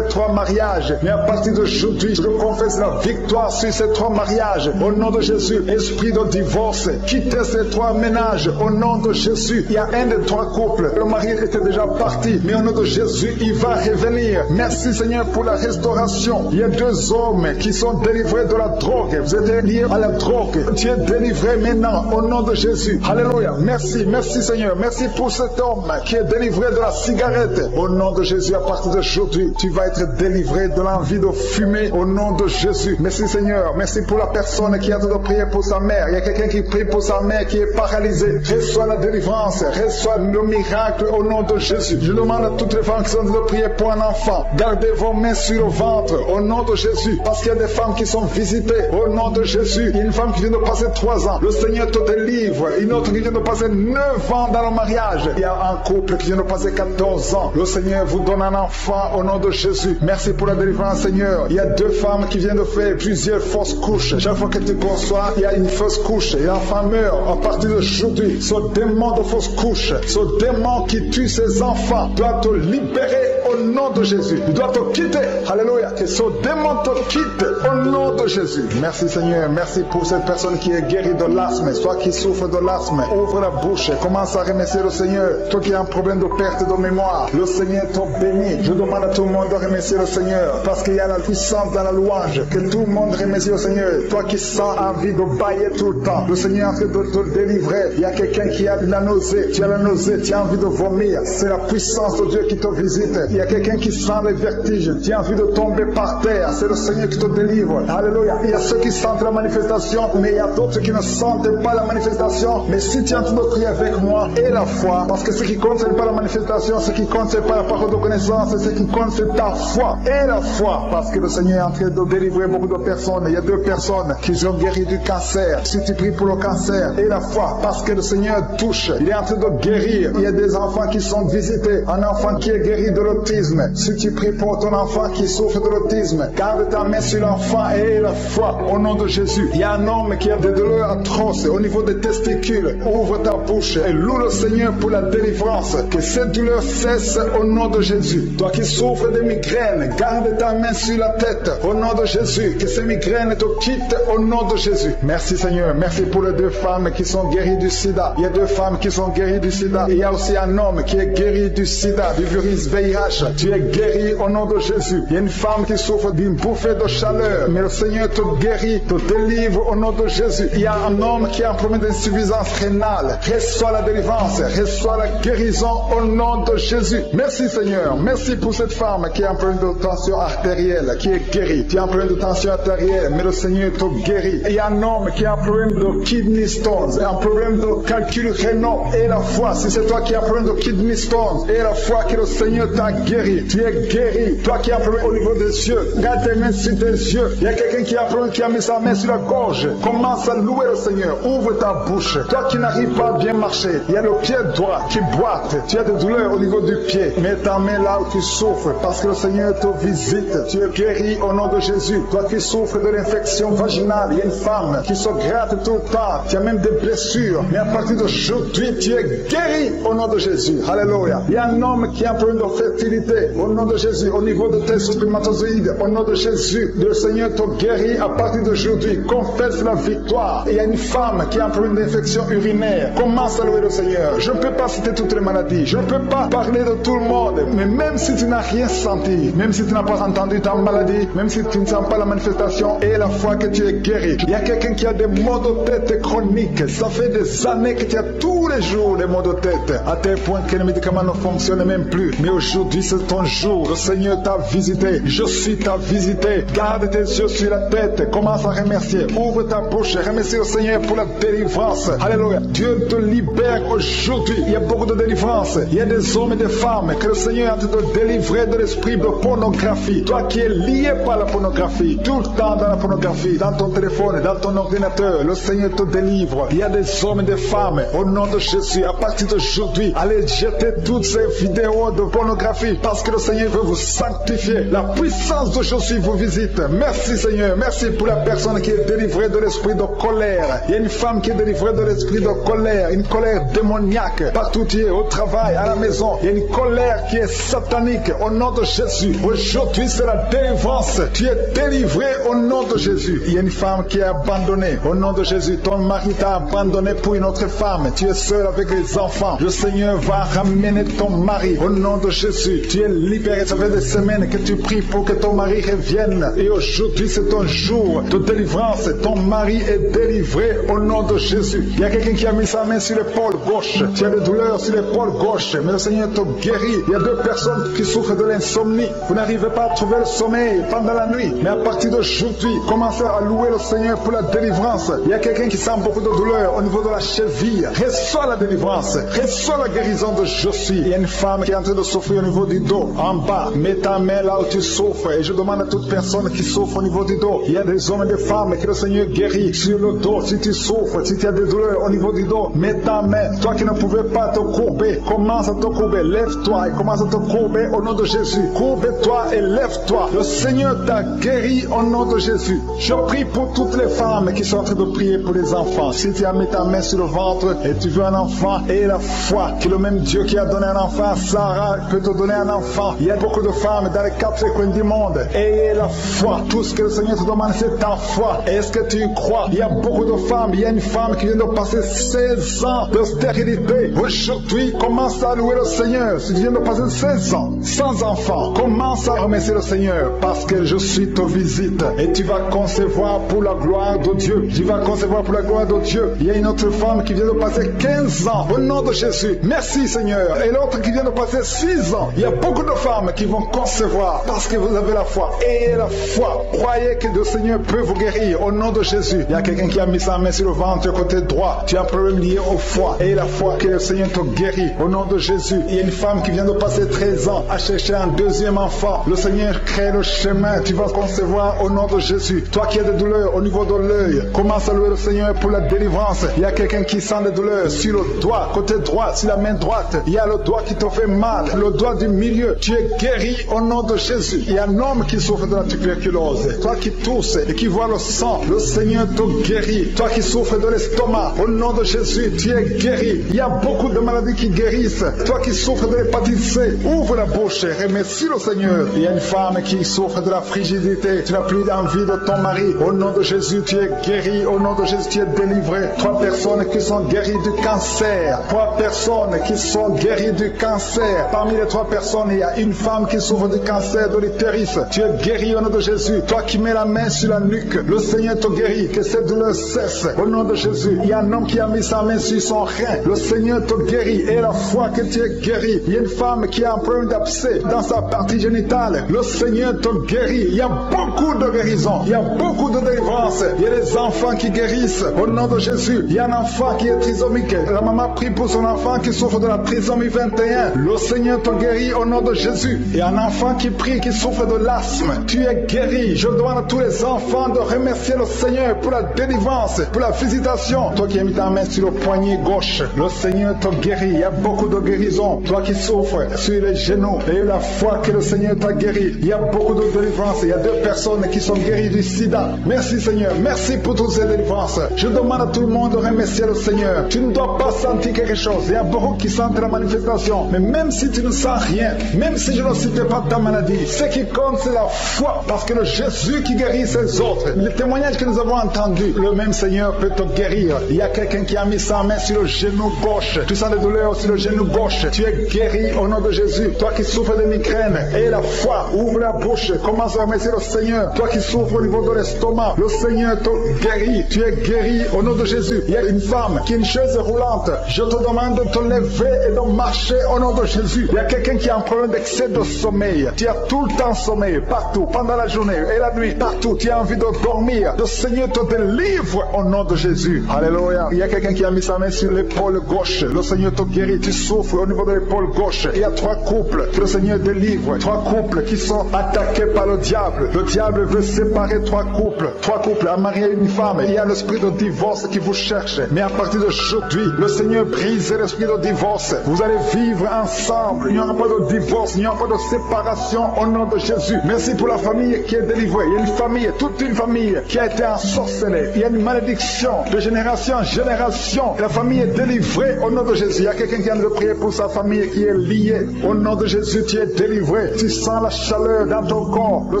3 mariages. Mais à partir d'aujourd'hui, je confesse la victoire sur ces 3 mariages. Au nom de Jésus, esprit de divorce, quittez ces 3 ménages. Au nom de Jésus, il y a un des 3 couples. Le mari était déjà parti. Mais au nom de Jésus, il va revenir. Merci Seigneur pour la restauration. Il y a 2 hommes qui sont délivrés de la drogue. Vous êtes liés à la drogue. Tu es délivré maintenant. Au nom de Jésus. Alléluia. Merci. Merci Seigneur. Merci pour cet homme qui est délivré de la cigarette. Au nom de Jésus, à partir d'aujourd'hui, tu vas être délivré de l'envie de fumer. Au nom de Jésus. Merci Seigneur. Merci pour la personne qui a de prier pour sa mère. Il y a quelqu'un qui prie pour sa mère qui est paralysée. Reçois la délivrance. Reçois le miracle au nom de Jésus. Je demande à toutes les femmes qui sont de prier pour un enfant. Gardez vos mains sur le ventre au nom de Jésus. Parce qu'il y a des femmes qui sont visitées au nom de Jésus. Il y a une femme qui vient de passer 3 ans. Le Seigneur te délivre. Une autre qui vient de passer 9 ans dans le mariage. Il y a un couple qui vient de passer 14 ans. Le Seigneur vous donne un enfant au nom de Jésus. Merci pour la délivrance Seigneur. Il y a 2 femmes qui viennent de faire plusieurs fausses couches. Chaque fois que tu conçois, il y a une fausse couche et l'enfant meurt. À partir d'aujourd'hui, ce démon de fausse couche, ce démon qui tue ses enfants doit te libérer au nom de Jésus. Il doit te quitter. Alléluia. Que ce démon te quitte au nom de Jésus. Merci Seigneur. Merci pour cette personne qui est guérie de l'asthme. Toi qui souffres de l'asthme, ouvre la bouche. Commence à remercier le Seigneur. Toi qui as un problème de perte de mémoire, le Seigneur te bénit. Je demande à tout le monde de remercier le Seigneur parce qu'il y a la puissance dans la louange. Que tout le monde remercie le Seigneur. Toi qui sens envie de bailler tout le temps, le Seigneur est en train de te délivrer. Il y a quelqu'un qui a de la nausée. Tu as la nausée, tu as envie de vomir. C'est la puissance de Dieu qui te visite. Il y a quelqu'un qui sent les vertiges. Tu as envie de tomber par terre. C'est le Seigneur qui te délivre. Alléluia. Il y a ceux qui sentent la manifestation, mais il y a d'autres qui ne sentent pas la manifestation. Mais si tu es en train de prier avec moi et la foi, parce que ce qui compte, ce n'est pas la manifestation, ce qui compte, ce n'est pas la parole de connaissance, ce qui compte, c'est ta foi et la foi. Parce que le Seigneur est en train de délivrer beaucoup de personnes. Il y a 2 personnes qui sont guéries du cancer. Si tu pries pour le cancer et la foi, parce que le Seigneur touche, il est en train de guérir. Il y a des enfants qui sont visités. Un enfant qui est guéri de l'autisme. Si tu pries pour ton enfant qui souffre de l'autisme, garde ta main sur l'enfant et la foi au nom de Jésus. Il y a un homme qui a des douleurs atroces au niveau des testicules. Ouvre ta bouche et loue le Seigneur pour la délivrance. Que cette douleur cesse au nom de Jésus. Toi qui souffres de migraines, garde ta main sur la tête au nom de Jésus. Que ces migraines te quittent au nom de Jésus. Merci Seigneur. Merci pour les 2 femmes qui sont guéries du sida. Il y a 2 femmes qui sont guéries du sida. Et il y a aussi un homme qui est guéri du sida, du virus VIH. Tu es guéri au nom de Jésus. Il y a une femme qui souffre d'une bouffée de chaleur. Mais le Seigneur te guérit, te délivre au nom de Jésus. Il y a un homme qui a un problème d'insuffisance rénale. Reçois la délivrance. Reçois la guérison au nom de Jésus. Merci Seigneur. Merci pour cette femme qui a un problème de tension artérielle, qui est guérie. Tu as un problème de tension artérielle, mais le Seigneur te guérit. Et il y a un homme qui a un problème de kidney stones, un problème de calcul rénal et la foi. Si c'est toi qui as un problème de kidney stones et la foi que le Seigneur t'a guéri, tu es guéri. Toi qui as un problème au niveau des yeux, garde tes mains sur tes yeux. Il y a quelqu'un qui a un problème, qui a mis sa main sur la gorge. Commence à louer le Seigneur. Ouvre ta bouche. Toi qui n'arrives pas à bien marcher, il y a le pied droit qui boite. Tu as des douleurs au niveau du pied. Mets ta main là où tu souffres parce que le Seigneur te visite. Tu es guéri au nom de Jésus. Toi qui souffres de l'infection vaginale, il y a une femme qui se gratte tout le temps. Tu as même des blessures blessures. Mais à partir d'aujourd'hui, tu es guéri au nom de Jésus. Alléluia. Il y a un homme qui a un problème de fertilité. Au nom de Jésus, au niveau de tes spermatozoïdes, au nom de Jésus, le Seigneur te guérit à partir d'aujourd'hui. Confesse la victoire. Il y a une femme qui a un problème d'infection urinaire. Commence à louer le Seigneur. Je ne peux pas citer toutes les maladies. Je ne peux pas parler de tout le monde. Mais même si tu n'as rien senti, même si tu n'as pas entendu ta maladie, même si tu ne sens pas la manifestation et la foi que tu es guéri. Il y a quelqu'un qui a des maux de tête chroniques. Ça fait des années que tu as tous les jours des maux de tête. À tel point que les médicaments ne fonctionnent même plus. Mais aujourd'hui, c'est ton jour. Le Seigneur t'a visité. Je suis t'a visité. Garde tes yeux sur la tête. Commence à remercier. Ouvre ta bouche. Remercie le Seigneur pour la délivrance. Alléluia. Dieu te libère aujourd'hui. Il y a beaucoup de délivrance. Il y a des hommes et des femmes que le Seigneur est en train de délivrer de l'esprit de pornographie. Toi qui es lié par la pornographie, tout le temps dans la pornographie, dans ton téléphone, dans ton ordinateur, le Seigneur te délivre. Il y a des hommes et des femmes, au nom de Jésus, à partir d'aujourd'hui, allez jeter toutes ces vidéos de pornographie parce que le Seigneur veut vous sanctifier. La puissance de Jésus vous visite. Merci Seigneur, merci pour la personne qui est délivrée de l'esprit de colère. Il y a une femme qui est délivrée de l'esprit de colère, une colère démoniaque, partout tu es, au travail, à la maison. Il y a une colère qui est satanique, au nom de Jésus. Aujourd'hui c'est la délivrance. Tu es délivré au nom de Jésus. Il y a une femme qui est abandonnée, au nom de Jésus. Ton mari t'a abandonné pour une autre femme. Tu es seul avec les enfants. Le Seigneur va ramener ton mari au nom de Jésus. Tu es libéré. Ça fait des semaines que tu pries pour que ton mari revienne. Et aujourd'hui c'est ton jour de délivrance. Ton mari est délivré au nom de Jésus. Il y a quelqu'un qui a mis sa main sur l'épaule gauche. Tu as des douleurs sur l'épaule gauche, mais le Seigneur te guérit. Il y a deux personnes qui souffrent de l'insomnie. Vous n'arrivez pas à trouver le sommeil pendant la nuit. Mais à partir d'aujourd'hui, commencez à louer le Seigneur pour la délivrance. Il y a quelqu'un qui sent beaucoup de douleur au niveau de la cheville. Reçois la délivrance. Reçois la guérison de Jésus. Il y a une femme qui est en train de souffrir au niveau du dos, en bas. Mets ta main là où tu souffres. Et je demande à toute personne qui souffre au niveau du dos. Il y a des hommes et des femmes que le Seigneur guérit sur le dos. Si tu souffres, si tu as des douleurs au niveau du dos, mets ta main. Toi qui ne pouvais pas te courber, commence à te courber. Lève-toi et commence à te courber au nom de Jésus. Courbe-toi et lève-toi. Le Seigneur t'a guéri au nom de Jésus. Je prie pour toutes les femmes qui sont en train de prier pour les enfants. Si tu as mis ta main sur le ventre et tu veux un enfant, et la foi que le même Dieu qui a donné un enfant à Sarah peut te donner un enfant. Il y a beaucoup de femmes dans les quatre coins du monde. Ayez la foi. Tout ce que le Seigneur te demande, c'est ta foi. Est-ce que tu y crois? Il y a beaucoup de femmes. Il y a une femme qui vient de passer 16 ans de stérilité. Aujourd'hui, commence à louer le Seigneur. Si tu viens de passer 16 ans sans enfant, commence à remercier le Seigneur parce que je suis te visite et tu vas concevoir pour la gloire de Dieu. Tu vas concevoir pour la gloire de Dieu. Il y a une autre femme qui vient de passer 15 ans au nom de Jésus. Merci Seigneur. Et l'autre qui vient de passer 6 ans. Il y a beaucoup de femmes qui vont concevoir parce que vous avez la foi. Ayez la foi. Croyez que le Seigneur peut vous guérir au nom de Jésus. Il y a quelqu'un qui a mis sa main sur le ventre côté droit. Tu as un problème lié au foie. Ayez la foi que le Seigneur te guérit au nom de Jésus. Il y a une femme qui vient de passer 13 ans à chercher un deuxième enfant. Le Seigneur crée le chemin. Tu vas concevoir au nom de Jésus. Toi qui as des douleurs au niveau de l'œil, commence à louer le Seigneur pour la délivrance. Il y a quelqu'un qui sent des douleurs sur le doigt, côté droit, sur la main droite. Il y a le doigt qui te fait mal, le doigt du milieu. Tu es guéri au nom de Jésus. Il y a un homme qui souffre de la tuberculose. Toi qui tousses et qui vois le sang, le Seigneur te guérit. Toi qui souffres de l'estomac, au nom de Jésus, tu es guéri. Il y a beaucoup de maladies qui guérissent. Toi qui souffres de l'hépatite C, ouvre la bouche et remercie le Seigneur. Il y a une femme qui souffre de la frigidité. Tu n'as plus d'envie de ton mari. Au nom de Jésus, tu es guéri. Au nom de Jésus, tu es délivré. 3 personnes qui sont guéries du cancer. 3 personnes qui sont guéries du cancer. Parmi les 3 personnes, il y a une femme qui souffre du cancer de l'utérus. Tu es guéri au nom de Jésus. Toi qui mets la main sur la nuque, le Seigneur te guérit. Que cette douleur cesse. Au nom de Jésus. Il y a un homme qui a mis sa main sur son rein. Le Seigneur te guérit. Et la foi que tu es guéri. Il y a une femme qui a un problème d'abcès dans sa partie génitale. Le Seigneur te guérit. Il y a beaucoup de guérison. Il y a beaucoup de délivrance. Il y a des enfants qui guérissent. Au nom de Jésus. Il y a un enfant qui est trisomique. La maman prie pour son enfant qui souffre de la trisomie 21. Le Seigneur te guérit au nom de Jésus. Il y a un enfant qui prie, qui souffre de l'asthme. Tu es guéri. Je demande à tous les enfants de remercier le Seigneur pour la délivrance, pour la visitation. Toi qui as mis ta main sur le poignet gauche, le Seigneur te guérit. Il y a beaucoup de guérison. Toi qui souffres sur les genoux, et la foi que le Seigneur t'a guéri. Il y a beaucoup de délivrance. Il y a 2 personnes qui sont guéries du sida. Merci Seigneur. Merci pour toutes ces délivrances. Je demande à tout le monde de remercier le Seigneur. Tu ne dois pas sentir quelque chose. Il y a beaucoup qui sentent la manifestation. Mais même si tu ne sens rien, même si je ne citais pas ta maladie, ce qui compte c'est la foi. Parce que le Jésus qui guérit ses autres, le témoignage que nous avons entendu, le même Seigneur peut te guérir. Il y a quelqu'un qui a mis sa main sur le genou gauche. Tu sens des douleurs sur le genou gauche. Tu es guéri au nom de Jésus. Toi qui souffres de migraine, et la foi, ouvre la bouche, commence à remercier le Seigneur. Toi qui souffres au niveau de l'estomac, le Seigneur te guérit. Tu es guéri au nom de Jésus. Il y a une femme qui a une chaise roulante. Je te demande de te lever et de marcher au nom de Jésus. Il y a quelqu'un qui a un problème d'excès de sommeil. Tu as tout le temps sommeil, partout, pendant la journée et la nuit, partout. Tu as envie de dormir. Le Seigneur te délivre au nom de Jésus. Alléluia. Il y a quelqu'un qui a mis sa main sur l'épaule gauche. Le Seigneur te guérit. Tu souffres au niveau de l'épaule gauche. Il y a 3 couples que le Seigneur délivre. 3 couples qui sont attaqués par le diable. Le diable veut séparer 3 couples. 3 couples, un mari et une femme. Il y a l'esprit de divorce qui vous cherche. Mais à partir d'aujourd'hui, le Seigneur brise l'esprit de divorce. Vous allez vivre ensemble. Il n'y aura pas de divorce. Il n'y aura pas de séparation au nom de Jésus. Merci pour la famille qui est délivrée. Il y a une famille, toute une famille qui a été ensorcelée. Il y a une malédiction de génération en génération. La famille est délivrée au nom de Jésus. Il y a quelqu'un qui vient de prier pour sa famille qui est liée. Au nom de Jésus, tu es délivré. Tu sens la chaleur dans ton corps. Le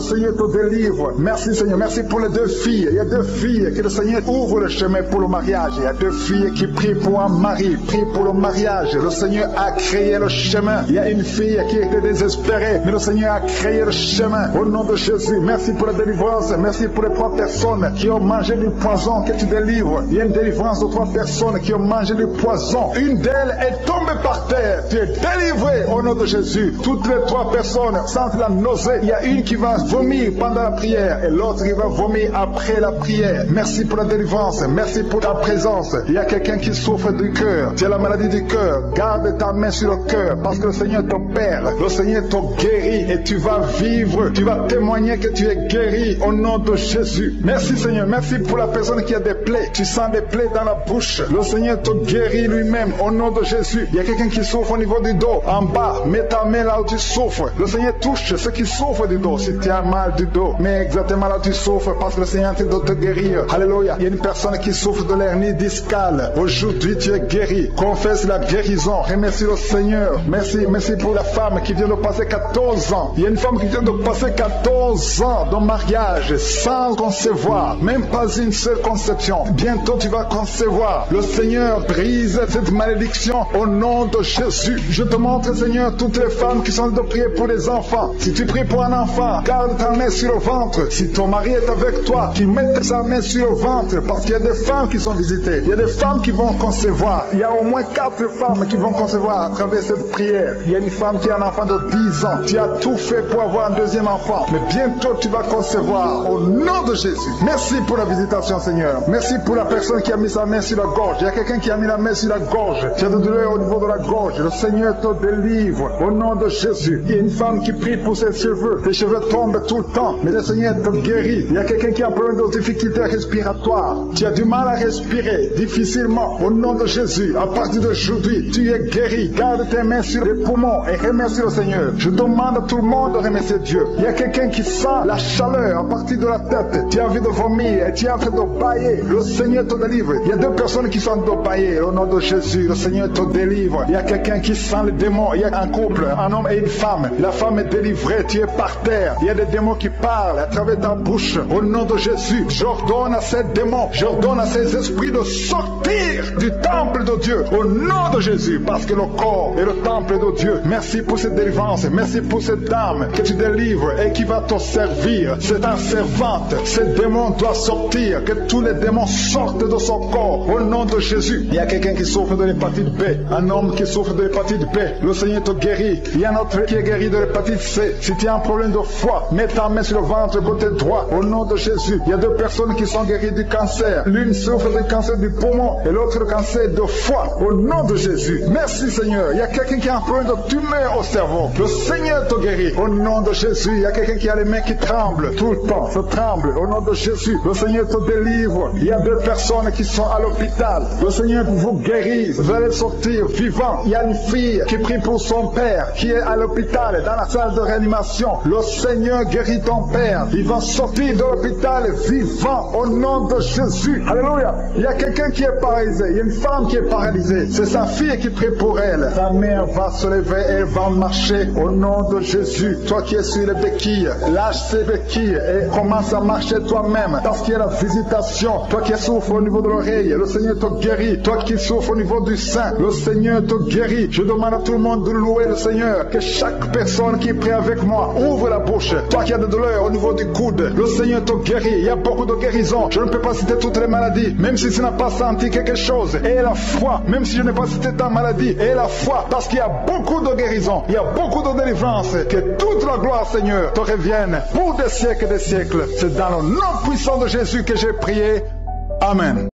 Seigneur te délivre. Merci Seigneur. Merci pour les 2 filles. Il y a 2 filles que le Seigneur ouvre le chemin pour le mariage. Il y a 2 filles qui prient pour un mari, prient pour le mariage. Le Seigneur a créé le chemin. Il y a une fille qui était désespérée, mais le Seigneur a créé le chemin. Au nom de Jésus, merci pour la délivrance. Merci pour les 3 personnes qui ont mangé du poison que tu délivres. Il y a une délivrance de 3 personnes qui ont mangé du poison. Une d'elles est tombée par terre. Tu es délivré au nom de Jésus. Toutes les 3 personnes sentent la nausée. Il y a une qui va vomir pendant la prière et l'autre qui va vomir après la prière. Merci pour la délivrance. Merci pour ta présence. Il y a quelqu'un qui souffre du cœur. Tu as la maladie du cœur. Garde ta main sur le cœur parce que le Seigneur t'opère. Le Seigneur te guérit et tu vas vivre. Tu vas témoigner que tu es guéri au nom de Jésus. Merci Seigneur. Merci pour la personne qui a des plaies. Tu sens des plaies dans la bouche. Le Seigneur te guérit lui-même au nom de Jésus. Il y a quelqu'un qui souffre au niveau du dos. En bas, mets ta main là où tu souffres. Le Seigneur touche ceux qui souffrent du dos. Si tu as mal du dos, mais exactement là où tu souffres parce que le Seigneur est en train de te guérir. Alléluia. Il y a une personne qui souffre de l'hernie discale. Aujourd'hui, tu es guéri. Confesse la guérison. Remercie le Seigneur. Merci pour la femme qui vient de passer 14 ans. Il y a une femme qui vient de passer 14 ans de mariage sans concevoir. Même pas une seule conception. Bientôt, tu vas concevoir. Le Seigneur brise cette malédiction au nom de Jésus. Je te montre, Seigneur, toutes les femmes qui sont de prier pour les enfants. Si tu pries pour un enfant, garde ta main sur le ventre. Si ton mari est avec toi, qu'il mette sa main sur le ventre parce qu'il y a des femmes qui sont visitées. Il y a des femmes qui vont concevoir. Il y a au moins 4 femmes qui vont concevoir à travers cette prière. Il y a une femme qui a un enfant de 10 ans. Tu as tout fait pour avoir un 2e enfant. Mais bientôt, tu vas concevoir au nom de Jésus. Merci pour la visitation, Seigneur. Merci pour la personne qui a mis sa main sur la gorge. Il y a quelqu'un qui a mis la main sur la gorge. Tu as de douleur au niveau de la gorge. Le Seigneur te délivre au nom de Jésus. Il y a une femme qui prie pour ses cheveux. Tes cheveux tombent tout le temps, mais le Seigneur te guérit. Il y a quelqu'un qui a un problème de difficulté respiratoire. Tu as du mal à respirer difficilement. Au nom de Jésus, à partir d'aujourd'hui, tu es guéri. Garde tes mains sur les poumons et remercie le Seigneur. Je demande à tout le monde de remercier Dieu. Il y a quelqu'un qui sent la chaleur à partir de la tête. Tu as envie de vomir et tu es en train de bailler. Le Seigneur te délivre. Il y a 2 personnes qui sont de bailler. Au nom de Jésus, le Seigneur te délivre. Il y a quelqu'un qui sent les démons. Il y a un couple, un homme et une femme. La femme est délivrée. Tu es par terre. Il y a des démons qui parlent à travers ta bouche. Au nom de Jésus, j'ordonne à ces démons, j'ordonne à ces esprits de sortir du temple de Dieu. Au nom de Jésus, parce que le corps est le temple de Dieu. Merci pour cette délivrance. Merci pour cette dame que tu délivres et qui va te servir. C'est ta servante. Ce démon doit sortir. Que tous les démons sortent de son corps. Au nom de Jésus. Il y a quelqu'un qui souffre de l'hépatite B. Un homme qui souffre de l'hépatite B. Le Seigneur te guérit. Il y a un autre qui est guéri de l'hépatite C. Si tu as un problème de foie, mets ta main sur le ventre côté droit. Au nom de Jésus. Il y a 2 personnes qui sont guéries du cancer. L'une souffre du cancer du poumon et l'autre le cancer de foie. Au nom de Jésus. Merci Seigneur. Il y a quelqu'un qui a un problème de tumeur au cerveau. Le Seigneur te guérit. Au nom de Jésus. Il y a quelqu'un qui a les mains qui tremblent tout le temps. Ça tremble. Au nom de Jésus. Le Seigneur te délivre. Il y a 2 personnes qui sont à l'hôpital. Le Seigneur vous guérit. Vous allez sortir vivant. Il y a une fille qui prie pour son père qui est à l'hôpital dans la salle de réanimation. Le Seigneur guérit ton père. Il va sortir de l'hôpital vivant au nom de Jésus. Alléluia. Il y a a quelqu'un qui est paralysé. Il y a une femme qui est paralysée. C'est sa fille qui prie pour elle. Sa mère va se lever, elle va marcher au nom de Jésus. Toi qui es sur les béquilles, lâche ces béquilles et commence à marcher toi-même. Parce qu'il y a la visitation. Toi qui souffres au niveau de l'oreille, le Seigneur te guérit. Toi qui souffres au niveau du sein, le Seigneur te guérit. Je demande à tout le monde de louer le Seigneur. Que chaque personne qui prie avec moi ouvre la bouche. Toi qui as des douleurs au niveau du coude, le Seigneur te guérit. Il y a beaucoup de guérisons. Je ne peux pas citer toutes les maladies, même si tu n'as pas senti quelque chose. Et la foi, même si je n'ai pas cité ta maladie, et la foi, parce qu'il y a beaucoup de guérisons, il y a beaucoup de délivrance. Que toute la gloire, Seigneur, te revienne pour des siècles et des siècles. C'est dans le nom puissant de Jésus que j'ai prié. Amen.